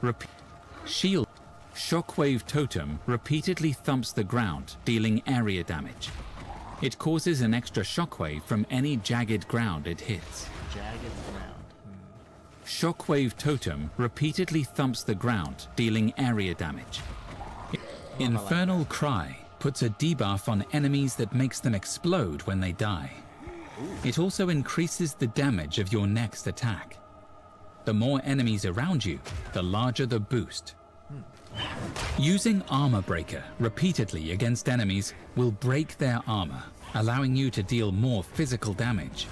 Shield Shockwave Totem repeatedly thumps the ground, dealing area damage. It causes an extra shockwave from any jagged ground it hits. Jagged ground. Shockwave Totem repeatedly thumps the ground, dealing area damage. Infernal Cry puts a debuff on enemies that makes them explode when they die. It also increases the damage of your next attack. The more enemies around you, the larger the boost. Using Armor Breaker repeatedly against enemies will break their armor, allowing you to deal more physical damage.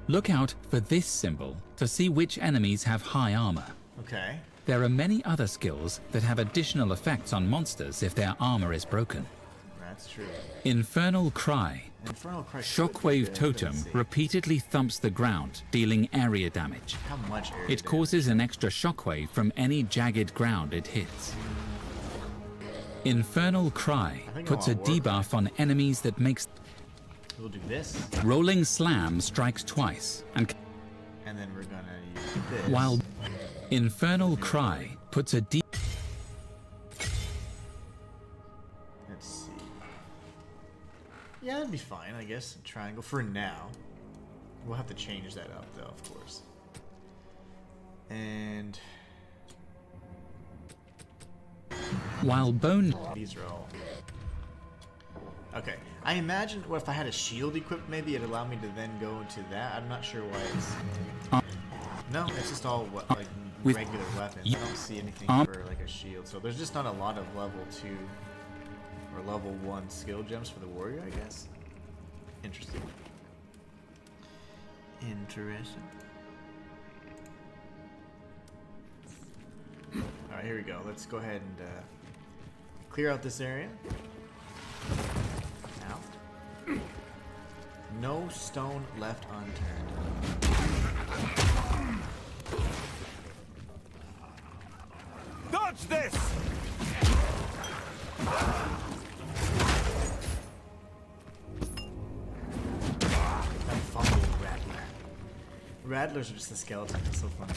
Look out for this symbol to see which enemies have high armor. Okay. There are many other skills that have additional effects on monsters if their armor is broken. That's true. Infernal Cry. Infernal Cry. Shockwave Totem repeatedly thumps the ground, dealing area damage. How much area It damage? causes an extra shockwave from any jagged ground it hits. Infernal Cry puts a debuff on enemies that makes... We'll do this, Rolling Slam strikes twice, and and then we're gonna use this. while Infernal Cry puts a Let's see. Yeah, that'd be fine, I guess. Triangle for now. We'll have to change that up, though, of course. And while Bone... these are all. Okay, I imagine what if I had a shield equipped, maybe it'd allow me to then go into that. I'm not sure why it's. No, it's just all like with- regular weapons. I don't see anything for like a shield. So there's just not a lot of level 2 or level 1 skill gems for the warrior, I guess. Interesting. Interesting. Alright, here we go. Let's go ahead and clear out this area. Now. No stone left unturned. Dodge this! That fumble rattler. Rattlers are just the skeleton. It's so funny.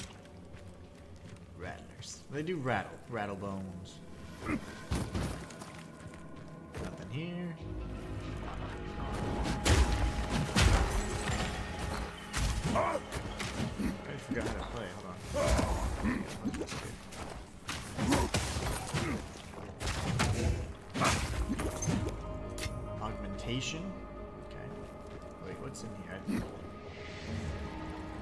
Rattlers. They do rattle bones. Nothing here. I forgot how to play. Hold on. Augmentation. Okay. Wait, what's in here?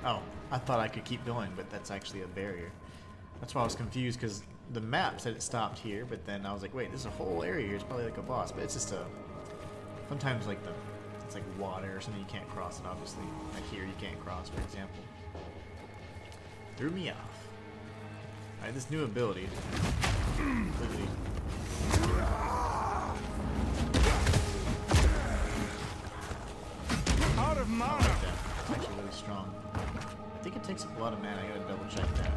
Oh, I thought I could keep going, but that's actually a barrier. That's why I was confused, because the map said it stopped here, but then I was like, wait, there's a whole area here. It's probably like a boss, but it's just a... Sometimes like it's like water or something, you can't cross it, obviously. Like here, you can't cross, for example. Threw me off. Alright, this new ability. Completely... Out of I mana! like that. It's actually really strong. I think it takes up a lot of mana. I gotta double check that.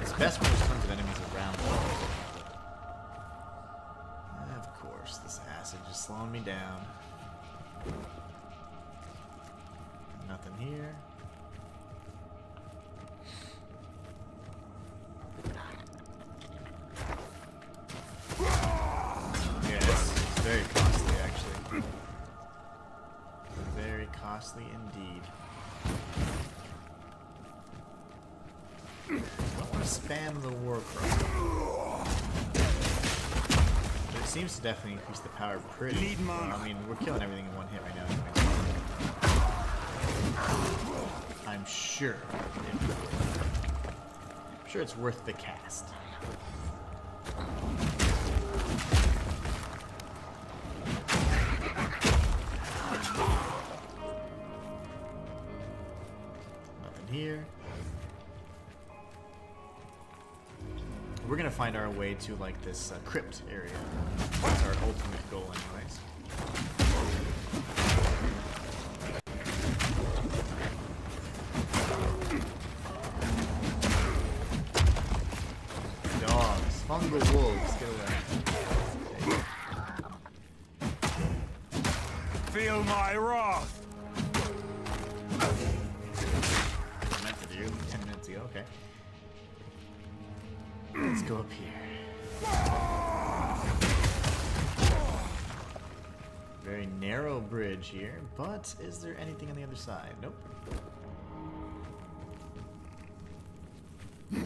It's best when there's tons of enemies around. Of course, this acid just slowing me down. Nothing here. Yeah, it's very costly, actually. Very costly indeed. I don't want to spam the war crow. But it seems to definitely increase the power pretty well. I mean, we're killing everything in one hit right now anyway. I'm sure. I'm sure it's worth the cast. Nothing here. We're gonna find our way to like this crypt area. That's our ultimate goal, anyways. Dogs, fungal wolves, get away. Feel my wrath! I meant to do 10 minutes ago. Okay. Let's go up here. Very narrow bridge here, but is there anything on the other side? Nope. Look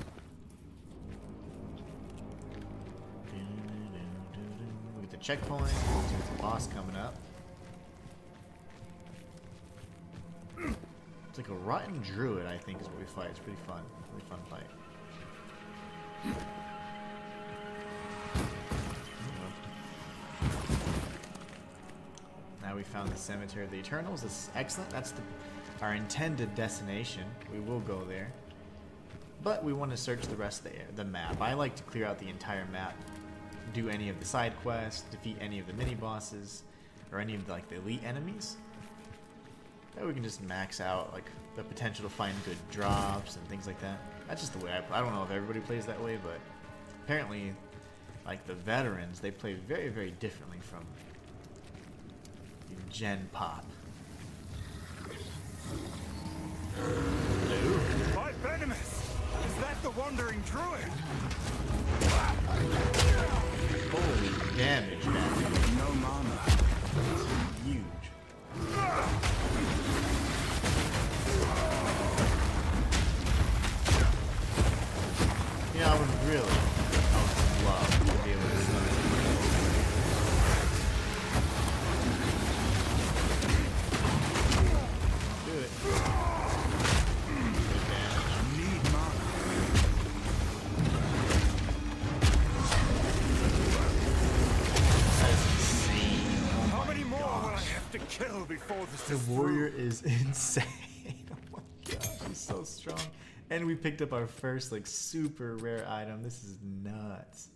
at the checkpoint. There's the boss coming up. It's like a rotten druid, I think, is what we fight. It's pretty fun. Really fun fight. Now now we found the Cemetery of the Eternals. This is excellent. That's our intended destination. We will go there. But we want to search the rest of the map. I like to clear out the entire map, do any of the side quests, defeat any of the mini-bosses, or any of the, like, the elite enemies. That we can just max out like the potential to find good drops and things like that. That's just the way I play. I don't know if everybody plays that way, but apparently, like the veterans, they play very, very differently from Gen Pop. Hello? By Venomous! Is that the Wandering Druid? Holy damage, man. No mana. Huge. Yeah, I would love to be able to stun it. Do it. Good damage. Need mana. That is insane. Oh How my many more will I gosh. have to kill before this The is warrior through? is insane. Oh my gosh, he's so strong. And we picked up our first like super rare item. This is nuts.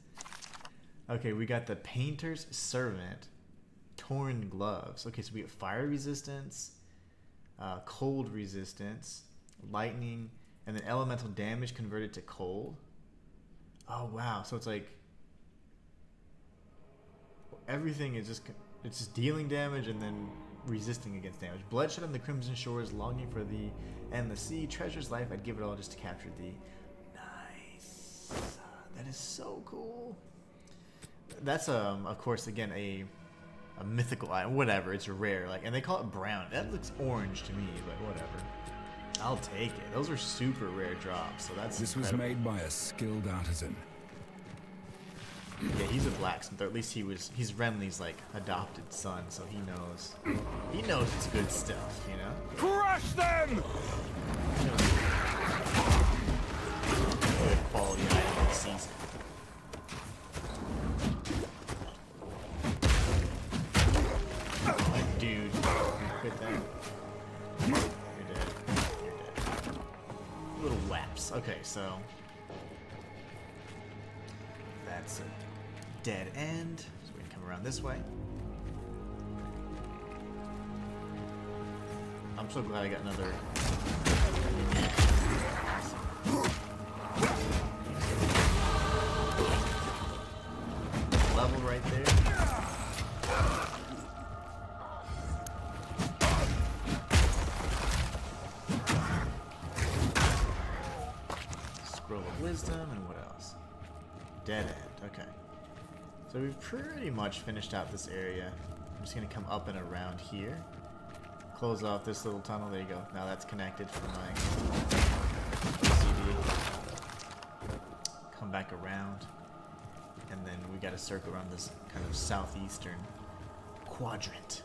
Okay, we got the Painter's Servant, Torn Gloves. Okay, so we get fire resistance, cold resistance, lightning, and then elemental damage converted to cold. Oh wow, so it's like everything is it's just dealing damage and then resisting against damage. Bloodshed on the Crimson Shores, longing for thee and the sea, treasures life, I'd give it all just to capture thee. Nice. That is so cool. That's of course again a mythical item, whatever, it's rare, like, and they call it brown. That looks orange to me, but whatever. I'll take it. Those are super rare drops, so that's This was incredible. made by a skilled artisan. Yeah, he's a blacksmith, or at least he's Renly's like adopted son, so he knows it's good stuff, you know? Crush them! Good quality item this season. Like, dude, you quit that. You're dead. You're dead. Little whaps. Okay, so that's a dead end. So we can come around this way. I'm so glad I got another. Level right there. Scroll of Wisdom, and what else? Dead end, okay. So we've pretty much finished out this area. I'm just gonna come up and around here. Close off this little tunnel, there you go. Now that's connected for my CD. Come back around. And then we gotta circle around this kind of southeastern quadrant.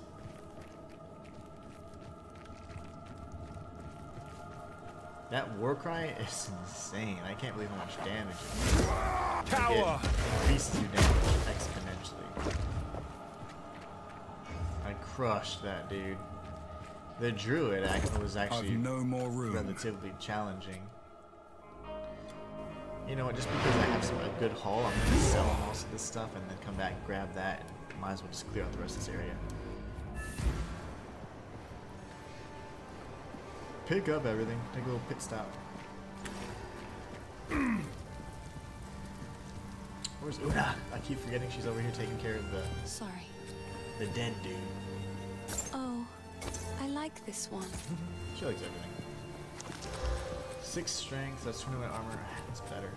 That war cry is insane. I can't believe how much damage it does. Tower! It increases your damage exponentially. I crushed that dude. The druid was actually I've no more room. relatively challenging. You know what, just because I have a good haul, I'm going to sell most of this stuff and then come back and grab that, and might as well just clear out the rest of this area. Pick up everything. Take a little pit stop. Where's Una? I keep forgetting she's over here taking care of Sorry. the dead dude. Oh, I like this one. She likes everything. 6 strength, that's 21 armor. That's better.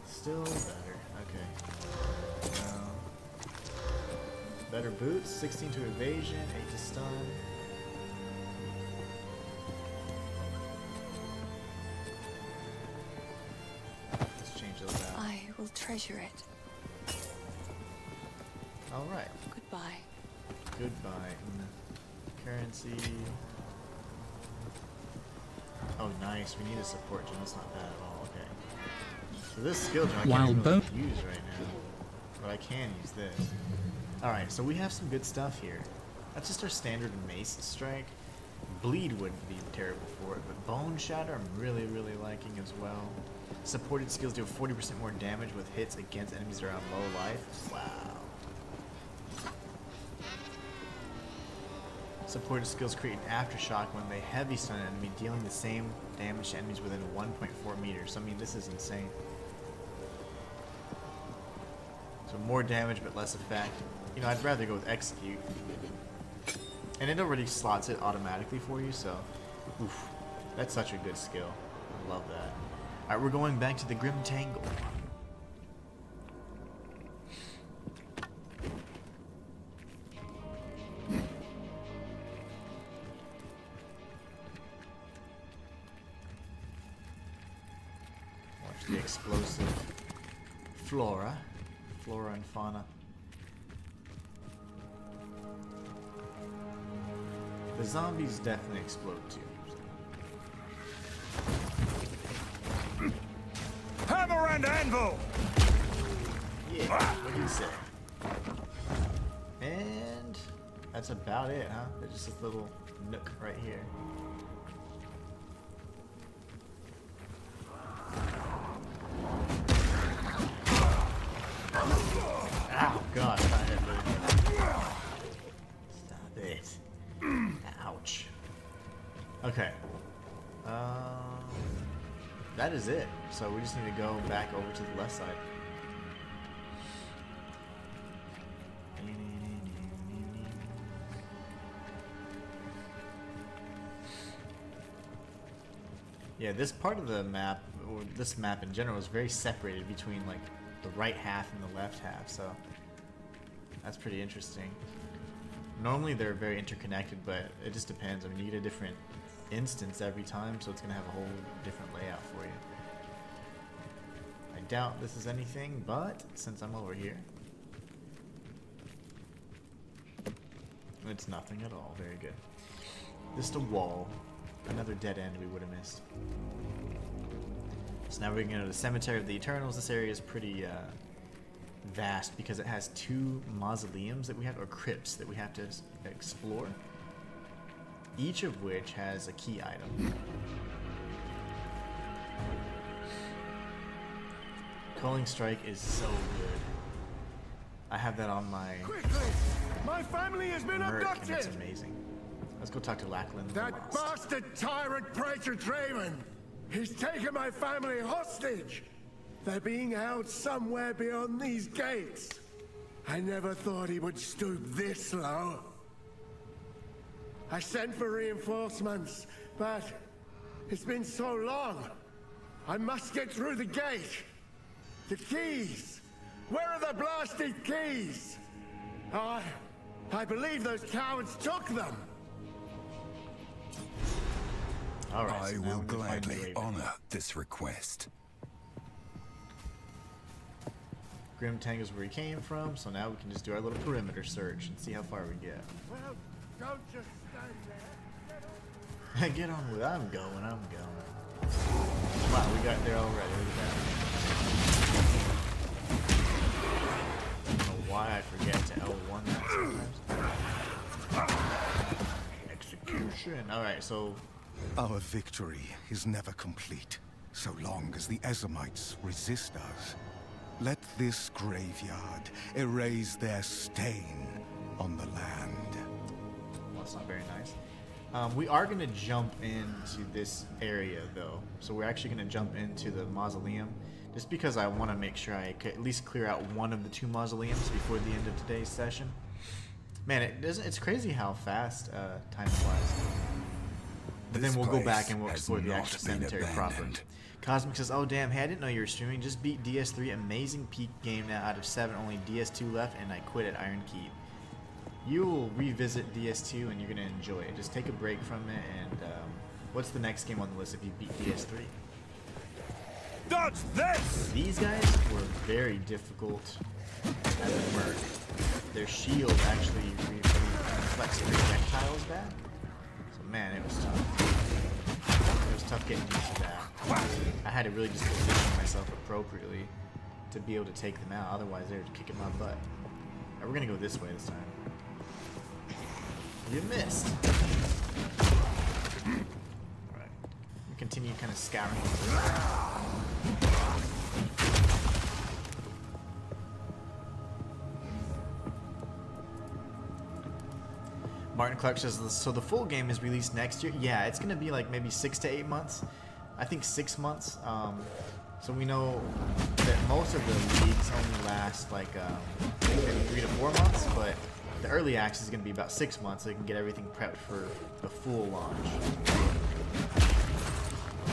Still better. Okay. Better boots, 16 to evasion, 8 to stun. Let's change those out. I will treasure it. Alright. Goodbye. Goodbye. Currency. Oh, nice. We need a support gen. That's not bad at all. Okay. So this skill gen I While can't really both- use right now, but I can use this. All right. So we have some good stuff here. That's just our standard mace strike. Bleed wouldn't be terrible for it, but Bone Shatter I'm really liking as well. Supported skills do 40% more damage with hits against enemies that are on low life. Wow. Supported skills create an aftershock when they heavy stun an enemy, dealing the same damage to enemies within 1.4 meters. I mean, this is insane. So more damage but less effect. You know, I'd rather go with Execute. And it already slots it automatically for you, so oof, that's such a good skill. I love that. Alright, we're going back to the Grim Tangle. Watch the explosive flora and fauna. The zombies definitely explode too. Hammer and anvil! Yeah, what do you say? And that's about it, huh? There's just this little nook right here. Ow, God, my head moving. Stop it. Ouch. Okay. That is it. So we just need to go back over to the left side. Yeah, this part of the map, or this map in general, is very separated between like the right half and the left half, so that's pretty interesting. Normally they're very interconnected, but it just depends. I mean, you get a different instance every time, so it's going to have a whole different layout for you. I doubt this is anything, but since I'm over here, it's nothing at all. Very good. Just a wall. Another dead end we would have missed. So now we're going to go to the Cemetery of the Eternals. This area is pretty vast because it has 2 mausoleums that we have, or crypts that we have to explore, each of which has a key item. Culling Strike is so good. I have that on my Quickly! My family has been merc, and abducted! it's amazing. Let's go talk to Lackland. That bastard tyrant Praetor Draven! He's taken my family hostage! They're being held somewhere beyond these gates. I never thought he would stoop this low. I sent for reinforcements, but it's been so long. I must get through the gate. The keys! Where are the blasted keys? I believe those cowards took them. All right, I so now will we can find the gladly Raven. honor this request. Grim Tangle's where he came from, so now we can just do our little perimeter search and see how far we get. Well, don't just stand there. Get on with it. I'm going. Wow, we got there already. Look at that. I don't know why I forget to L1 that sometimes. Execution. Alright, so Our victory is never complete, so long as the Ezamites resist us. Let this graveyard erase their stain on the land. well, that's not very nice. We are going to jump into this area, though. So we're actually going to jump into the mausoleum, just because I want to make sure I could at least clear out one of the 2 mausoleums before the end of today's session. Man, it's crazy how fast time flies. But then we'll go back and we'll explore the actual cemetery proper. Cosmic says, oh damn, hey, I didn't know you were streaming. Just beat DS3, amazing peak game now out of 7, only DS2 left, and I quit at Iron Keep. You will revisit DS2 and you're going to enjoy it. Just take a break from it, and what's the next game on the list if you beat DS3? Dodge this! These guys were very difficult as a merc. Their shield actually reflects projectiles back. So man, it was tough. It was tough getting used to that. I had to really just position myself appropriately to be able to take them out. Otherwise, they were kicking my butt. Alright, we're gonna go this way this time. You missed. Alright. We continue kind of scouring. Martin Clark says, so the full game is released next year? Yeah, it's going to be like maybe 6 to 8 months. I think 6 months. So we know that most of the leagues only last like maybe 3 to 4 months, but the early access is going to be about 6 months so they can get everything prepped for the full launch.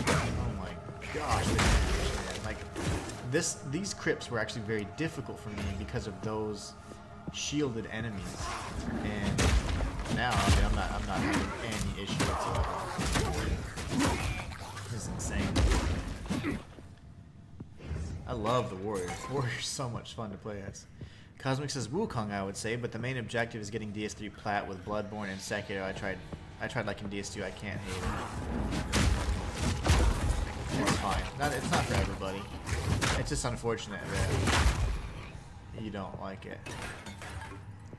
Oh my gosh. Like, these crypts were actually very difficult for me because of those shielded enemies. And now, I mean, I'm not having any issue whatsoever. This is insane. I love the Warriors. Warriors so much fun to play as. Cosmic says Wukong, I would say, but the main objective is getting DS3 plat with Bloodborne and Sekiro. I tried like in DS2. I can't hate it. It's fine. It's not for everybody. It's just unfortunate that you don't like it.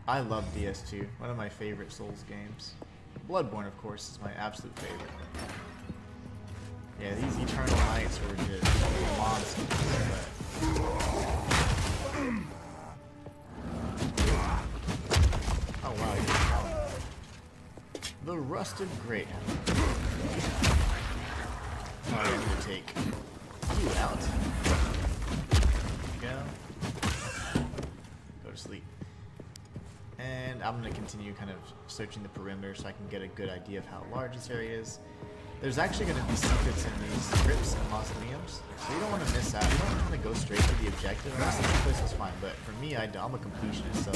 I love DS2. One of my favorite Souls games. Bloodborne, of course, is my absolute favorite. Yeah, these Eternal Knights were just monsters. Oh wow, the Rusted Great. Oh, I need to take you out. There you go. Go to sleep. And I'm going to continue kind of searching the perimeter so I can get a good idea of how large this area is. There's actually going to be secrets in these crypts and mausoleums, so you don't want to miss out. You don't want to go straight to the objective. The rest of the place is fine, but for me, I'm a completionist, so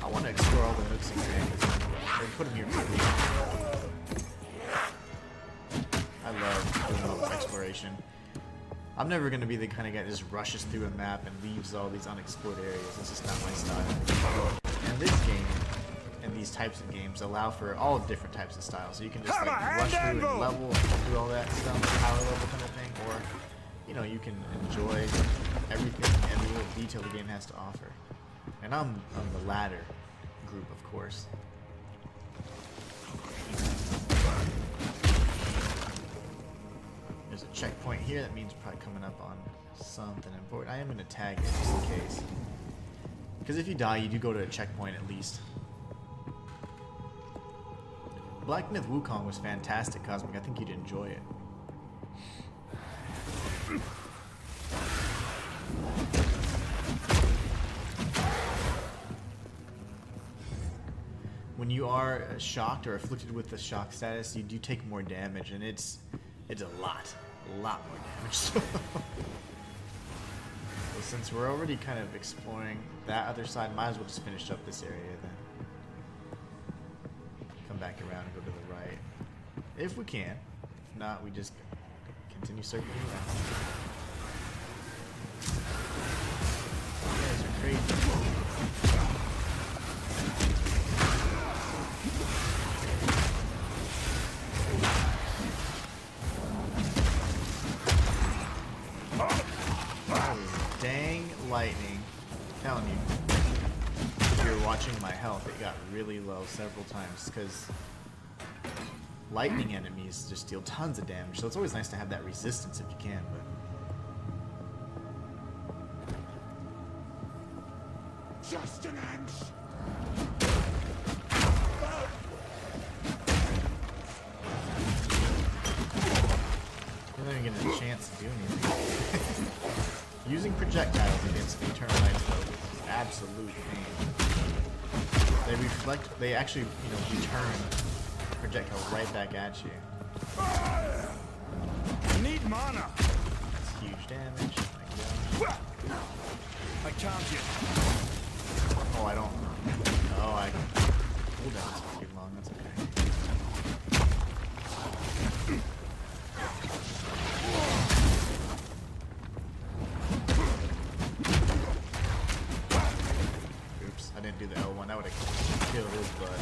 I want to explore all the nooks and crannies. They put them here for a reason. I love doing all this exploration. I'm never going to be the kind of guy that just rushes through a map and leaves all these unexplored areas. It's just not my style. And this game and these types of games allow for all different types of styles. So you can just like rush through and level and do all that stuff, power level kind of thing, or you know, you can enjoy everything and the little detail the game has to offer. And I'm the latter group, of course. There's a checkpoint here. That means we're probably coming up on something important. I am going to tag it just in case. Because if you die, you do go to a checkpoint at least. Black Myth Wukong was fantastic, Cosmic. I think you'd enjoy it. When you are shocked or afflicted with the shock status, you do take more damage, and it's a lot more damage. So since we're already kind of exploring that other side, might as well just finish up this area then. Come back around and go to the right. If we can. If not, we just continue circling around. You guys are crazy. Dang lightning. I'm telling you. If you're watching my health, it got really low several times because lightning enemies just deal tons of damage. So it's always nice to have that resistance if you can, but Just an ant. you're not even getting a chance to do anything. Using projectiles against the Eternal Knights though is absolute pain. They actually, return projectiles right back at you. Need mana. That's huge damage. I can't yet. Oh, I don't. Oh, I cooldowns for too long. That's okay. Oops, I didn't do the L1. That would have killed his butt.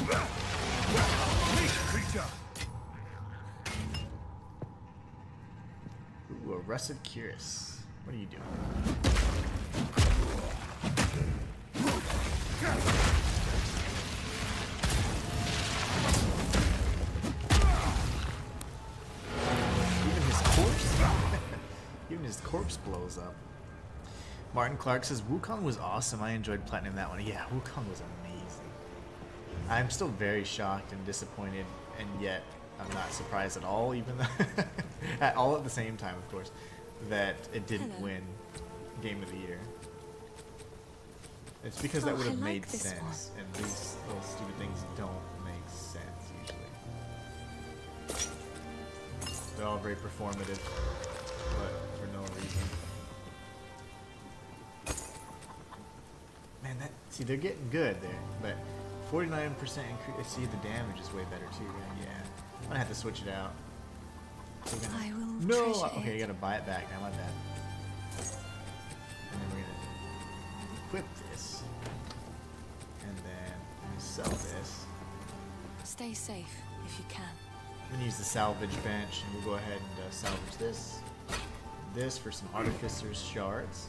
Ooh, a Rusted Cuirass. What are you doing? his corpse blows up. Martin Clark says, Wukong was awesome. I enjoyed platinum that one. Yeah, Wukong was amazing. I'm still very shocked and disappointed, and yet I'm not surprised at all, even though at all at the same time, of course, that it didn't win Game of the Year. It's because that would have made sense, and these little stupid things don't make sense usually. They're all very performative, but for no reason. Man, see, they're getting good there, but 49% increase. See, the damage is way better too. Right? Yeah, I'm gonna have to switch it out. So I will no, treasure okay, it. I gotta buy it back now. My bad. And then we're gonna equip this, and then I'm gonna sell this. Stay safe if you can. I'm gonna use the salvage bench, and we'll go ahead and salvage this for some artificer's shards.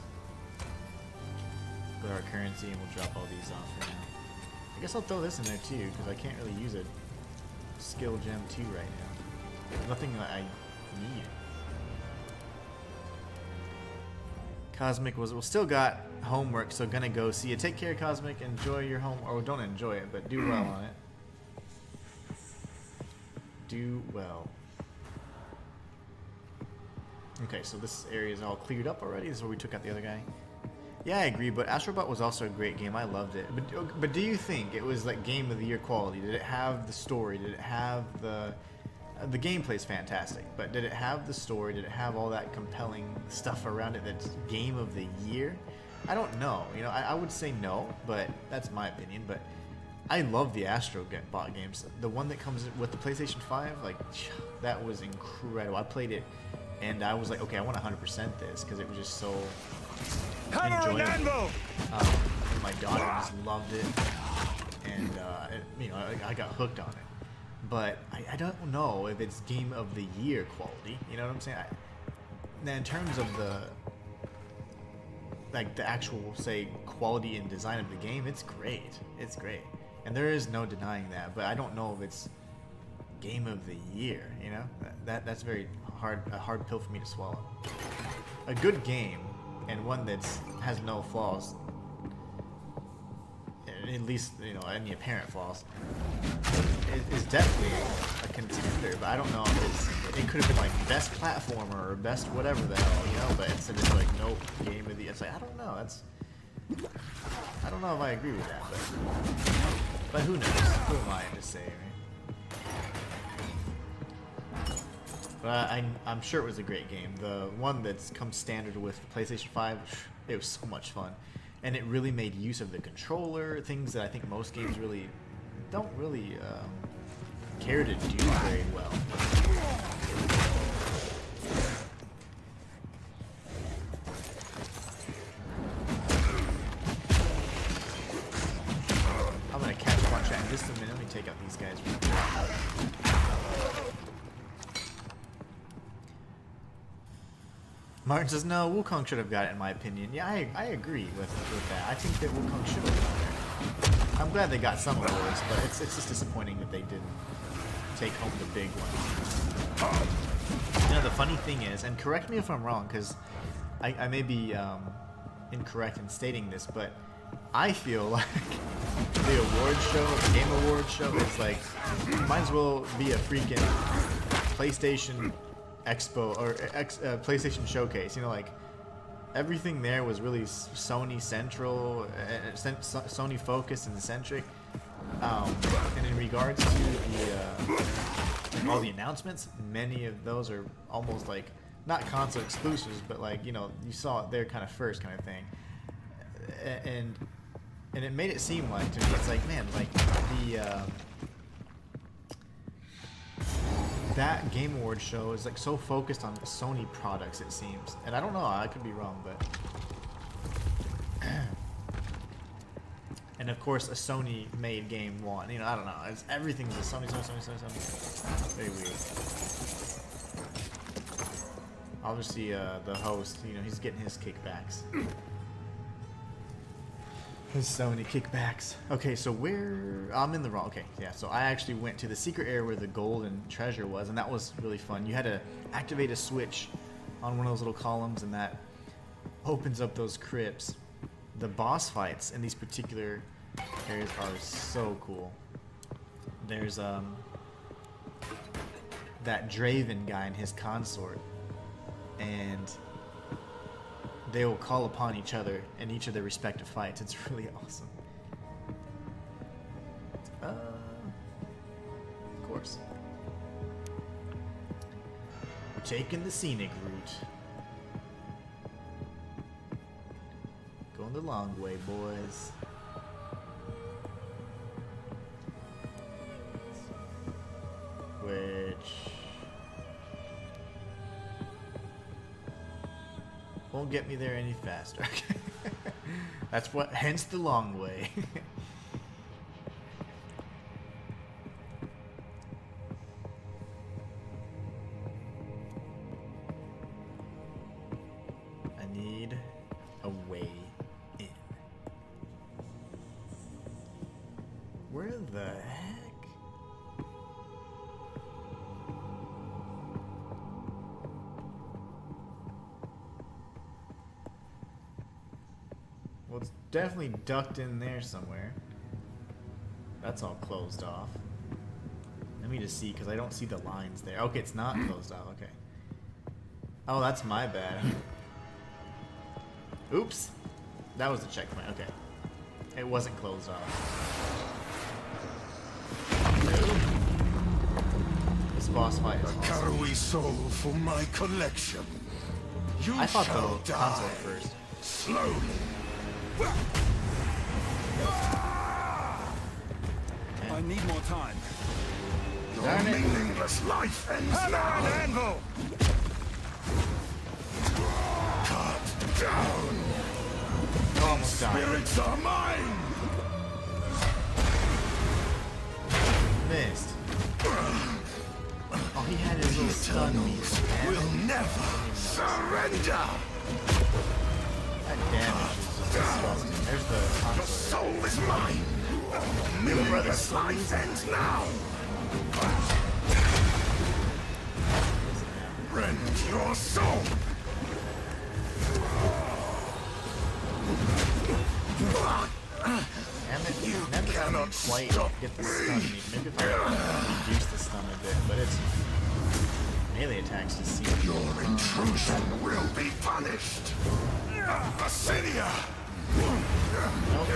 Go to our currency, and we'll drop all these off for now. I guess I'll throw this in there too, because I can't really use a skill gem 2 right now. There's nothing that I need. Cosmic was, well, still got homework, so gonna go see you. Take care, Cosmic. Enjoy your home, or don't enjoy it, but do well on it. Do well. Okay, so this area is all cleared up already. This is where we took out the other guy. Yeah, I agree, but Astrobot was also a great game. I loved it. But do you think it was like Game of the Year quality? Did it have the story? Did it have the gameplay's fantastic, but did it have the story? Did it have all that compelling stuff around it that's Game of the Year? I don't know. You know, I would say no, but that's my opinion. But I love the Astrobot games. The one that comes with the PlayStation 5, like, that was incredible. I played it, and I was like, okay, I want 100% this, because it was just so enjoyable. My daughter just loved it, and you know, I got hooked on it. But I don't know if it's Game of the Year quality. You know what I'm saying? Now, in terms of the actual, say, quality and design of the game, it's great. It's great, and there is no denying that. But I don't know if it's Game of the Year. You know, that's very a hard pill for me to swallow. A good game, and one that has no flaws, at least, you know, any apparent flaws, is definitely a contender. But I don't know if it could have been like best platformer or best whatever the hell, you know. But instead it's like, nope, Game of the Year. It's like, I don't know. I don't know if I agree with that, but who knows? Who am I to say, right? But I'm sure it was a great game. The one that's come standard with PlayStation 5, it was so much fun. And it really made use of the controller, things that I think most games really don't really care to do very well. I'm going to catch one shot in just a minute. Let me take out these guys real quick. Martin says, no, Wukong should have got it, in my opinion. Yeah, I agree with that. I think that Wukong should have got there. I'm glad they got some awards, but it's just disappointing that they didn't take home the big one. You know, the funny thing is, and correct me if I'm wrong, because I may be incorrect in stating this, but I feel like the award show, the Game Awards show, is like, might as well be a freaking PlayStation Expo or PlayStation Showcase. You know, like, everything there was really Sony central, Sony focused and centric. And in regards to the all the announcements, many of those are almost like not console exclusives, but like, you know, you saw it there kind of first, kind of thing. And it made it seem like, to me, it's like, man, like that Game Awards show is like so focused on Sony products, it seems. And I don't know, I could be wrong, but and of course a Sony made game won. You know, I don't know. Everything's a Sony. Very weird. Obviously the host, you know, he's getting his kickbacks. His Sony kickbacks. Okay, so I'm in the wrong. Okay, yeah, so I actually went to the secret area where the golden treasure was, and that was really fun. You had to activate a switch on one of those little columns, and that opens up those crypts. The boss fights in these particular areas are so cool. There's that Draven guy and his consort, and they will call upon each other in each of their respective fights. It's really awesome. Of course. We're taking the scenic route. Going the long way, boys. Which won't get me there any faster. That's what, hence the long way. I need a way in. Where the heck? Well, it's definitely ducked in there somewhere. That's all closed off. Let me just see, because I don't see the lines there. Okay, it's not closed off. Okay. Oh, that's my bad. Oops. That was the checkpoint. Okay. It wasn't closed off. This boss fight is awesome. Carry soul for my collection. You I thought shall the die console first. slowly. I need more time. Your Darn it. meaningless life ends now. Anvil! Cut down. Almost died. Spirits are mine. Missed. Oh, he had his little stun Eternals meter. will never surrender. That damage is just disgusting. There's the Your console. soul is mine. Meaningless life ends now. Rend your soul. Damn it, You never got cannot quite stop get the stun meter. Maybe if I reduce the stun a bit, but it's melee attacks just seem Your intrusion will be punished. Ascidia. Nope, nope.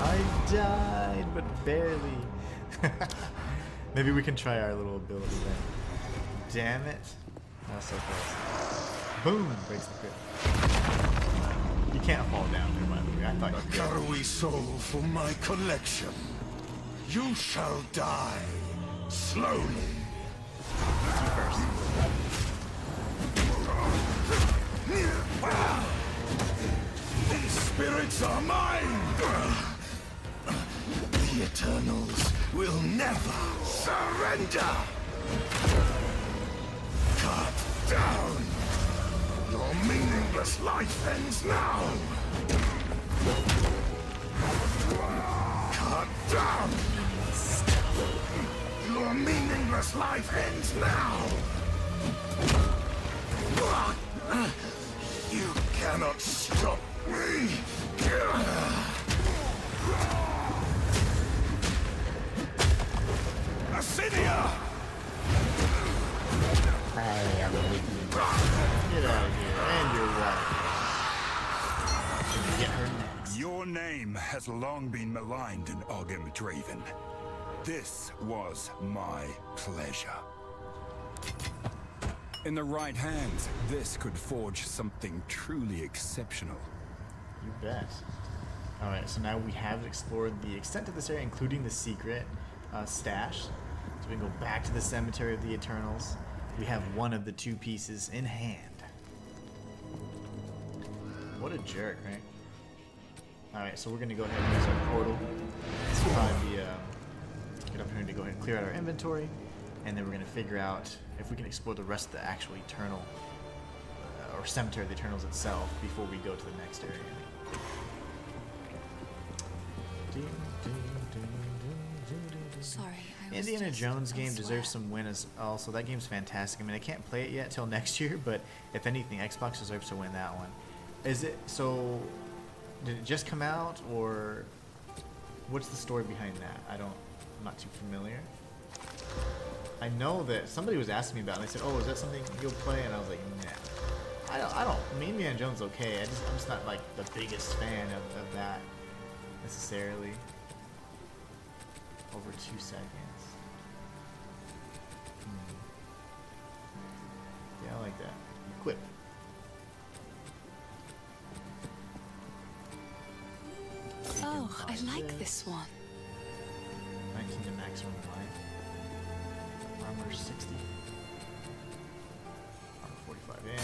I died, but barely. Maybe we can try our little ability then. Damn it. That was so close. Boom! Breaks the crit. You can't fall down there, by the way. I thought you could. Carry soul for my collection. You shall die slowly. You first. These spirits are mine. The Eternals will never surrender. Cut down. Your meaningless life ends now. Cut down. Your meaningless life ends now. You cannot stop me. Ascidia! Get out of here. And you're right. Gonna get her next. Your name has long been maligned in Ogrim Draven. This was my pleasure. In the right hands, this could forge something truly exceptional. You bet. Alright, so now we have explored the extent of this area, including the secret stash. So we can go back to the Cemetery of the Eternals. We have one of the two pieces in hand. What a jerk, right? Alright, so we're going to go ahead and use our portal. This will probably be a good opportunity to go ahead and clear out our inventory. And then we're going to figure out if we can explore the rest of the actual Eternal, or Cemetery of the Eternals itself, before we go to the next area. Sorry, I was Indiana just Jones game elsewhere. deserves some win as also. That game's fantastic. I mean, I can't play it yet till next year, but if anything, Xbox deserves to win that one. Is it so? Did it just come out, or what's the story behind that? I'm not too familiar. I know that somebody was asking me about it, and they said, "Oh, is that something you'll play?" And I was like, "Nah, I don't. I mean, Indiana Jones okay. I'm just not like the biggest fan of that necessarily." Over 2 seconds. Yeah, I like that. Equip. Oh, I like this one. 19 to maximum life. Armor 60. Armor 45 in.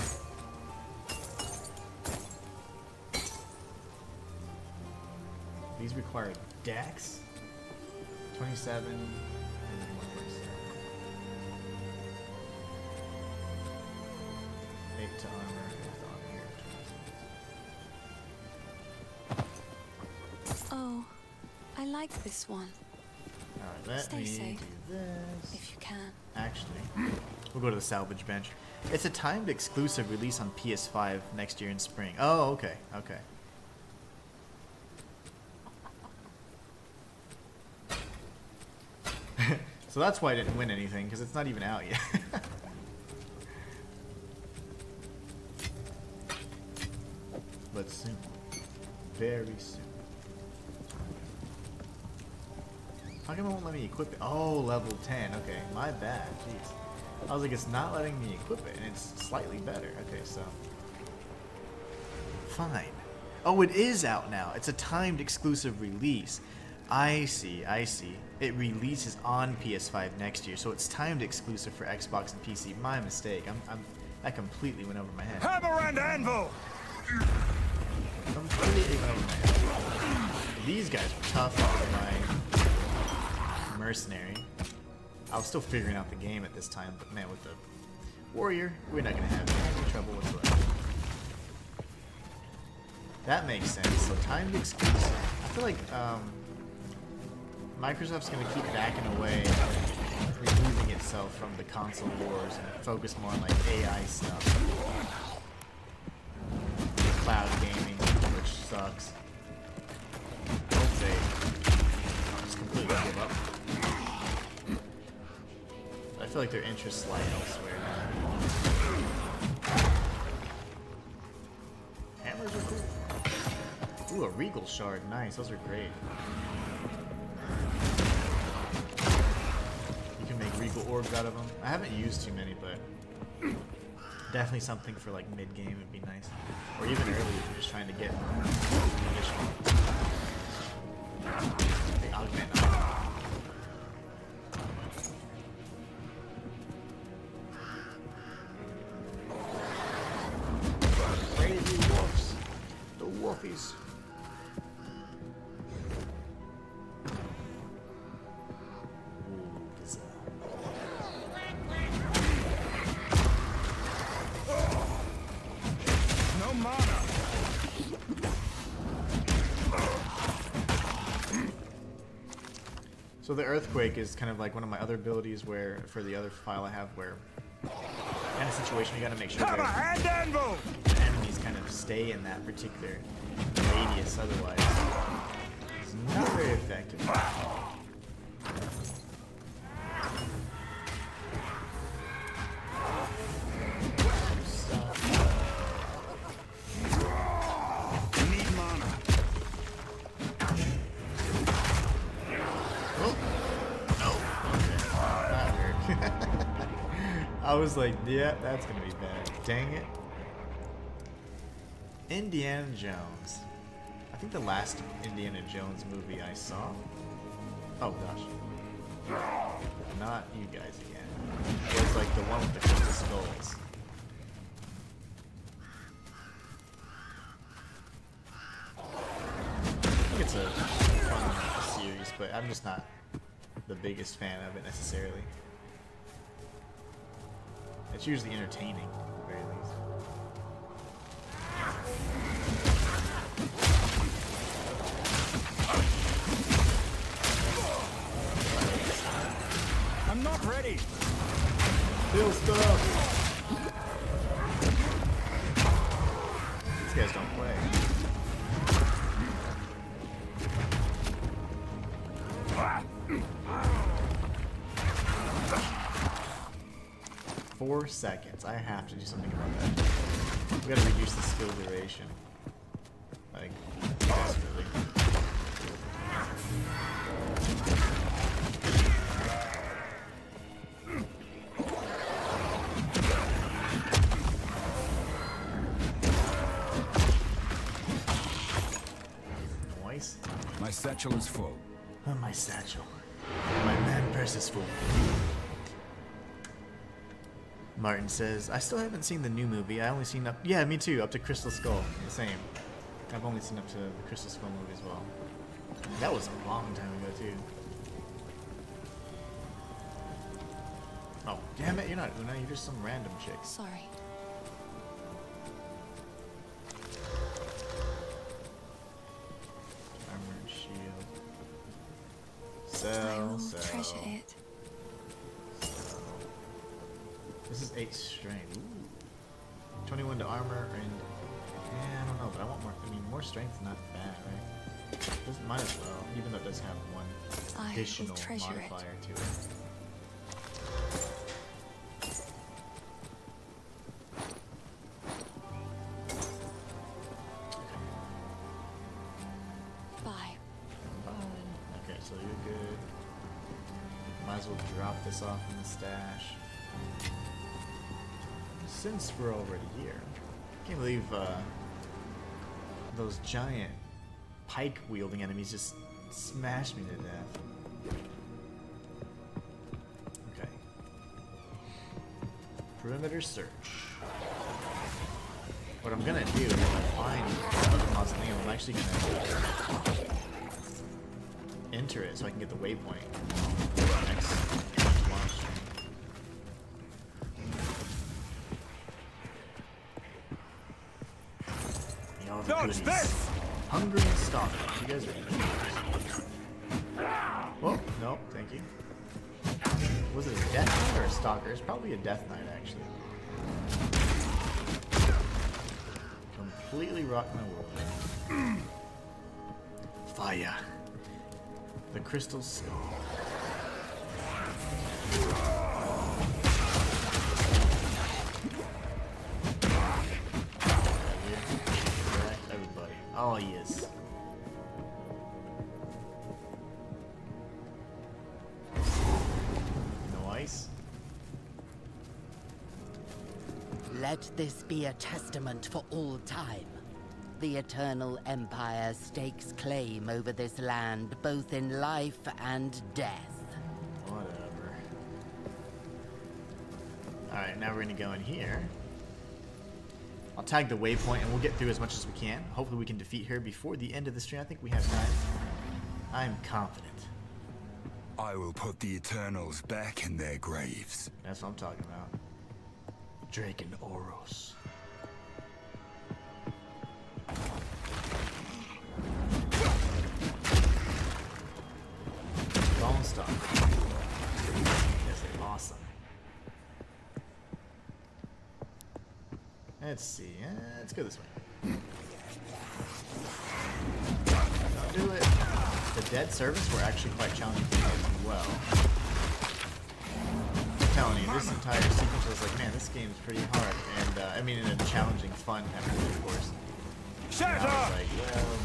These require dex. 27 and 147. 8 to armor is on here. Oh, I like this one. Alright, let Stay me safe. do this. If you can. Actually, we'll go to the salvage bench. It's a timed exclusive release on PS5 next year in spring. Oh, okay, okay. So that's why I didn't win anything, because it's not even out yet. But soon. Very soon. How come it won't let me equip it? Oh, level 10. Okay, my bad. Jeez. I was like, it's not letting me equip it, and it's slightly better. Okay, so. Fine. Oh, it is out now. It's a timed exclusive release. I see, I see. It releases on PS5 next year, so it's timed exclusive for Xbox and PC. My mistake. That completely went over my head. Hammer and anvil! Completely went over my head. These guys were tough with my mercenary. I was still figuring out the game at this time, but man, with the warrior, we're not gonna have any trouble whatsoever. That makes sense. So timed exclusive. I feel like Microsoft's going to keep backing away, removing itself from the console wars and focus more on like AI stuff. Cloud gaming, which sucks. I hope they just completely give up. I feel like their interests lie elsewhere now. Hammers are cool. Ooh, a regal shard. Nice, those are great. You can make regal orbs out of them. I haven't used too many, but definitely something for like mid-game would be nice. Or even early if you're just trying to get additional. They augment. Crazy wolves. The wolfies. No mana! So the earthquake is kind of like one of my other abilities where, for the other file I have, where in a situation you gotta make sure Hammer that and anvil! the enemies kind of stay in that particular radius, otherwise it's not very effective. Need mana. I was like, yeah, that's gonna be bad. Dang it. Indiana Jones. I think the last Indiana Jones movie I saw. Oh gosh. Not you guys again. It was like the one with the crystal skulls. I think it's a fun series, but I'm just not the biggest fan of it necessarily. It's usually entertaining, at the very least. me! Steal stuff! These guys don't play. 4 seconds. I have to do something about that. We gotta reduce the skill duration. Like, desperately. Noise. My satchel is full. Oh, my satchel. My man purse is full. Martin says, I still haven't seen the new movie. I only seen up... Yeah, me too. Up to Crystal Skull. The same. I've only seen up to the Crystal Skull movie as well. That was a long time ago, too. Oh, damn it. You're not Una. You're just some random chick. Sorry. Armor and shield. I Sell, will sell. treasure it. This is 8 strength. Ooh. 21 to armor and... Yeah, I don't know, but I want more... I mean, more strength is not bad, right? This might as well, even though it does have one I will additional treasure it. modifier to it. Bye. Okay, so you're good. Might as well drop this off in the stash. Since we're already here, I can't believe those giant pike-wielding enemies just smashed me to death. Okay. Perimeter search. What I'm gonna do is if I find the mausoleum, I'm actually gonna enter it so I can get the waypoint. Next launch. Y'all have Dodge goodies. this! Hungry and stalker. You guys are Whoa, no, thank you. Was it a death knight or a stalker? It's probably a death knight, actually. Completely rocking the world. Fire. The crystal skull. Everybody. Oh, yes. No ice. Let this be a testament for all time. The Eternal Empire stakes claim over this land, both in life and death. Whatever. Alright, now we're gonna go in here. I'll tag the waypoint and we'll get through as much as we can. Hopefully we can defeat her before the end of the stream. I think we have time. I'm confident. I will put the Eternals back in their graves. That's what I'm talking about. Drake and Oros. Bone Stalker. Yes, awesome. Let's see. Let's go this way. Don't do it. The dead servants were actually quite challenging as well. I'm telling you, this entire sequence was like, man, this game is pretty hard. And, I mean, in a challenging, fun kind of way, of course. And I was like, well...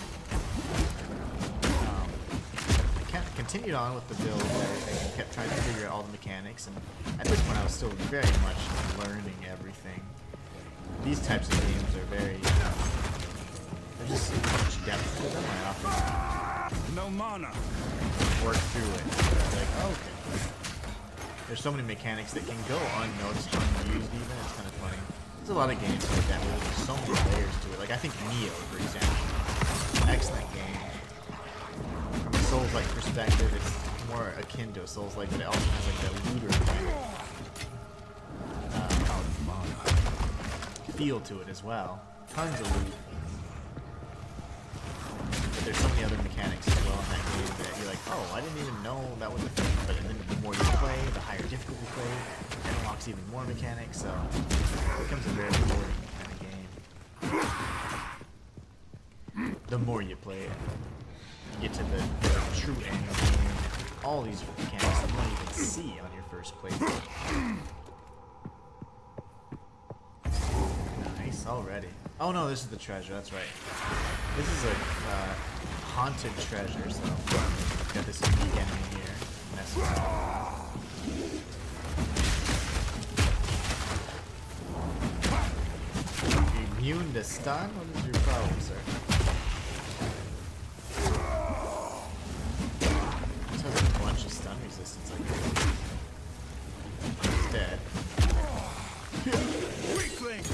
I kind of continued on with the build and everything and kept trying to figure out all the mechanics. And at this point, I was still very much learning everything. These types of games are very... there's just so much depth to them. I often No mana. work through it. Like, okay. There's so many mechanics that can go unnoticed, unused even. It's kind of funny. There's a lot of games like that where there's so many layers to it. Like, I think Neo, for example. Excellent game. From a Souls-like perspective, it's more akin to a Souls-like, but it also has like that looter feel to it as well. Tons of loot. But there's so many other mechanics as well in that game that you're like, oh, I didn't even know that was a thing. But then the more you play, with a higher difficulty plate, it unlocks even more mechanics, so it becomes a very rewarding kind of game. The more you play it, you get to the true end game. All these mechanics you don't even see on your first playthrough. Nice already. Oh no, this is the treasure, that's right. This is a haunted treasure, so got this unique enemy here. Mess with it. Immune to stun? What is your problem, sir? This has a bunch of stun resistance, I guess. He's dead. Weakling!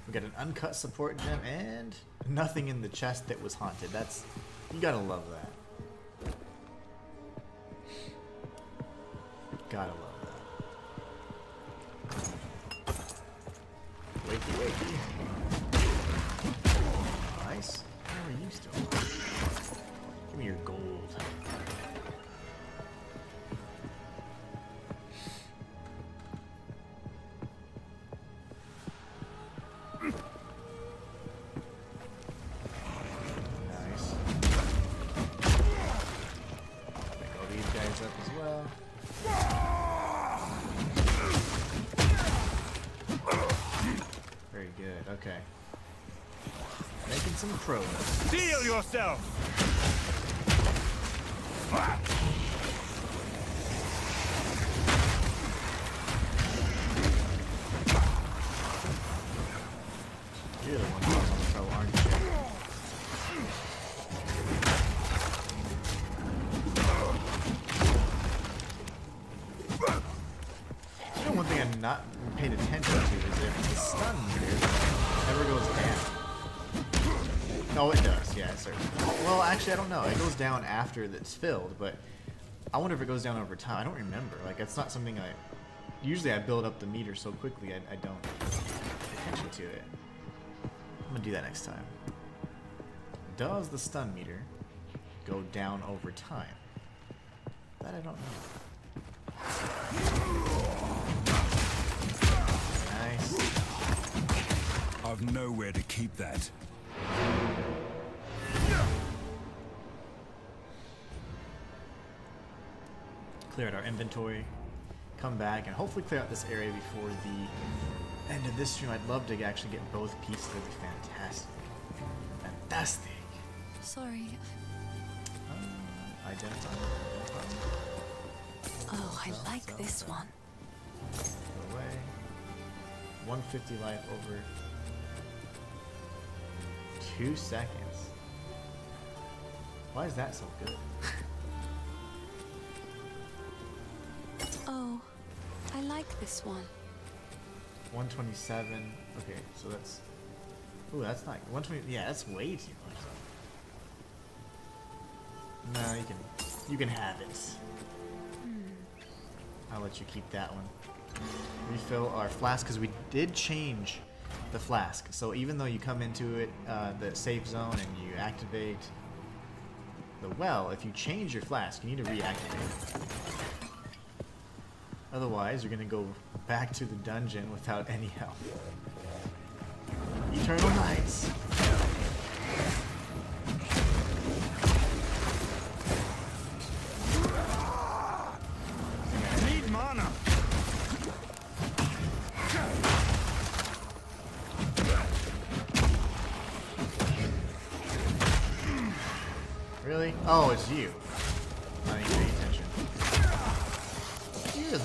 We got an uncut support gem and nothing in the chest that was haunted. That's, you gotta love that. Gotta love that. Wakey, wakey. Nice. Where are you still? Give me your gold. Nice. Pick all these guys up as well. Very good, okay. Making some progress. Steel yourself! You're the one who's on the pro, aren't you? You know, one thing I'm not paying attention to is if the stun meter ever goes down. Oh, it does, yeah, certainly. Well, actually, I don't know. It goes down after it's filled, but I wonder if it goes down over time. I don't remember. Like, it's not something I... Usually I build up the meter so quickly, I don't pay attention to it. I'm gonna do that next time. Does the stun meter go down over time? That I don't know. Nice. I've nowhere to keep that. Clear out our inventory, come back, and hopefully clear out this area before the end of this stream. I'd love to actually get both pieces. That'd be fantastic. Fantastic. Sorry. Identify. Oh, I like this one. Go away. 150 life over 2 seconds. Why is that so good? Oh, I like this one. 127. Okay, so that's... Ooh, that's not... 120... Yeah, that's way too much. No, you can have it. I'll let you keep that one. Refill our flask, because we did change the flask. So even though you come into it, the safe zone, and you activate the well, if you change your flask, you need to reactivate it. Otherwise, you're going to go back to the dungeon without any help. Eternal Nights. Need mana! Really? Oh, it's you. Not even paying attention. Yes.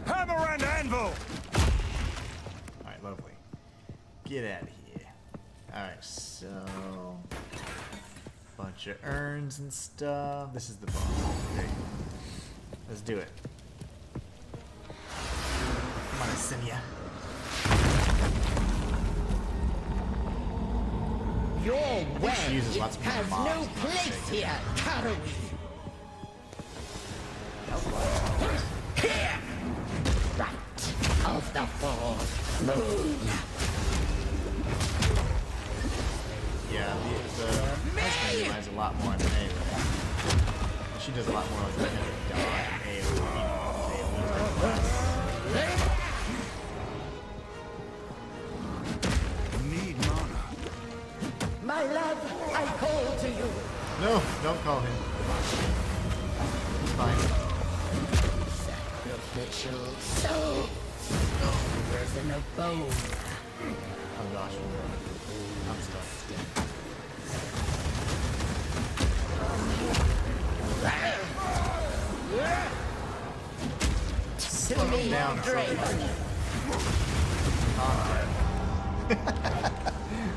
Hammer and anvil! Alright, lovely. Get out of here. Alright, so... Bunch of urns and stuff. This is the boss. Okay. Let's do it. Come on, Asinia. Your She uses way lots more has mobs, no not place shaken. here, Karui. Here! Right of the fourth moon. Yeah, the husband relies a lot more on melee. She does a lot more of the dodge, Need mana. My love, I call to you. No, don't call him. He's fine. Sacrificial soul. Prison of bone. Oh gosh. I'm stuck. To me, Down, Draven.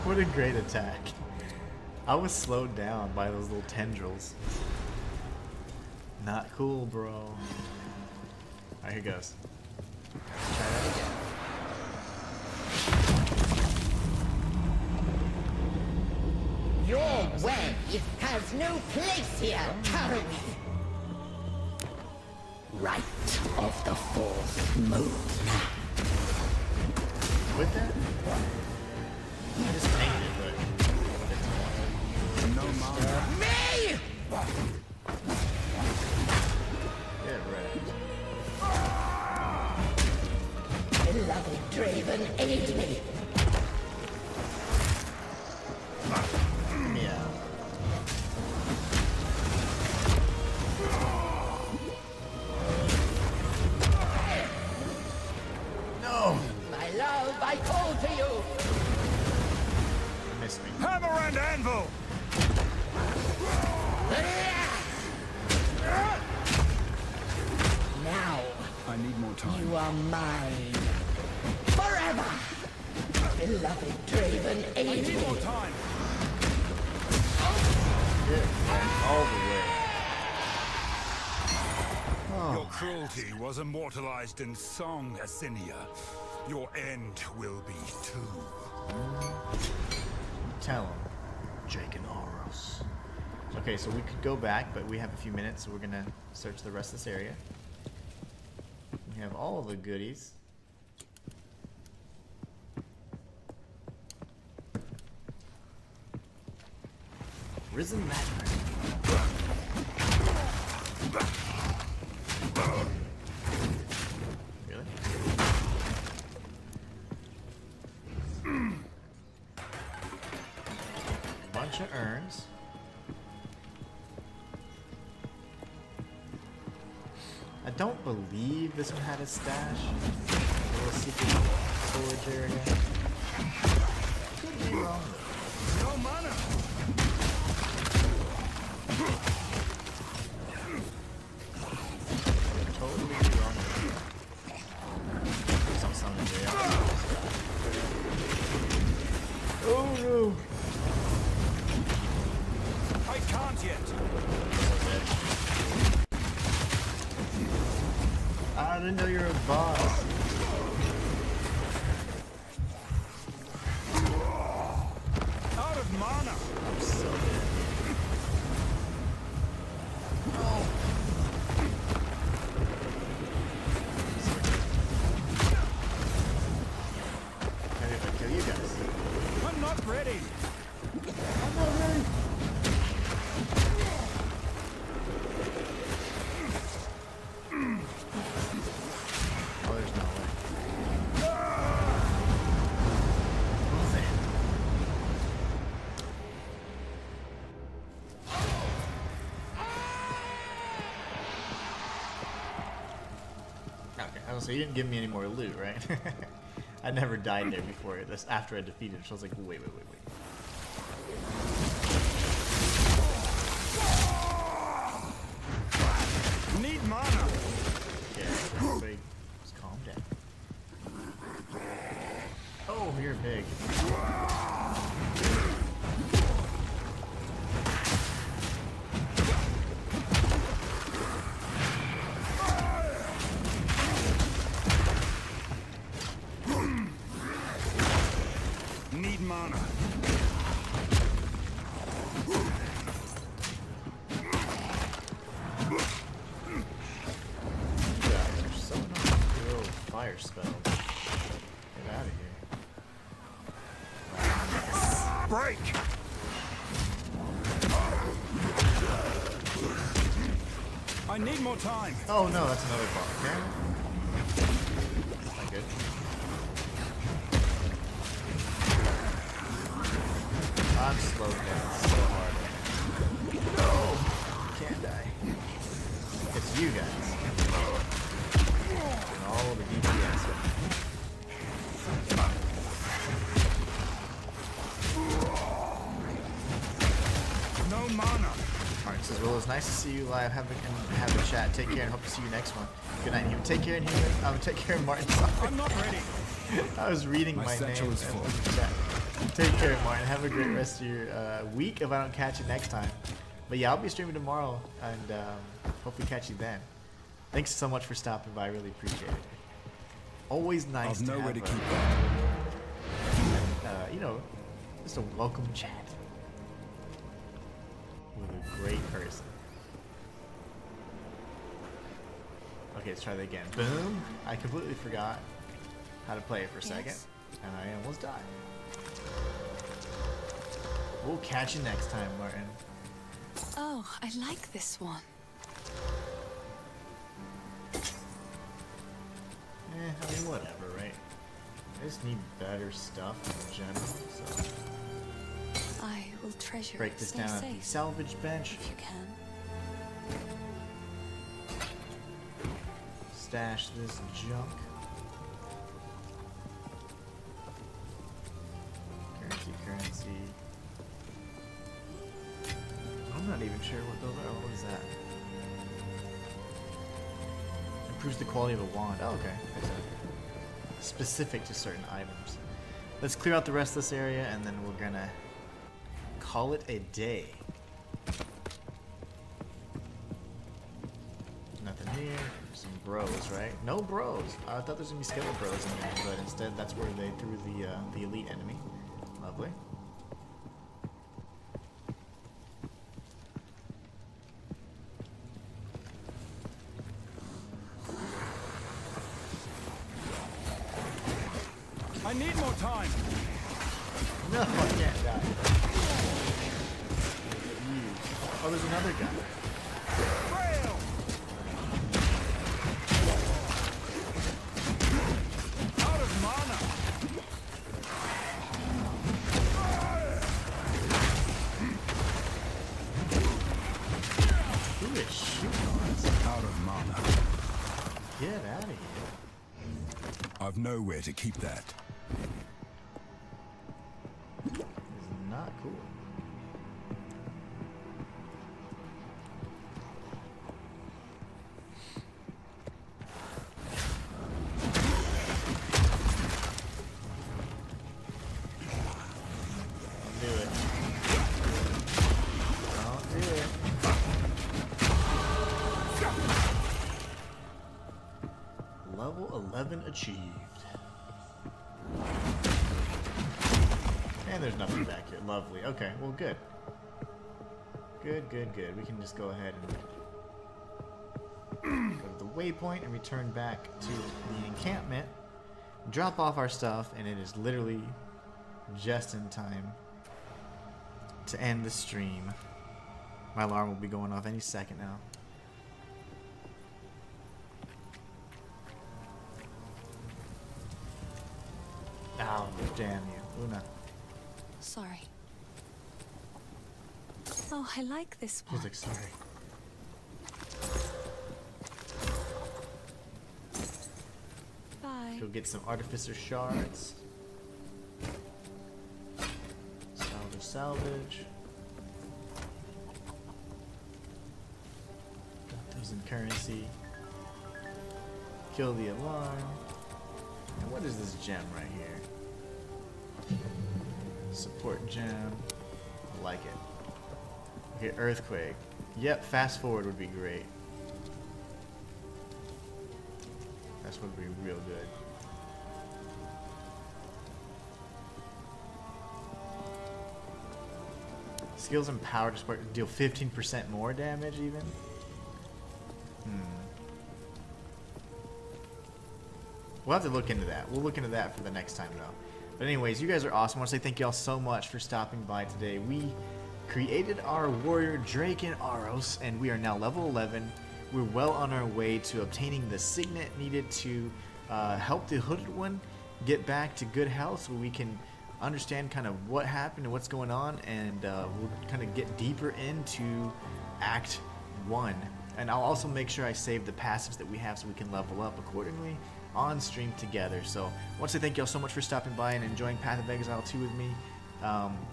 What a great attack. I was slowed down by those little tendrils. Not cool, bro. Alright, here goes. Try that again. Your way has no place here, Karen. Right of the fourth moon. With that? I just painted it, but No mana. Me! get wrecked. Beloved Draven, aid me. Yeah. No! My love, I call to you. You missed me. Hammer and anvil. Now I need more time. you are mine. Forever. Beloved Draven, aid me. More time. Get wrecked all the way. Your cruelty was immortalized in song, Asinia. Your end will be too. Tell him. Jake and Horus. Okay, so we could go back, but we have a few minutes, so we're gonna search the rest of this area. We have all of the goodies. Risen Matter. Really? Bunch of urns. I don't believe this one had a stash. A little secret storage area. Could be wrong. No mana. Totally be wrong. Some summon there. Oh no! I can't yet. I didn't know you were a boss. Out of mana. I'm so dead. Maybe if I kill you guys. I'm not ready. I'm not ready. Oh, there's no way. Move it. Okay, I was say you didn't give me any more loot, right? I never died there before. This after I defeated it, so I was like, wait. Need mana. Okay, everybody just calm down. Oh, you're big. Need mana. You guys are so not real fire spells. Get out of here. Break. I need more time. Oh no, that's another bar. Okay. That's not good. I'm slowed down so hard. No! Can't die. It's you guys. And all the DPS. No mana. Alright, says, well, it's nice to see you live. Have a chat. Take care and hope to see you next one. Good night, Inhuman. Take care, Inhuman. Take care, Martin. Sorry. I'm not ready. I was reading my satchel name is full. in the chat. Take care, Martin. Have a great rest of your week if I don't catch you next time. But yeah, I'll be streaming tomorrow, and hopefully catch you then. Thanks so much for stopping by. I really appreciate it. Always nice I've to nowhere have to keep that. you know, just a welcome chat with a great person. Okay, let's try that again. Boom! I completely forgot how to play it for a second, and I almost died. We'll catch you next time, Martin. Oh, I like this one. I mean, whatever, right? I just need better stuff in general, so... I will treasure Break it. this Stay down at the safe, salvage bench. if you can. Stash this junk. Currency. I'm not even sure what those are. What is that? Improves the quality of a wand. Oh, okay. That's specific to certain items. Let's clear out the rest of this area, and then we're gonna call it a day. Nothing here. Some bros, right? No bros. I thought there's gonna be skeleton bros in there, but instead that's where they threw the elite enemy. Lovely. I need more time. No, I can't die. Oh, there's another guy. Fail. Out of mana. Who is shooting on us? Out of mana. Get out of here. I've nowhere to keep that. This is not cool. Don't do it. Don't do it. Level 11 achieved. And there's nothing back here. Lovely. Okay, well, good. Good, good, good. We can just go ahead and go to the waypoint and return back to the encampment. Drop off our stuff, and it is literally just in time to end the stream. My alarm will be going off any second now. Oh, damn you. Una. Sorry. Oh, I like this one. He's like, sorry. Bye. Go get some artificer shards. Salvage, salvage. Got those in currency. Kill the alarm. And what is this gem right here? Support gem. I like it. Okay, earthquake. Yep, fast forward would be great. That's would be real good. Skills and power to support deal 15% more damage even? We'll have to look into that. We'll look into that for the next time though. But anyways, you guys are awesome. I want to say thank you all so much for stopping by today. We created our warrior Drake and Aros, and we are now level 11. we're well on our way to obtaining the signet needed to help the hooded one get back to good health, so we can understand kind of what happened and what's going on, and we'll kind of get deeper into Act 1. And I'll also make sure I save the passives that we have so we can level up accordingly on stream together. So I want to say thank you all so much for stopping by and enjoying Path of Exile 2 with me.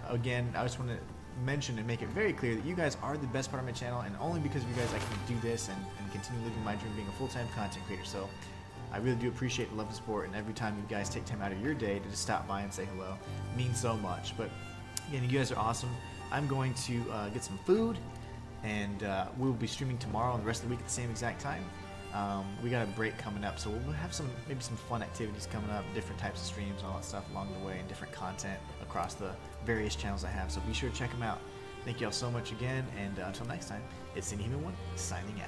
Again, I just want to mention and make it very clear that you guys are the best part of my channel, and only because of you guys I can do this and continue living my dream being a full-time content creator. So I really do appreciate the love and support, and every time you guys take time out of your day to just stop by and say hello means so much. But again, you guys are awesome. I'm going to get some food, and we'll be streaming tomorrow and the rest of the week at the same exact time. We got a break coming up, so we'll have maybe some fun activities coming up, different types of streams and all that stuff along the way, and different content across the various channels I have. So be sure to check them out. Thank you all so much again, and until next time, it's Inhuman One signing out.